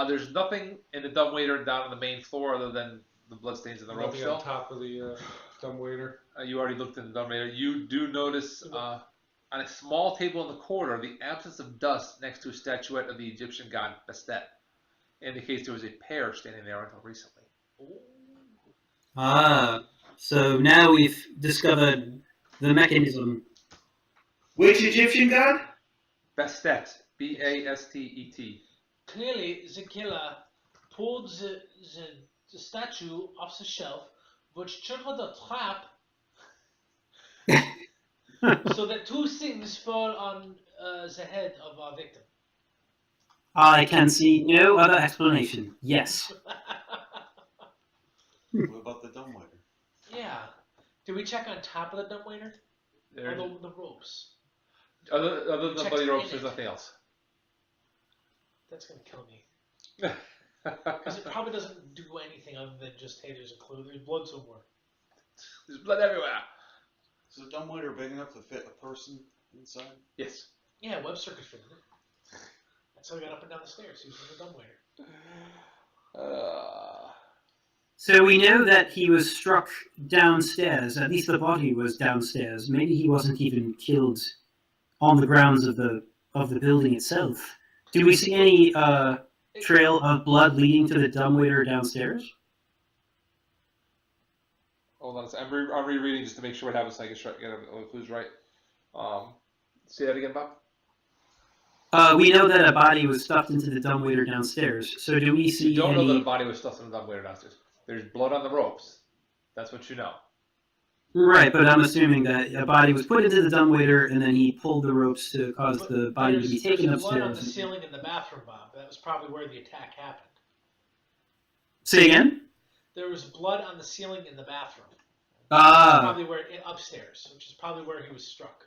There's nothing in the dumbwaiter down on the main floor other than the bloodstains in the rope Nothing still. on top of the dumbwaiter. You already looked in the dumbwaiter. You do notice on a small table in the corner the absence of dust next to a statuette of the Egyptian god Bastet. Indicates there was a pair standing there until recently. Ah, so now we've discovered the mechanism. Which Egyptian god? Bastet. Bastet. Clearly, the killer pulled the statue off the shelf, which triggered the trap so that two things fall on the head of our victim. I can see no other explanation. Yes. What about the dumbwaiter? Yeah. Did we check on top of the dumbwaiter? There, Or the ropes? other than the Checked bloody ropes, in there's it. nothing else. That's going to kill me. Because it probably doesn't do anything other than just, hey, there's a clue, there's blood somewhere. There's blood everywhere. Is the dumbwaiter big enough to fit a person inside? Yes. Yeah, Webster could fit in it. That's how he got up and down the stairs, using the dumbwaiter. So we know that he was struck downstairs. At least the body was downstairs. Maybe he wasn't even killed on the grounds of the building itself. Do we see any trail of blood leading to the dumbwaiter downstairs? Hold on a second. I'm rereading just to make sure what happens so I can get all the clues right. Say that again, Bob? We know that a body was stuffed into the dumbwaiter downstairs. So do we see You don't know that any... a body was stuffed in the dumbwaiter downstairs. There's blood on the ropes. That's what you know. Right, but I'm assuming that a body was put into the dumbwaiter and then he pulled the ropes to cause the body to be taken there's blood on the upstairs. ceiling in the bathroom, Bob. That was probably where the attack happened. Say again? There was blood on the ceiling in the bathroom. Ah, Probably upstairs, which is probably where he was struck.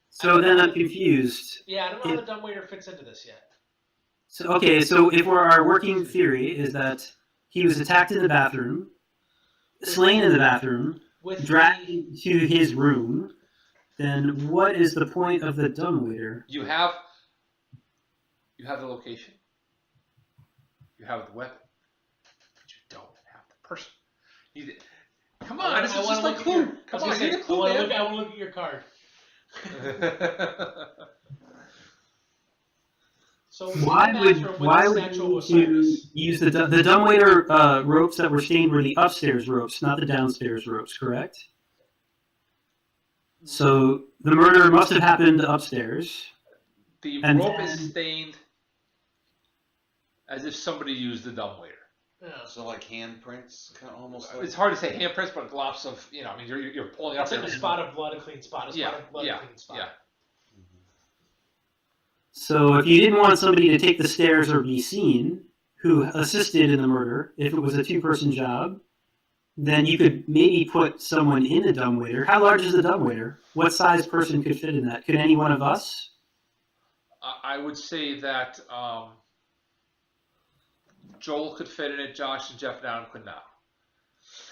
so then I'm confused. Yeah, I don't know how the dumbwaiter fits into this yet. So, okay, so if our working theory is that he was attacked in the bathroom, slain in the bathroom, With dragged the, to his room, then what is the point of the dumbwaiter? You have the location. You have the weapon. But you don't have the person. Come on, this is just like clue. Come on, give me a clue, man. I want to look at your card. So it was Why in the would bathroom with why the would statue you of Osiris. use the dumbwaiter ropes that were stained were the upstairs ropes, not the downstairs ropes, correct? So the murder must have happened upstairs. The And rope is then- stained as if somebody used the dumbwaiter. Yeah. So like handprints, kind of almost. It's hard to say handprints, but lots of, I mean, you're pulling up It's like there. a spot of blood, a clean spot, a spot of blood, a clean spot. Yeah. So if you didn't want somebody to take the stairs or be seen, who assisted in the murder, if it was a two-person job, then you could maybe put someone in a dumbwaiter. How large is the dumbwaiter? What size person could fit in that? Could any one of us? I would say that Joel could fit in it, Josh and Jeff Down could not.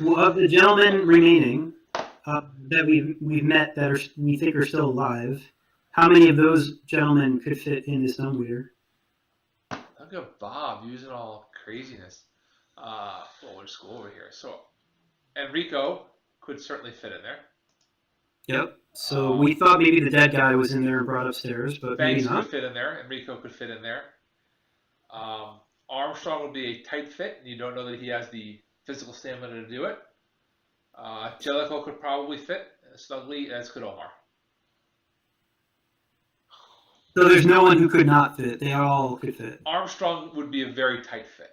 Well, of the gentlemen remaining that we've met that we think are still alive, how many of those gentlemen could fit in this dumbwaiter? Look at Bob using all craziness. Well, we'll just go over here. So Enrico could certainly fit in there. Yep. So we thought maybe the dead guy was in there and brought upstairs, but Banks maybe not. could fit in there. Enrico could fit in there. Armstrong would be a tight fit, and you don't know that he has the physical stamina to do it. Jellicoe could probably fit snugly, as could Omar. So there's no one who could not fit. They all could fit. Armstrong would be a very tight fit.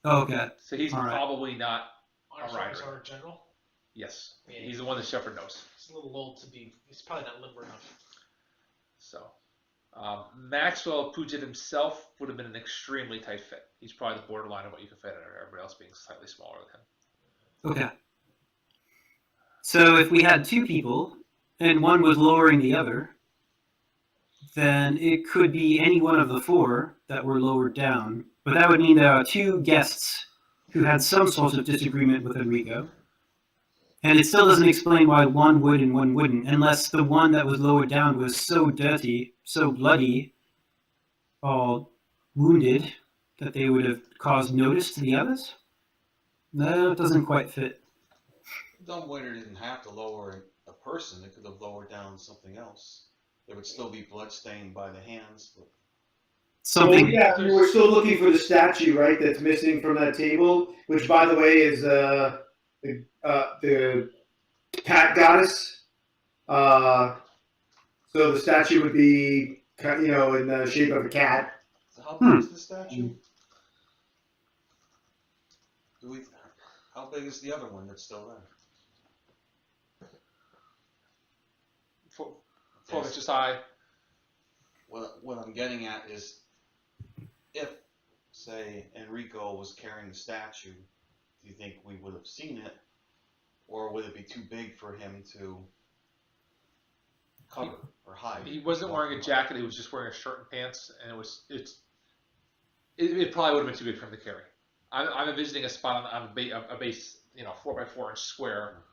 Oh, okay. So he's All right. probably not. Armstrong's rider. our general. Yes. Yeah. He's the one that Shepard knows. He's a little old to be. He's probably not limber enough. So Maxwell Puget himself would have been an extremely tight fit. He's probably the borderline of what you could fit in, everybody else being slightly smaller than him. Okay. So if we had two people and one was lowering the other, then it could be any one of the four that were lowered down. But that would mean there are two guests who had some sort of disagreement with Enrico. And it still doesn't explain why one would and one wouldn't, unless the one that was lowered down was so dirty, so bloody, all wounded, that they would have caused notice to the others. No, it doesn't quite fit. Dumbwaiter didn't have to lower a person. It could have lowered down something else. There would still be blood stained by the hands. But Something. Well, yeah, we're still looking for the statue, right? That's missing from that table, which, by the way, is the cat goddess. So the statue would be, in the shape of a cat. so how big is the statue? How big is the other one that's still there? 4 inches high. What I'm getting at is, if, say, Enrico was carrying the statue, do you think we would have seen it, or would it be too big for him to cover or hide? He wasn't wearing a jacket. He was just wearing a shirt and pants, and it probably would have been too big for him to carry. I'm envisioning a spot on a base, 4x4 inch square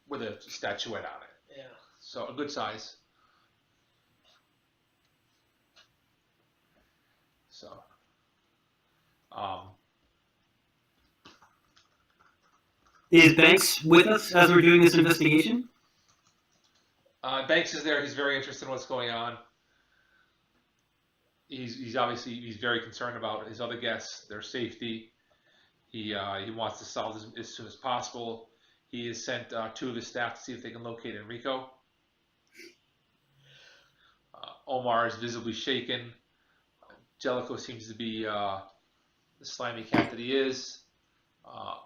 with a statuette on it. Yeah. So a good size. So, Is Banks with us as we're doing this investigation? Banks is there. He's very interested in what's going on. He's obviously very concerned about his other guests, their safety. He wants to solve this as soon as possible. He has sent 2 of his staff to see if they can locate Enrico. Omar is visibly shaken. Jellicoe seems to be the slimy cat that he is.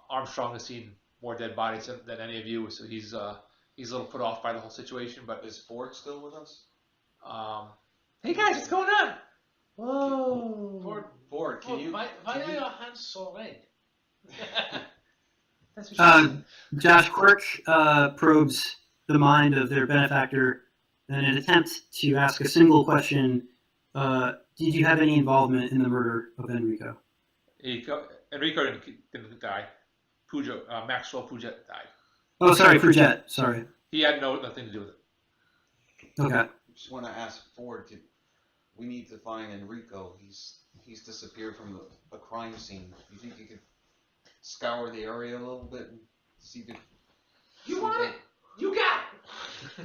Armstrong has seen more dead bodies than any of you, so he's a little put off by the whole situation. But Is Ford still with us? Hey guys, what's going on? Whoa. Ford, can you? Why are your hands so red? That's what she said. Josh Quirk probes the mind of their benefactor in an attempt to ask a single question. Did you have any involvement in the murder of Enrico? Enrico didn't die. Maxwell Puget died. Oh, sorry, Puget. Sorry. He had nothing to do with it. Okay. Just want to ask Ford. We need to find Enrico. He's disappeared from a crime scene. Do you think you could scour the area a little bit and see if You want it? You got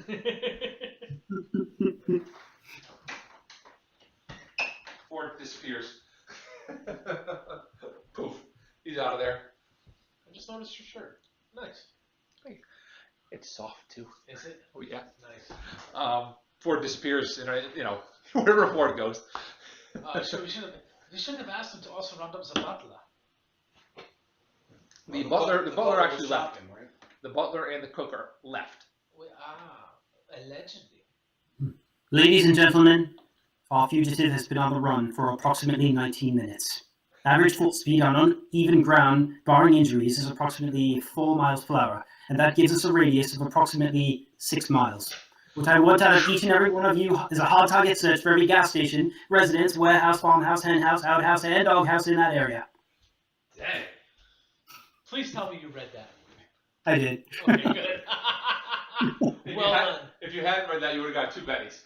it. Ford disappears. Poof. He's out of there. I just noticed your shirt. Nice. It's soft too. Is it? Oh yeah. Nice. Ford disappears, and wherever Ford goes. So we should have asked him to also round up the butler. The butler actually was left. shopping, right? The butler and the cook are left. Allegedly. Ladies and gentlemen, our fugitive has been on the run for approximately 19 minutes. Average foot speed on uneven ground, barring injuries, is approximately 4 miles per hour, and that gives us a radius of approximately 6 miles. What I want out of each and every one of you is a hard target search for every gas station, residence, warehouse, farmhouse, henhouse, outhouse, and doghouse in that area. Dang. Please tell me you read that. I did. Okay, good. Well done. If you hadn't read that, you would have got 2 bennies.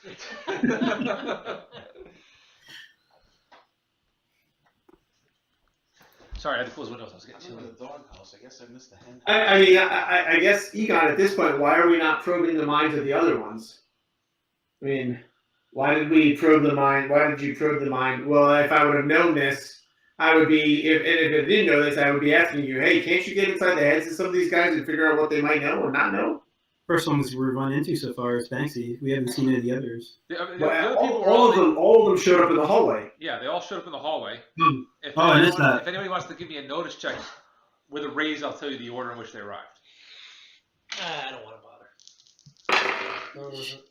Sorry, I had to close windows. I was getting I'm in chilly. the doghouse. I guess I missed the hen. I mean, I guess, Egon, at this point, why are we not probing the minds of the other ones? I mean, why did we probe the mind? Why did you probe the mind? Well, if I would have known this, I would be, if I didn't know this, I would be asking you, hey, can't you get inside the heads of some of these guys and figure out what they might know or not know? First ones we've run into so far is Banksy. We haven't seen any of the others. All of them showed up in the hallway. Yeah, they all showed up in the hallway. If I missed that. If anybody wants to give me a notice check with a raise, I'll tell you the order in which they arrived. I don't want to bother. What was it?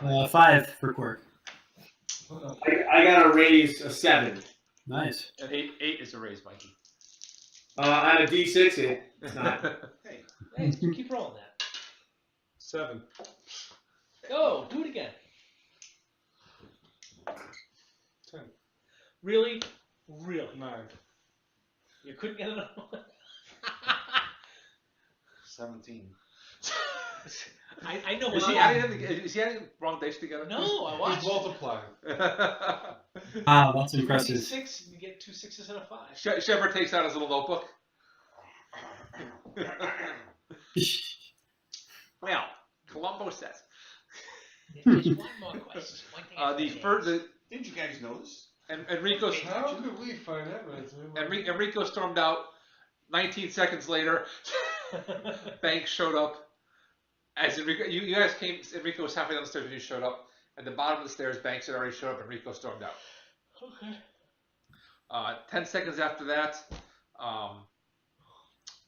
Oh, 5 for Quirk. I got a raise of 7. Nice. And 8 is a raise, Mikey. On a D6, it's not. hey, keep rolling that. 7. Go, do it again. 10. Really? Really? 9. You couldn't get another one? 17. I know. Is he adding wrong dice together? No, I He's watched. multiplying. Wow, that's impressive. 6, and you get 2 6s and a 5. Shepard takes out his little notebook. Well, Columbo says. There's one more question. One thing Didn't you guys notice? Enrico How could we find evidence? Enrico stormed out. 19 seconds later, Banks showed up. As Enrico, you guys came. Enrico was halfway down the stairs when you showed up. At the bottom of the stairs, Banks had already showed up. Enrico stormed out. Okay. 10 seconds after that,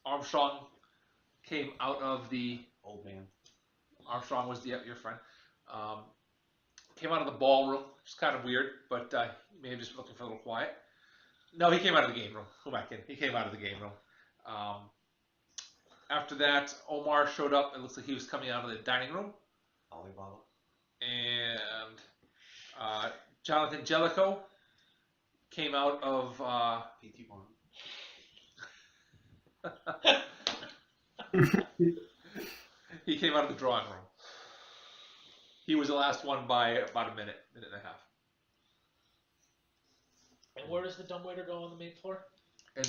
Armstrong came out of the. Old man. Armstrong was your friend. Came out of the ballroom. It's kind of weird, but he may have just been looking for a little quiet. No, he came out of the game room. Who am I kidding? He came out of the game room. After that, Omar showed up. It looks like he was coming out of the dining room. Alibaba. And Jonathan Jellicoe came out of P.T. Barnum. he came out of the drawing room. He was the last one by about a minute and a half. And where does the dumbwaiter go on the main floor? And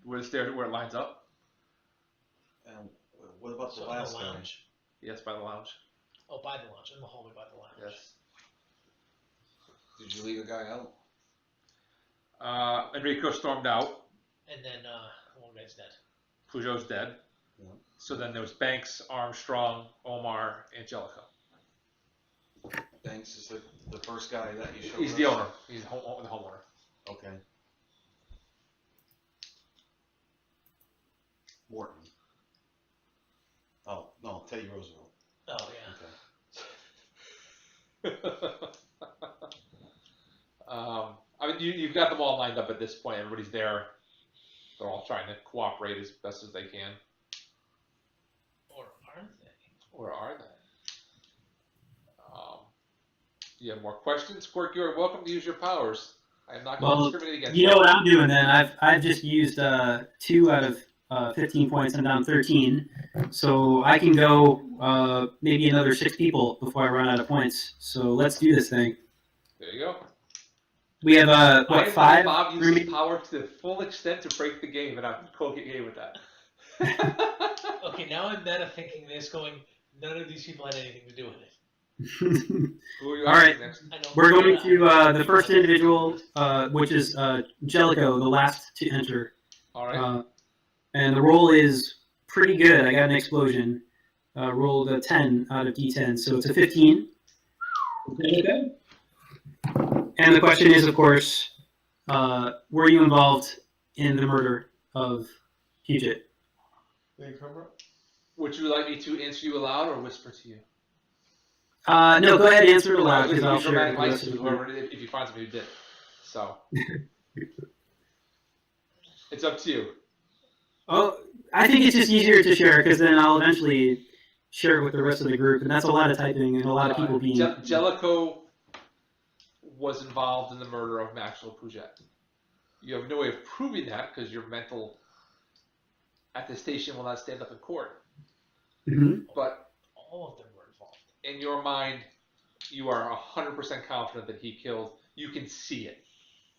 where it lines up. And what about the So last the guy? lounge. Yes, by the lounge. Oh, by the lounge, in the hallway by the lounge. Yes. Did you leave a guy out? Enrico stormed out. And then one guy's dead. Peugeot's dead. Yeah. So then there was Banks, Armstrong, Omar, and Jellicoe. Banks is the first guy that you showed He's us? the owner. He's the homeowner. Okay. Morton. Oh, no, Teddy Roosevelt. Oh, yeah. Okay. I mean, you've got them all lined up at this point. Everybody's there. They're all trying to cooperate as best as they can. Or aren't they? Or are they? You have more questions? Quirk, you are welcome to use your powers. I am not going to discriminate against you know what I'm doing then? I've just used 2 out of 15 points. I'm down 13, so I can go maybe another 6 people before I run out of points. So let's do this thing. There you go. We have I am 5. Bob using power to the full extent to break the game, and I'm okay with that. Okay, now I'm meta thinking this, going, none of these people had anything to do with it. Who are you All right. asking next? I know. We're going to the first individual, which is Jellico, the last to enter. All right. And the roll is pretty good. I got an explosion. Rolled a 10 out of D10, so it's a 15. Okay. And the question is, of course, were you involved in the murder of Puget? Would you like me to answer you aloud or whisper to you? No, go ahead and answer it aloud, because I'll Use share it dramatic with the rest license of with the group. whoever, if you find somebody who did it. So. It's up to you. Oh, I think it's just easier to share, because then I'll eventually share it with the rest of the group, and that's a lot of typing and a lot of people being... Jellico was involved in the murder of Maxwell Puget. You have no way of proving that because your mental attestation will not stand up in court. Mhm. But All of them were involved. in your mind, you are 100% confident that he killed. You can see it.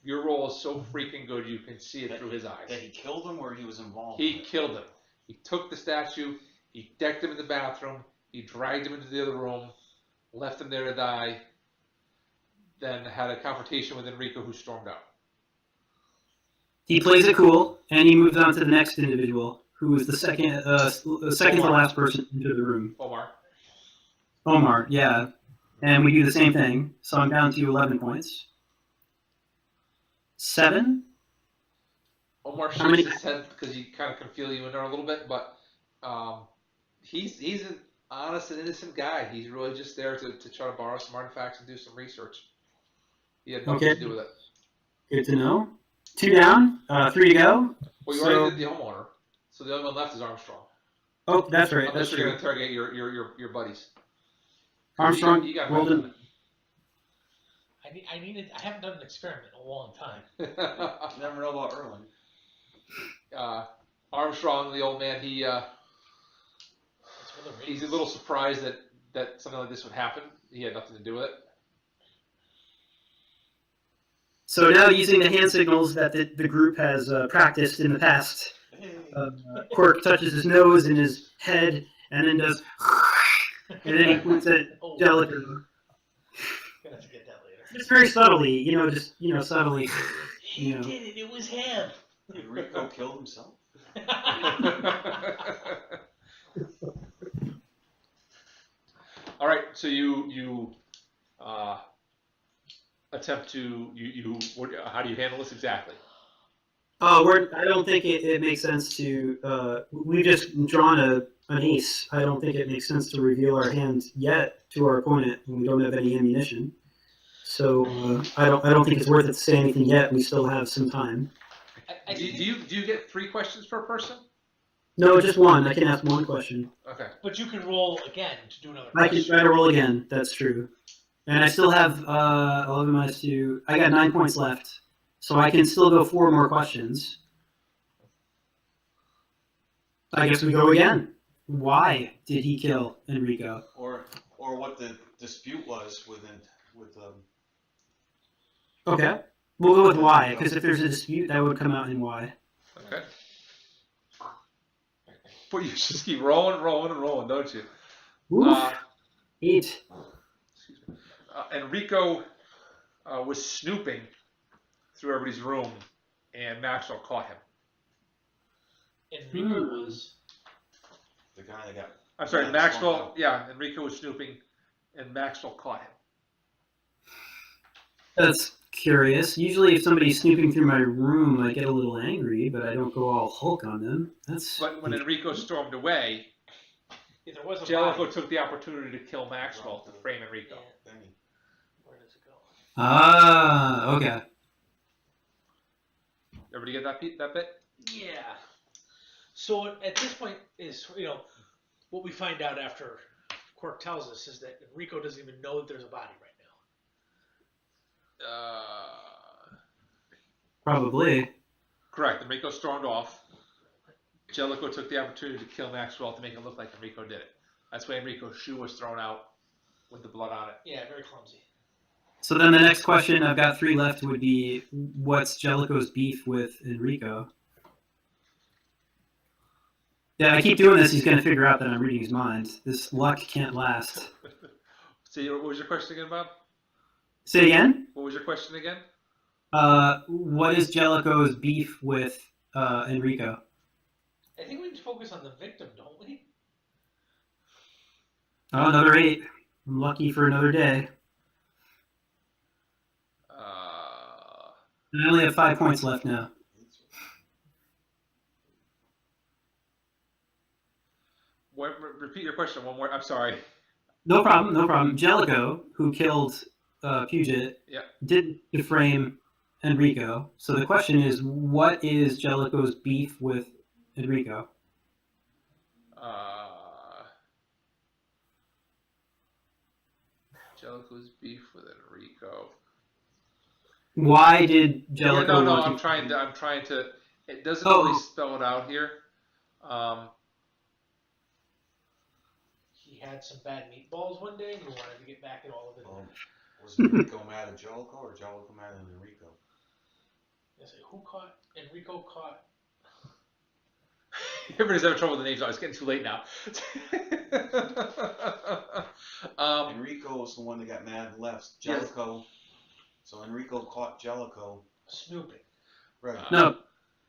Your role is so freaking good, you can see it through his eyes. That he killed him or he was involved? He killed him. He took the statue, he decked him in the bathroom, he dragged him into the other room, left him there to die, then had a confrontation with Enrico, who stormed out. He plays it cool, and he moves on to the next individual, who is the second to last person into the room. Omar, yeah. And we do the same thing, so I'm down to 11 points. 7? Omar How many- shakes his head because he kind of can feel you in there a little bit, but he's an honest and innocent guy. He's really just there to try to borrow some artifacts and do some research. He had nothing to do with it. Good to know. 2 down, 3 to go. Well, you So- already did the homeowner, so the only one left is Armstrong. Oh, that's right. Unless That's you're going true. to interrogate your buddies. Armstrong You got rolled in. I haven't done an experiment in a long time. You never know about Erwin. Armstrong, the old man, It's for the he's a ratings. little surprised that something like this would happen. He had nothing to do with it. So now, using the hand signals that the group has practiced in the past, Hey. Quirk touches his nose and his head, and then does, and then he points at Oh, Jellico. gonna have to get that later. Just very subtly, subtly. He Yeah. did it. It was him. Did Rico kill himself? All right, so you attempt to how do you handle this exactly? I don't think it makes sense to. We've just drawn an ace. I don't think it makes sense to reveal our hand yet to our opponent when we don't have any ammunition. So I don't think it's worth it to say anything yet. We still have some time. Do you get 3 questions per person? No, just one. I can ask one question. Okay. But you can roll again to do another I can question. try to roll again. That's true. And I still have 11 minus 2. I got 9 points left. So I can still go 4 more questions. I guess we go again. Why did he kill Enrico? Or what the dispute was with Okay. We'll go with why, because if there's a dispute, that would come out in why. Okay. But you just keep rolling, don't you? Oof. 8. Enrico was snooping through everybody's room, and Maxwell caught him. Enrico was. the guy that got. I'm sorry, Yeah, Maxwell. swung out. Yeah, Enrico was snooping, and Maxwell caught him. That's curious. Usually if somebody's snooping through my room, I get a little angry, but I don't go all Hulk on them. That's... But when Enrico stormed away, Yeah, there was a Jellico body. took the opportunity to kill Maxwell to frame Enrico. Yeah. Benny. Where does it go? Ah, okay. Everybody get that bit? Yeah. So at this point is what we find out after Quirk tells us is that Enrico doesn't even know that there's a body right now. Probably. Correct. Enrico stormed off. Jellico took the opportunity to kill Maxwell to make it look like Enrico did it. That's why Enrico's shoe was thrown out with the blood on it. Yeah, very clumsy. So then the next question, I've got 3 left, would be, what's Jellico's beef with Enrico? Yeah, I keep doing this. He's going to figure out that I'm reading his mind. This luck can't last. So, what was your question again, Bob? Say again? What was your question again? What is Jellicoe's beef with Enrico? I think we need to focus on the victim, don't we? Oh, another 8. I'm lucky for another day. And I only have 5 points left now. Repeat your question one more. I'm sorry. No problem, no problem. Jellicoe, who killed Puget, Yeah. didn't deframe Enrico. So the question is, what is Jellicoe's beef with Enrico? Jellicoe's beef with Enrico. Why did Jellicoe? No. want I'm trying to. It doesn't really spell it out here. He had some bad meatballs one day, and he wanted to get back at all of it. Was Enrico mad at Jellicoe or Jellicoe mad at Enrico? I say, who caught Enrico? Caught. Everybody's having trouble with the names. It's getting too late now. Enrico was the one that got mad and left. Jellicoe. Yes. So Enrico caught Jellicoe snooping. Right. No,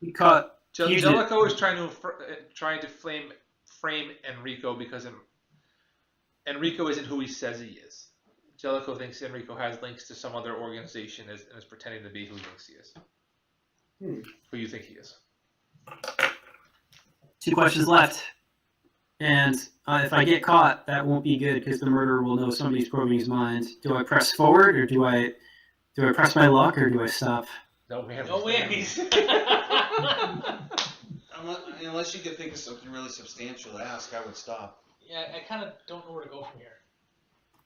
he caught. Jellicoe is trying to frame Enrico because Enrico isn't who he says he is. Jellicoe thinks Enrico has links to some other organization and is pretending to be who he thinks he is. Who you think he is. 2 questions left. And if I get caught, that won't be good because the murderer will know somebody's probing his mind. Do I press forward or do I press my luck or do I stop? No whammies. No whammies. Unless you could think of something really substantial to ask, I would stop. Yeah, I kind of don't know where to go from here.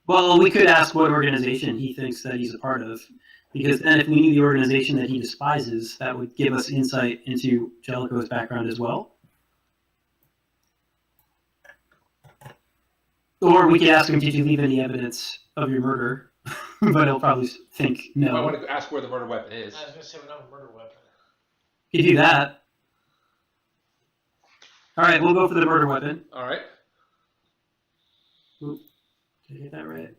Well, we could ask what organization he thinks that he's a part of. Because then if we knew the organization that he despises, that would give us insight into Jellicoe's background as well. Or we could ask him, did you leave any evidence of your murder? But he'll probably think no. I want to ask where the murder weapon is. I was going to say we don't have a murder weapon. You do that. All right, we'll go for the murder weapon. All right. Oop, did I get that right?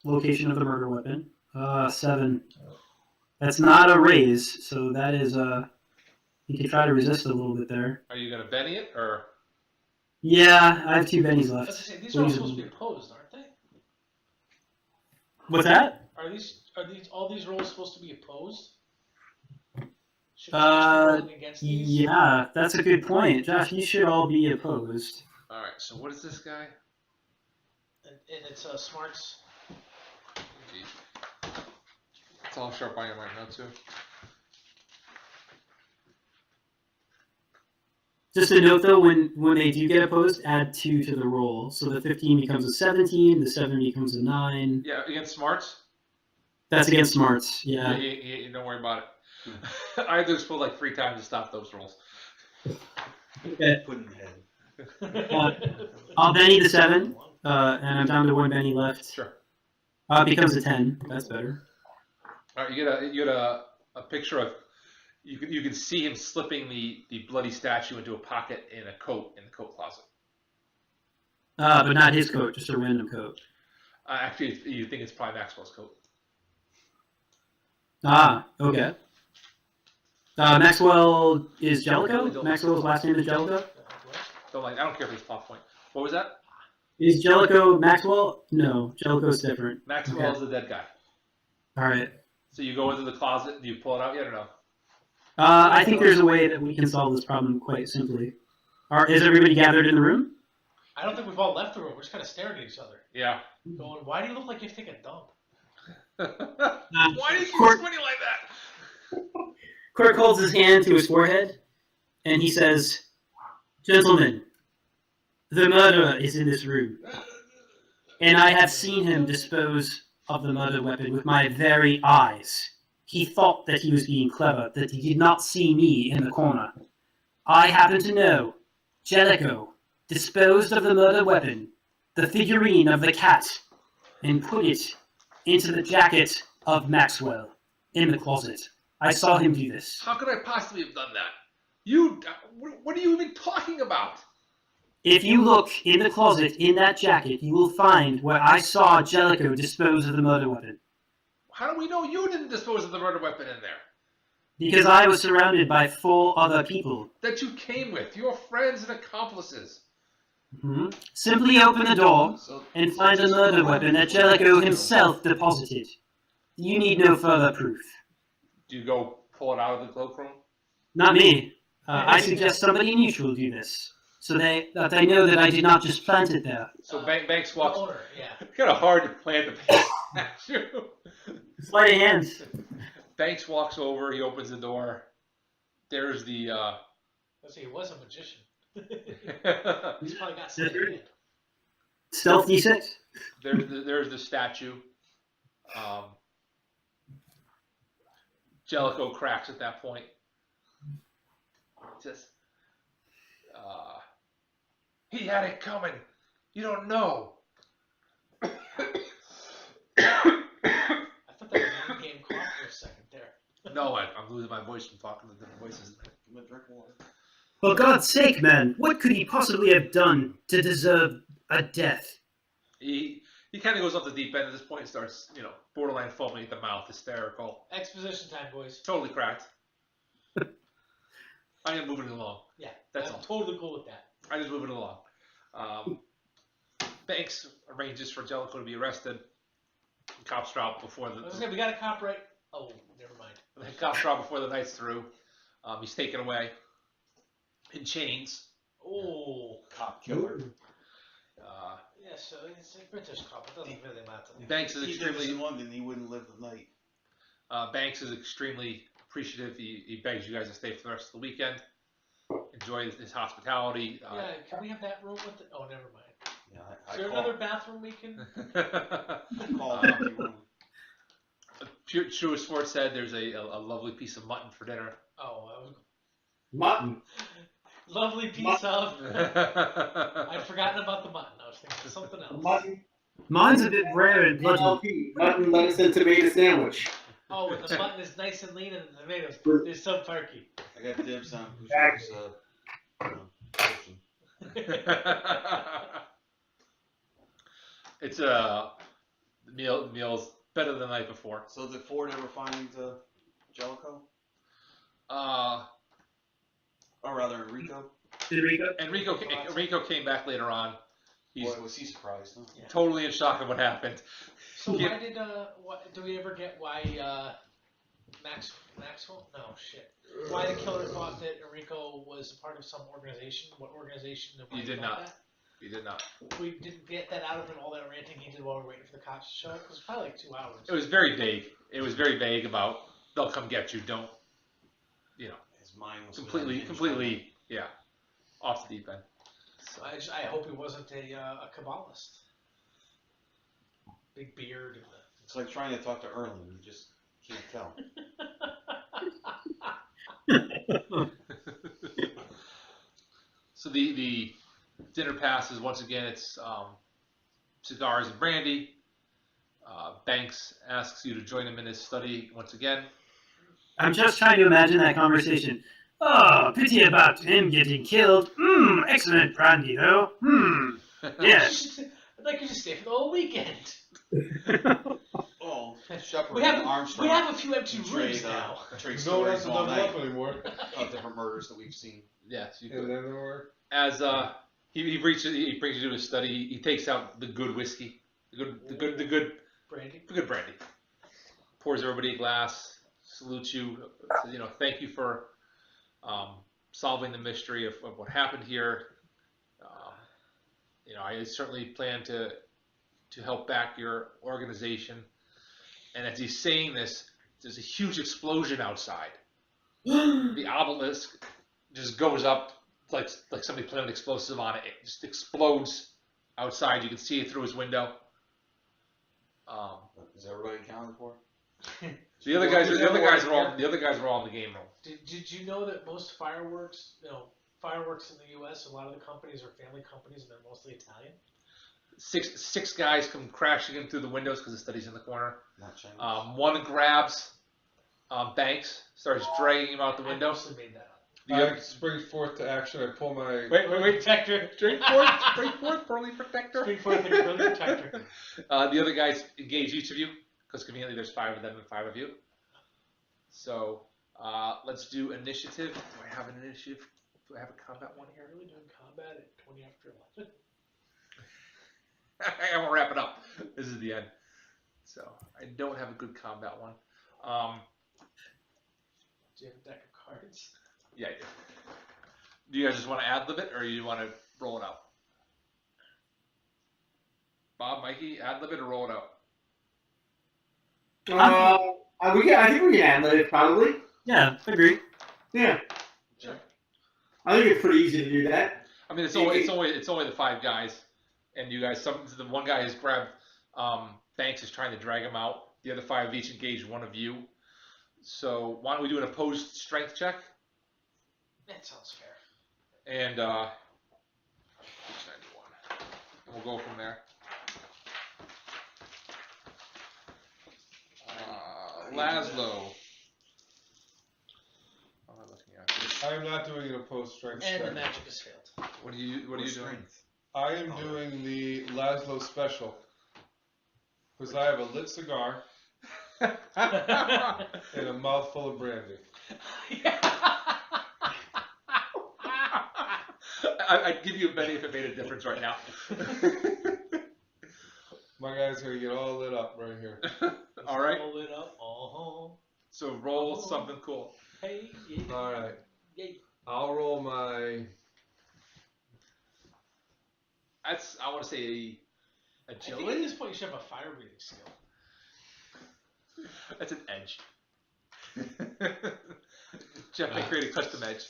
Location of the murder weapon. 7. That's not a raise, so that is you can try to resist a little bit there. Are you gonna Benny it or? Yeah, I have 2 bennies left. Let's say, these are all supposed to be opposed, aren't they? What's that? Are all these rolls supposed to be opposed? Should we be rolling against these? Yeah, that's a good point. Josh, you should all be opposed. All right. So what is this guy? And it's smarts. It's all sharp iron right now too. Just a note though, when they do get opposed, add 2 to the roll. So the 15 becomes a 17, the 7 becomes a 9. Yeah, against smarts. That's against smarts, yeah. You don't worry about it. I had to explode like 3 times to stop those rolls. Okay. Put in head. I'll Benny the 7, and I'm down to 1 Benny left. Sure. It becomes a 10. That's better. All right, you get a picture of you can see him slipping the bloody statue into a pocket in the coat closet. But not his coat, just a random coat. Actually, you think it's probably Maxwell's coat. Okay. Maxwell is Jellicoe? Maxwell's last name is Jellicoe? I don't care if it's plot point. What was that? Is Jellicoe Maxwell? No, Jellicoe's different. Maxwell's the dead guy. All right. So you go into the closet. Do you pull it out yet or no? I think there's a way that we can solve this problem quite simply. Is everybody gathered in the room? I don't think we've all left the room. We're just kind of staring at each other. Yeah. Going, why do you look like you're taking a dump? Why do you keep squinting like that? Kirk holds his hand to his forehead, and he says, "Gentlemen, the murderer is in this room, and I have seen him dispose of the murder weapon with my very eyes. He thought that he was being clever, that he did not see me in the corner. I happen to know Jellicoe disposed of the murder weapon, the figurine of the cat, and put it into the jacket of Maxwell in the closet. I saw him do this." How could I possibly have done that? What are you even talking about? If you look in the closet in that jacket, you will find where I saw Jellicoe dispose of the murder weapon. How do we know you didn't dispose of the murder weapon in there? Because I was surrounded by 4 other people. That you came with, your friends and accomplices. Hmm? Simply open the door and find the murder weapon that Jellicoe himself deposited. You need no further proof. Do you go pull it out of the cloakroom? Not me. I suggest somebody neutral do this, so that they know that I did not just plant it there. So Banks walks. Owner, yeah. Kind of hard to plant the statue. Sleight of hand. Banks walks over. He opens the door. There's the. Let's see, he was a magician. He's probably got sleight of hand. Stealth D6. There's the statue. Jellicoe cracks at that point. Just, he had it coming. You don't know. I thought that was an in-game cough for a second there. No, I'm losing my voice from talking to different voices. Give him a drink of water. For God's sake, man, what could he possibly have done to deserve a death? He kind of goes off the deep end at this point and starts, borderline foaming at the mouth, hysterical. Exposition time, boys. Totally cracked. I am moving it along. Yeah, That's I'm all. totally cool with that. I just move it along. Banks arranges for Jellicoe to be arrested. Cops drop before the. I was gonna, we got a cop right. Oh, never mind. The cops drop before the night's through. He's taken away in chains. Oh, Cop killer. yeah. So it's a British cop. It doesn't really matter. Banks is He did this extremely. in London. He wouldn't live the night. Banks is extremely appreciative. He begs you guys to stay for the rest of the weekend. Enjoy his hospitality. Yeah, can we have that room with the? Oh, never mind. Yeah, Is there another bathroom we can? call it empty room. True as Sports said, there's a lovely piece of mutton for dinner. Oh, Mutton. lovely piece of. I'd forgotten about the mutton. I was thinking of something else. Mutton. Mine's a bit rare and bloody. MLP. Mutton, lettuce, and tomato sandwich. Oh, and the mutton is nice and lean, and the tomatoes is so turkey. I got dibs on who's portion. It's meal's better than the night before. So did Ford ever find Jellicoe? Or rather, Enrico? Enrico came back later on. He's Boy, was he surprised, huh? Yeah. totally in shock of what happened. So Yeah. why did do we ever get why Maxwell? No shit. Why the killer thought that Enrico was a part of some organization? What organization? And why You he did thought not. That? We did not. We didn't get that out of him. All that ranting he did while we were waiting for the cops to show up. It was probably like 2 hours. It was very vague. It was very vague about they'll come get you. Don't, His mind was completely, yeah, off the deep end. So I hope he wasn't a Kabbalist. Big beard. And It's like trying to talk to Erling. You just can't tell. So the dinner passes once again. It's cigars and brandy. Banks asks you to join him in his study once again. I'm just trying to imagine that conversation. Oh, pity about him getting killed. Excellent brandy, though. Yes. I'd like you to stay for the whole weekend. Oh, Shepard We and have Armstrong. a few empty trade, rooms now. trade No one stories has to all double night up anymore. of different murders that we've seen. Yes, you And could. then it'll work. As he brings you to his study, he takes out the good whiskey, the good Brandy. brandy. Pours everybody a glass, salutes you, says, thank you for solving the mystery of what happened here. I certainly plan to help back your organization. And as he's saying this, there's a huge explosion outside. The obelisk just goes up like somebody put an explosive on it. It just explodes outside. You can see it through his window. Is everybody accounted for? The other guys are all in the game room. Did you know that most fireworks in the U.S. a lot of the companies are family companies and they're mostly Italian? Six guys come crashing in through the windows because the study's in the corner. Not Chinese. One grabs Banks, starts dragging him out the I window. mostly made that up. I spring forth to action. I pull my. Wait. Protector. Straight forth, Burly Protector. Spring forth like a Burly Protector. The other guys engage each of you, because conveniently there's 5 of them and 5 of you. So, let's do initiative. Do I have an initiative? Do I have a combat one here? Really doing combat at 20 after 11. I won't wrap it up. This is the end. So, I don't have a good combat one. Do you have a deck of cards? Yeah, I do. Do you guys just want to ad-lib it, or you want to roll it out? Bob, Mikey, ad-lib it or roll it out? I think we can handle it, probably. Yeah, I agree. Yeah. Sure. I think it's pretty easy to do that. I mean, it's only the 5 guys, and you guys. The one guy has grabbed. Banks is trying to drag him out. The other 5 each engage one of you. So why don't we do an opposed strength check? That sounds fair. And and we'll go from there. Laszlo. What am I looking at? I am not doing an opposed strength And check. the magic has failed. What are you doing? Strength. I am doing the Laszlo special. Because I have a lit cigar and a mouthful of brandy. I'd give you a penny if it made a difference right now. My guy's gonna get all lit up right here. All right. Roll it up. Oh. So roll something cool. Hey. Yeah. All right. Yay. I'll roll my. I want to say I think at agility. this point you should have a fire breathing skill. That's an edge. Jeff may create a custom edge.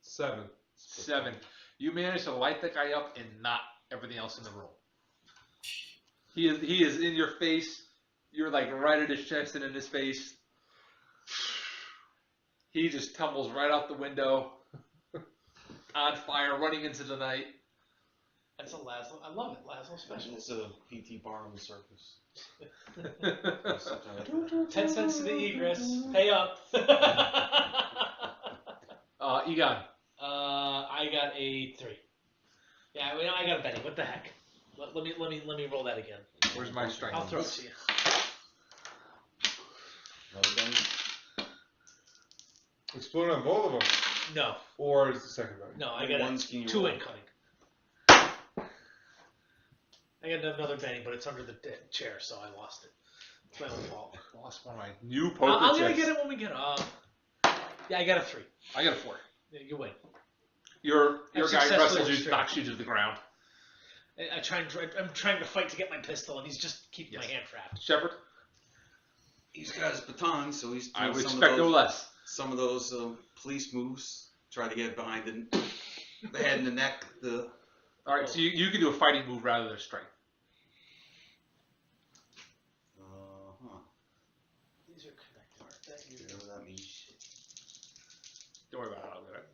7. 7. You managed to light that guy up and not everything else in the room. He is in your face. You're like right at his chest and in his face. He just tumbles right out the window, on fire, running into the night. That's a Laszlo. I love it. Laszlo special. It's a P.T. Barnum circus. 10 cents to the egress. Pay up. Egon. I got a 3. Yeah, I got a Benny. What the heck? Let me roll that again. Where's my strength? I'll throw it to you. Another Benny? Explode on both of them. No, Or is the second one? no, I got One a skinny 2 roll. in cutting. I got another Benny, but it's under the chair, so I lost it. It's my own fault. Lost one of my new poker I'm gonna chips. get it when we get up. Yeah, I got a 3. I got a 4. Yeah, you win. Your I've guy successfully wrestles you, restrained. knocks you to the ground. I'm trying to fight to get my pistol, and he's just keeping my hand trapped. Shepard, He's got his baton, so he's I doing would some expect of no those, less. some of those police moves. Try to get behind the head and the neck. All right, so you can do a fighting move rather than strength. These are connected. Whatever that means. Don't worry about it. I'll do it.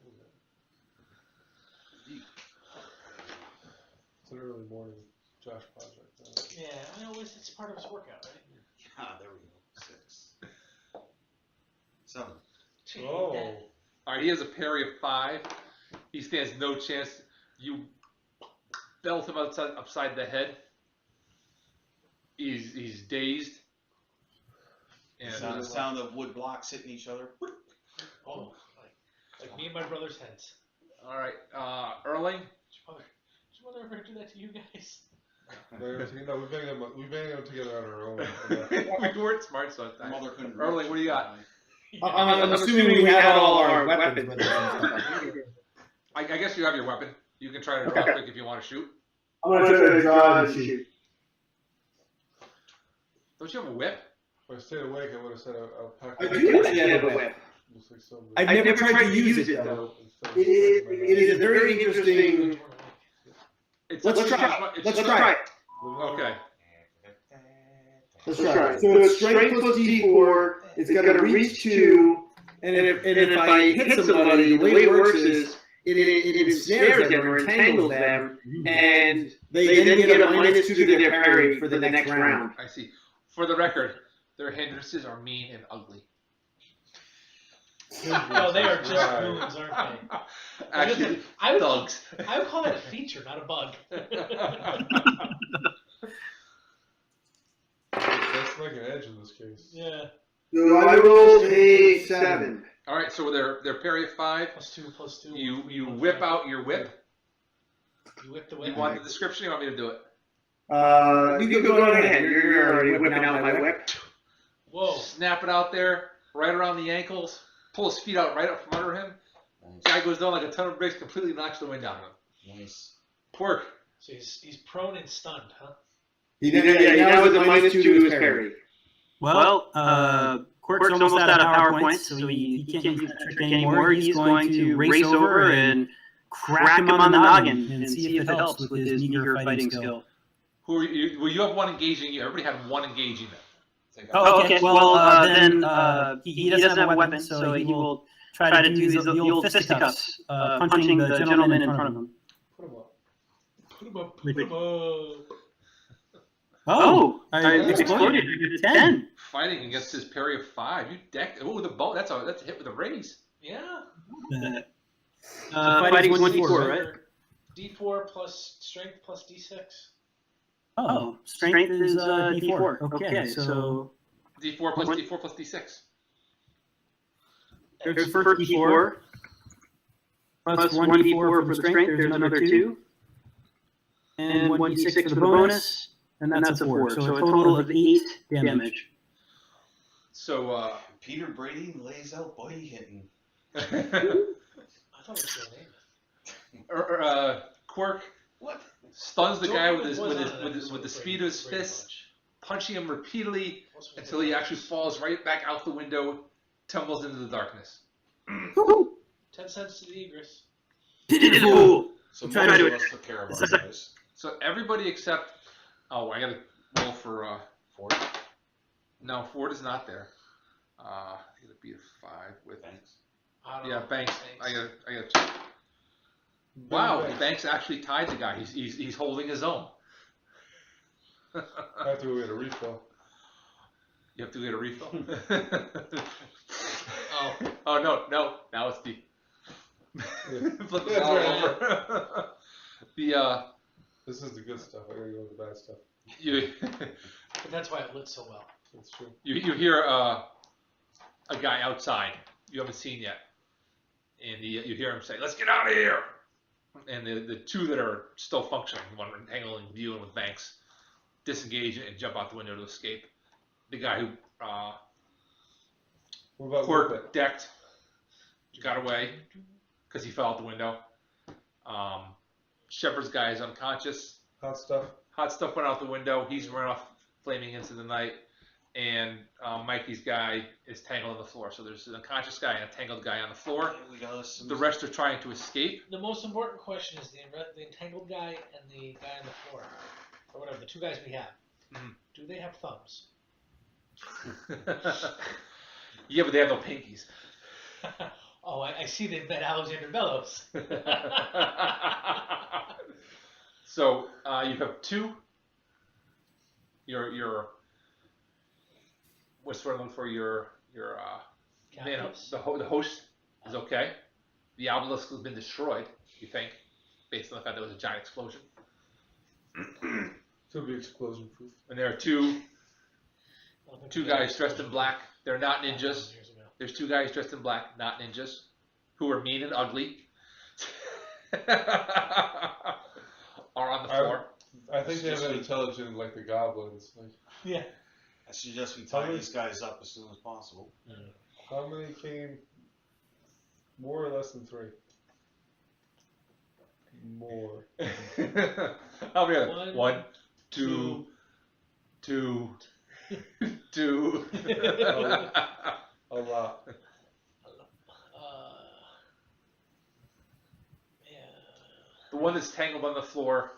It's an early morning Josh project. Yeah, I know it's part of his workout, right? There we go. 6. 7. Oh. All right, he has a parry of 5. He stands no chance. You belt him upside the head. He's dazed. And The sound of wood blocks hitting each other. Oh, like me and my brother's heads. all right, Erling. Did your mother ever do that to you guys? No, we bang them together on our own. We weren't smart sometimes. Mother couldn't. Erling, reach what do you got? I'm assuming we had all our weapons with us. I guess you have your weapon. You can try to draw quick if you want to shoot. I'm going to try to draw and shoot. Don't you have a whip? If I stayed awake, I would have said I'll pack. I do actually have a whip. Looks like somebody. I've never tried to use it, though. It is a very interesting... It's Let's try it. Let's try it. Okay. Let's try it. So it's strength plus D4. It's got a reach 2. And if I hit somebody, the way it works is it ensnares them or entangles them, and they then get a -2 to their parry for the next round. I see. For the record, their hindrances are mean and ugly. No, they are just Right. goons, aren't they? Actually, I would, thugs. I would call that a feature, not a bug. That's like an edge in this case. Yeah. So I rolled a 7. All right, so they're parry of 5. +2. You whip out your whip. You whip the You whip. want the description? Or you want me to do it? You can go on ahead. You're already whipping out my whip. Whoa. Snap it out there, right around the ankles. Pull his feet out right up from under him. Guy goes down like a ton of bricks, completely knocks the wind out of him. Nice. Quirk. So he's prone and stunned, huh? He now has a -2 to his parry. Well, Quirk's almost out of power points, so he can't use that trick anymore. He's going to race over and crack him on the noggin and see if it helps with his meager fighting skill. Who are you? Well, you have one engaging you. Everybody had one engaging them. Oh, okay. Well, then he doesn't have a weapon, so he will try to do the old fisticuffs, punching the gentleman in front of him. Put him up. Put him up. Put him up. Oh, I exploded. 10. Fighting against his parry of 5. You decked. Oh, the bow. That's a hit with a raise. Yeah. Fighting's 1d4, right? D4 plus strength plus D6. Oh, strength is d4. Okay, so D4 plus D4 plus D6. there's first d4 plus 1d4 for strength. There's another 2, and 1d6 for the bonus, and that's a 4. So a total of 8 damage. So, Peter Brady lays out body hitting. I thought it was your name. Quirk What? stuns the Don't guy put with boys on the that speed of his Brady fist, Bunch. punching him repeatedly What's with until that? he actually falls right back out the window, tumbles into the darkness. 10 cents to the egress. Fool! So Try most to of do us took care of our guys. So everybody except, I gotta roll for Ford. no, Ford is not there. I gotta beat a 5 with Thanks. I don't yeah, know. Banks. Thanks. I gotta. Wow, Banks. Banks actually tied the guy. He's holding his own. I have to go get a refill. You have to get a refill. Oh, no, now it's the Yeah. flip the Yeah, ball right. over. The This is the good stuff. I gotta go with the bad stuff. you but that's why it lit so well. That's true. you hear a guy outside you haven't seen yet, and you hear him say, "Let's get out of here." And the two that are still functioning, the one entangling dealing with Banks, disengage and jump out the window to escape. The guy who What about Quirk Whippet? decked got away because he fell out the window. Shepard's guy is unconscious. Hot stuff. Hot stuff went out the window. He's run off flaming into the night. And Mikey's guy is tangled on the floor. So there's an unconscious guy and a tangled guy on the floor. We got us some. The rest are trying to escape. The most important question is the entangled guy and the guy on the floor, or whatever, the two guys we have. Mhm. Do they have thumbs? Yeah, but they have no pinkies. Oh, I see they've met Alexander Bellows. So you have two. Your what's what I'm looking for? Your man, Captives? the host is okay. The obelisk has been destroyed. You think, based on the fact that it was a giant explosion. Could be explosion proof. And there are two guys dressed in black. They're not ninjas. Years ago. There's two guys dressed in black, not ninjas, who are mean and ugly. Are on the floor. I think they have an intelligent like the goblins. Like, Yeah. I suggest we tie these guys up as soon as possible. how many came? More or less than 3? More. How many? One, 1, 2, 2, 2. A lot. Yeah. The one that's tangled on the floor.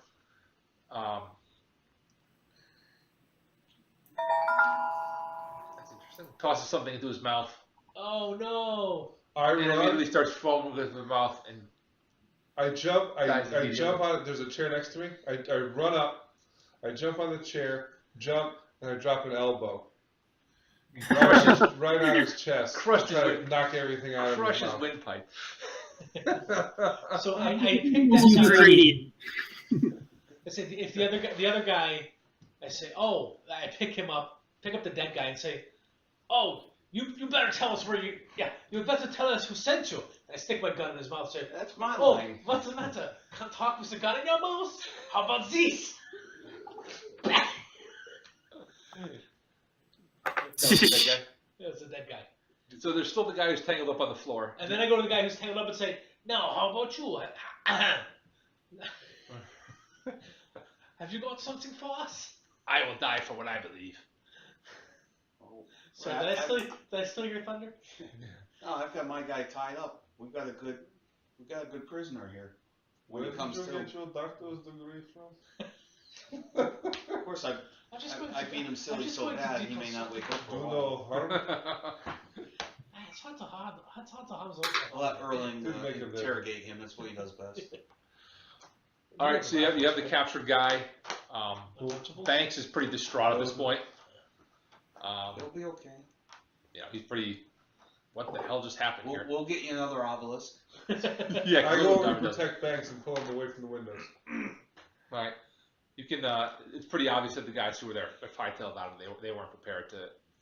That's interesting. Tosses something into his mouth. Oh no. I And immediately run. starts foaming with his mouth. And I jump. Guys, I immediately. jump on it. There's a chair next to me. I run up. I jump on the chair, jump, and I drop an elbow. Right out his chest. Crushed his Try to wind- knock everything out of Crush his his mouth. windpipe. So I pick that You guy. greedy. I say if the other guy, I say, oh, I pick up the dead guy and say, oh, you better tell us where you better tell us who sent you. And I stick my gun in his mouth and say, That's my oh, line. what's the matter? Can't talk with the gun in your mouth? How about this? That was the dead guy. It's a dead guy. So there's still the guy who's tangled up on the floor. And then I go to the guy who's tangled up and say, now, how about you? Have you got something for us? I will die for what I believe. Oh, So well, did I steal your thunder? No, I've got my guy tied up. We've got a good prisoner here. When Where it did comes you to, get your doctor's degree from? of course, I beat him silly so bad he may not wake up for Do a while. no harm. It's hard to harm. It's hard to harm those I'll let Erling Didn't make it there. interrogate him. That's what he does best. All right, so you have the captured guy. Untouchables? Banks is pretty distraught at this point. He'll be okay. You know, he's pretty. What the hell just happened here? We'll get you another obelisk. Yeah, I clearly go over Diamond to does. protect Banks and pull him away from the windows. Right. You can. It's pretty obvious that the guys who were there hightailed out of it. They weren't prepared to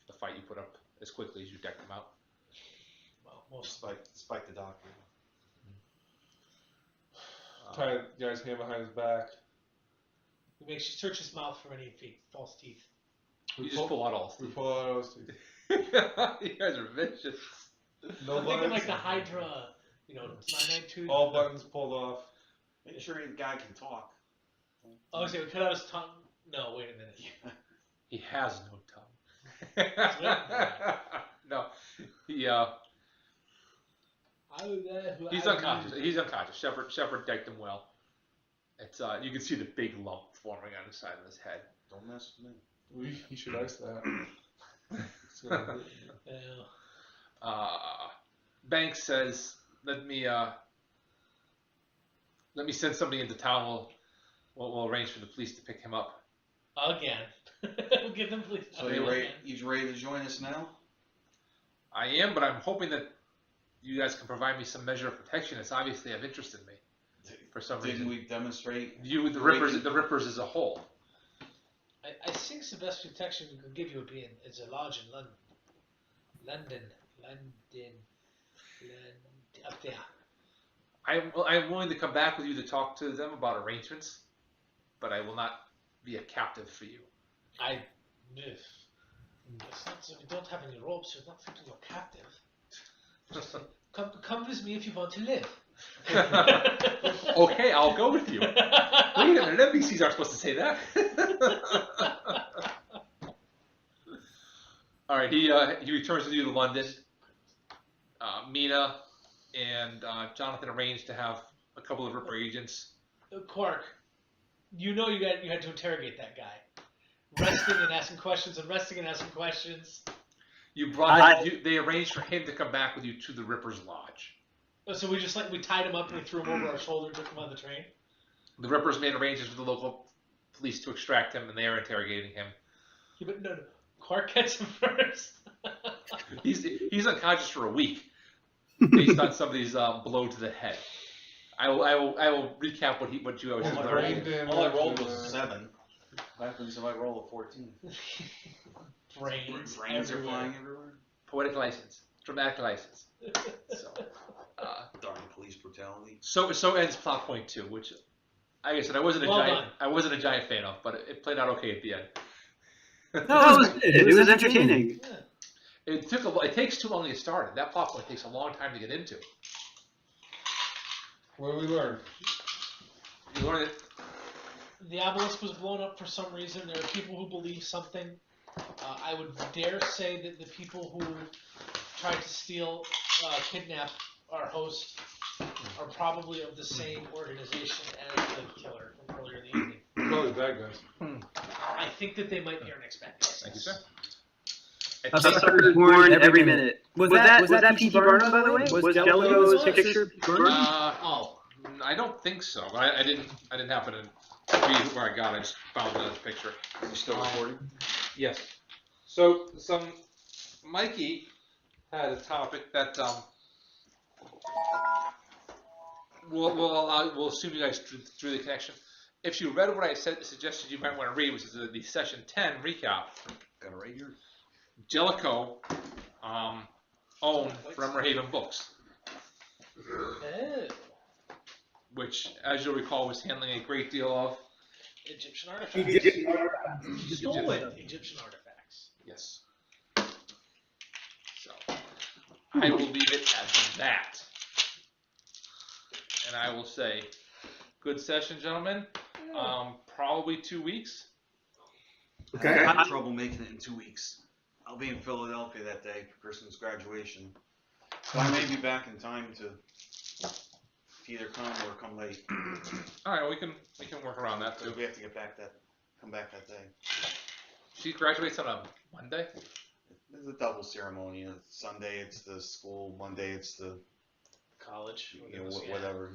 the fight you put up as quickly as you decked them out. Well, most Despite the doctor. Tie the guy's hand behind his back. we make you search his mouth for any false teeth. You just pull out all We his pull out all his teeth. teeth. You guys are vicious. No I'm thinking buttons. like the Hydra, cyanide tooth. All buttons pulled off. Make sure the guy can talk. Oh, so we cut out his tongue. No, wait a minute. He has no tongue. No, he he's unconscious. He's unconscious. Shepard decked him well. It's you can see the big lump forming on the side of his head. Don't mess with me. He should ice that. It's gonna hurt. Yeah. Banks says, "Let me send somebody into town. We'll arrange for the police to pick him up." Again. We'll give them police. So you ready to join us now? I am, but I'm hoping that you guys can provide me some measure of protection. It's obviously of interest in me for some Didn't reason. we demonstrate? You, the Rippers as a whole. I think the best protection we could give you is a lodge in London, up there. I'm willing to come back with you to talk to them about arrangements, but I will not be a captive for you. It's not so we don't have any ropes. You're not simply your captive. Just come with me if you want to live. Okay, I'll go with you. Wait a minute, NPCs aren't supposed to say that. All right, he returns with you to London. Mina and Jonathan arranged to have a couple of Ripper agents. Quark, you had to interrogate that guy. Resting and asking questions and resting and asking questions. They arranged for him to come back with you to the Ripper's lodge. So we tied him up and we threw him over our shoulder and took him on the train? The Rippers made arrangements with the local police to extract him, and they are interrogating him. Yeah, but no. Quark gets him first. He's unconscious for a week, based on somebody's blow to the head. I will recap what you always His said. brain damage. All I rolled and, was a 7. What happens if I roll a 14? Brains Brains are everywhere. flying everywhere. Poetic license, dramatic license. So, Darn police brutality. so ends plot point 2, which, like I said, I wasn't a giant fan of, but it played out okay at the end. No, it was good. It was entertaining. Yeah. It takes too long to get started. That plot point takes a long time to get into. What do we learn? You learn it. The obelisk was blown up for some reason. There are people who believe something. I would dare say that the people who tried to steal, kidnap our host are probably of the same organization as the killer from earlier in the evening. Probably bad guys. I think that they might be our next bad guys. Thank you, sir. A sucker is born every minute. Was that P.T. Barnum, by the way? Was Jello's picture burned? I don't think so. I didn't happen to read where I got it. I just found the picture. Are you still recording? Yes. So some Mikey had a topic that we'll assume you guys drew the connection. If you read what I suggested you might want to read, which is the session 10 recap. Got it right here. Jellicoe owned Bremerhaven Books, Oh, which, as you'll recall, was handling a great deal of Egyptian He artifacts. did- Stolen Egyptian artifacts. yes. So I will leave it as that, and I will say, good session, gentlemen. Probably 2 weeks. Okay. I had trouble making it in 2 weeks. I'll be in Philadelphia that day for Christmas graduation. So I may be back in time to either come or come late. All right, we can work around that So too. we have to come back that day. She graduates on a Monday. There's a double ceremony. Sunday it's the school, Monday it's the College. whatever,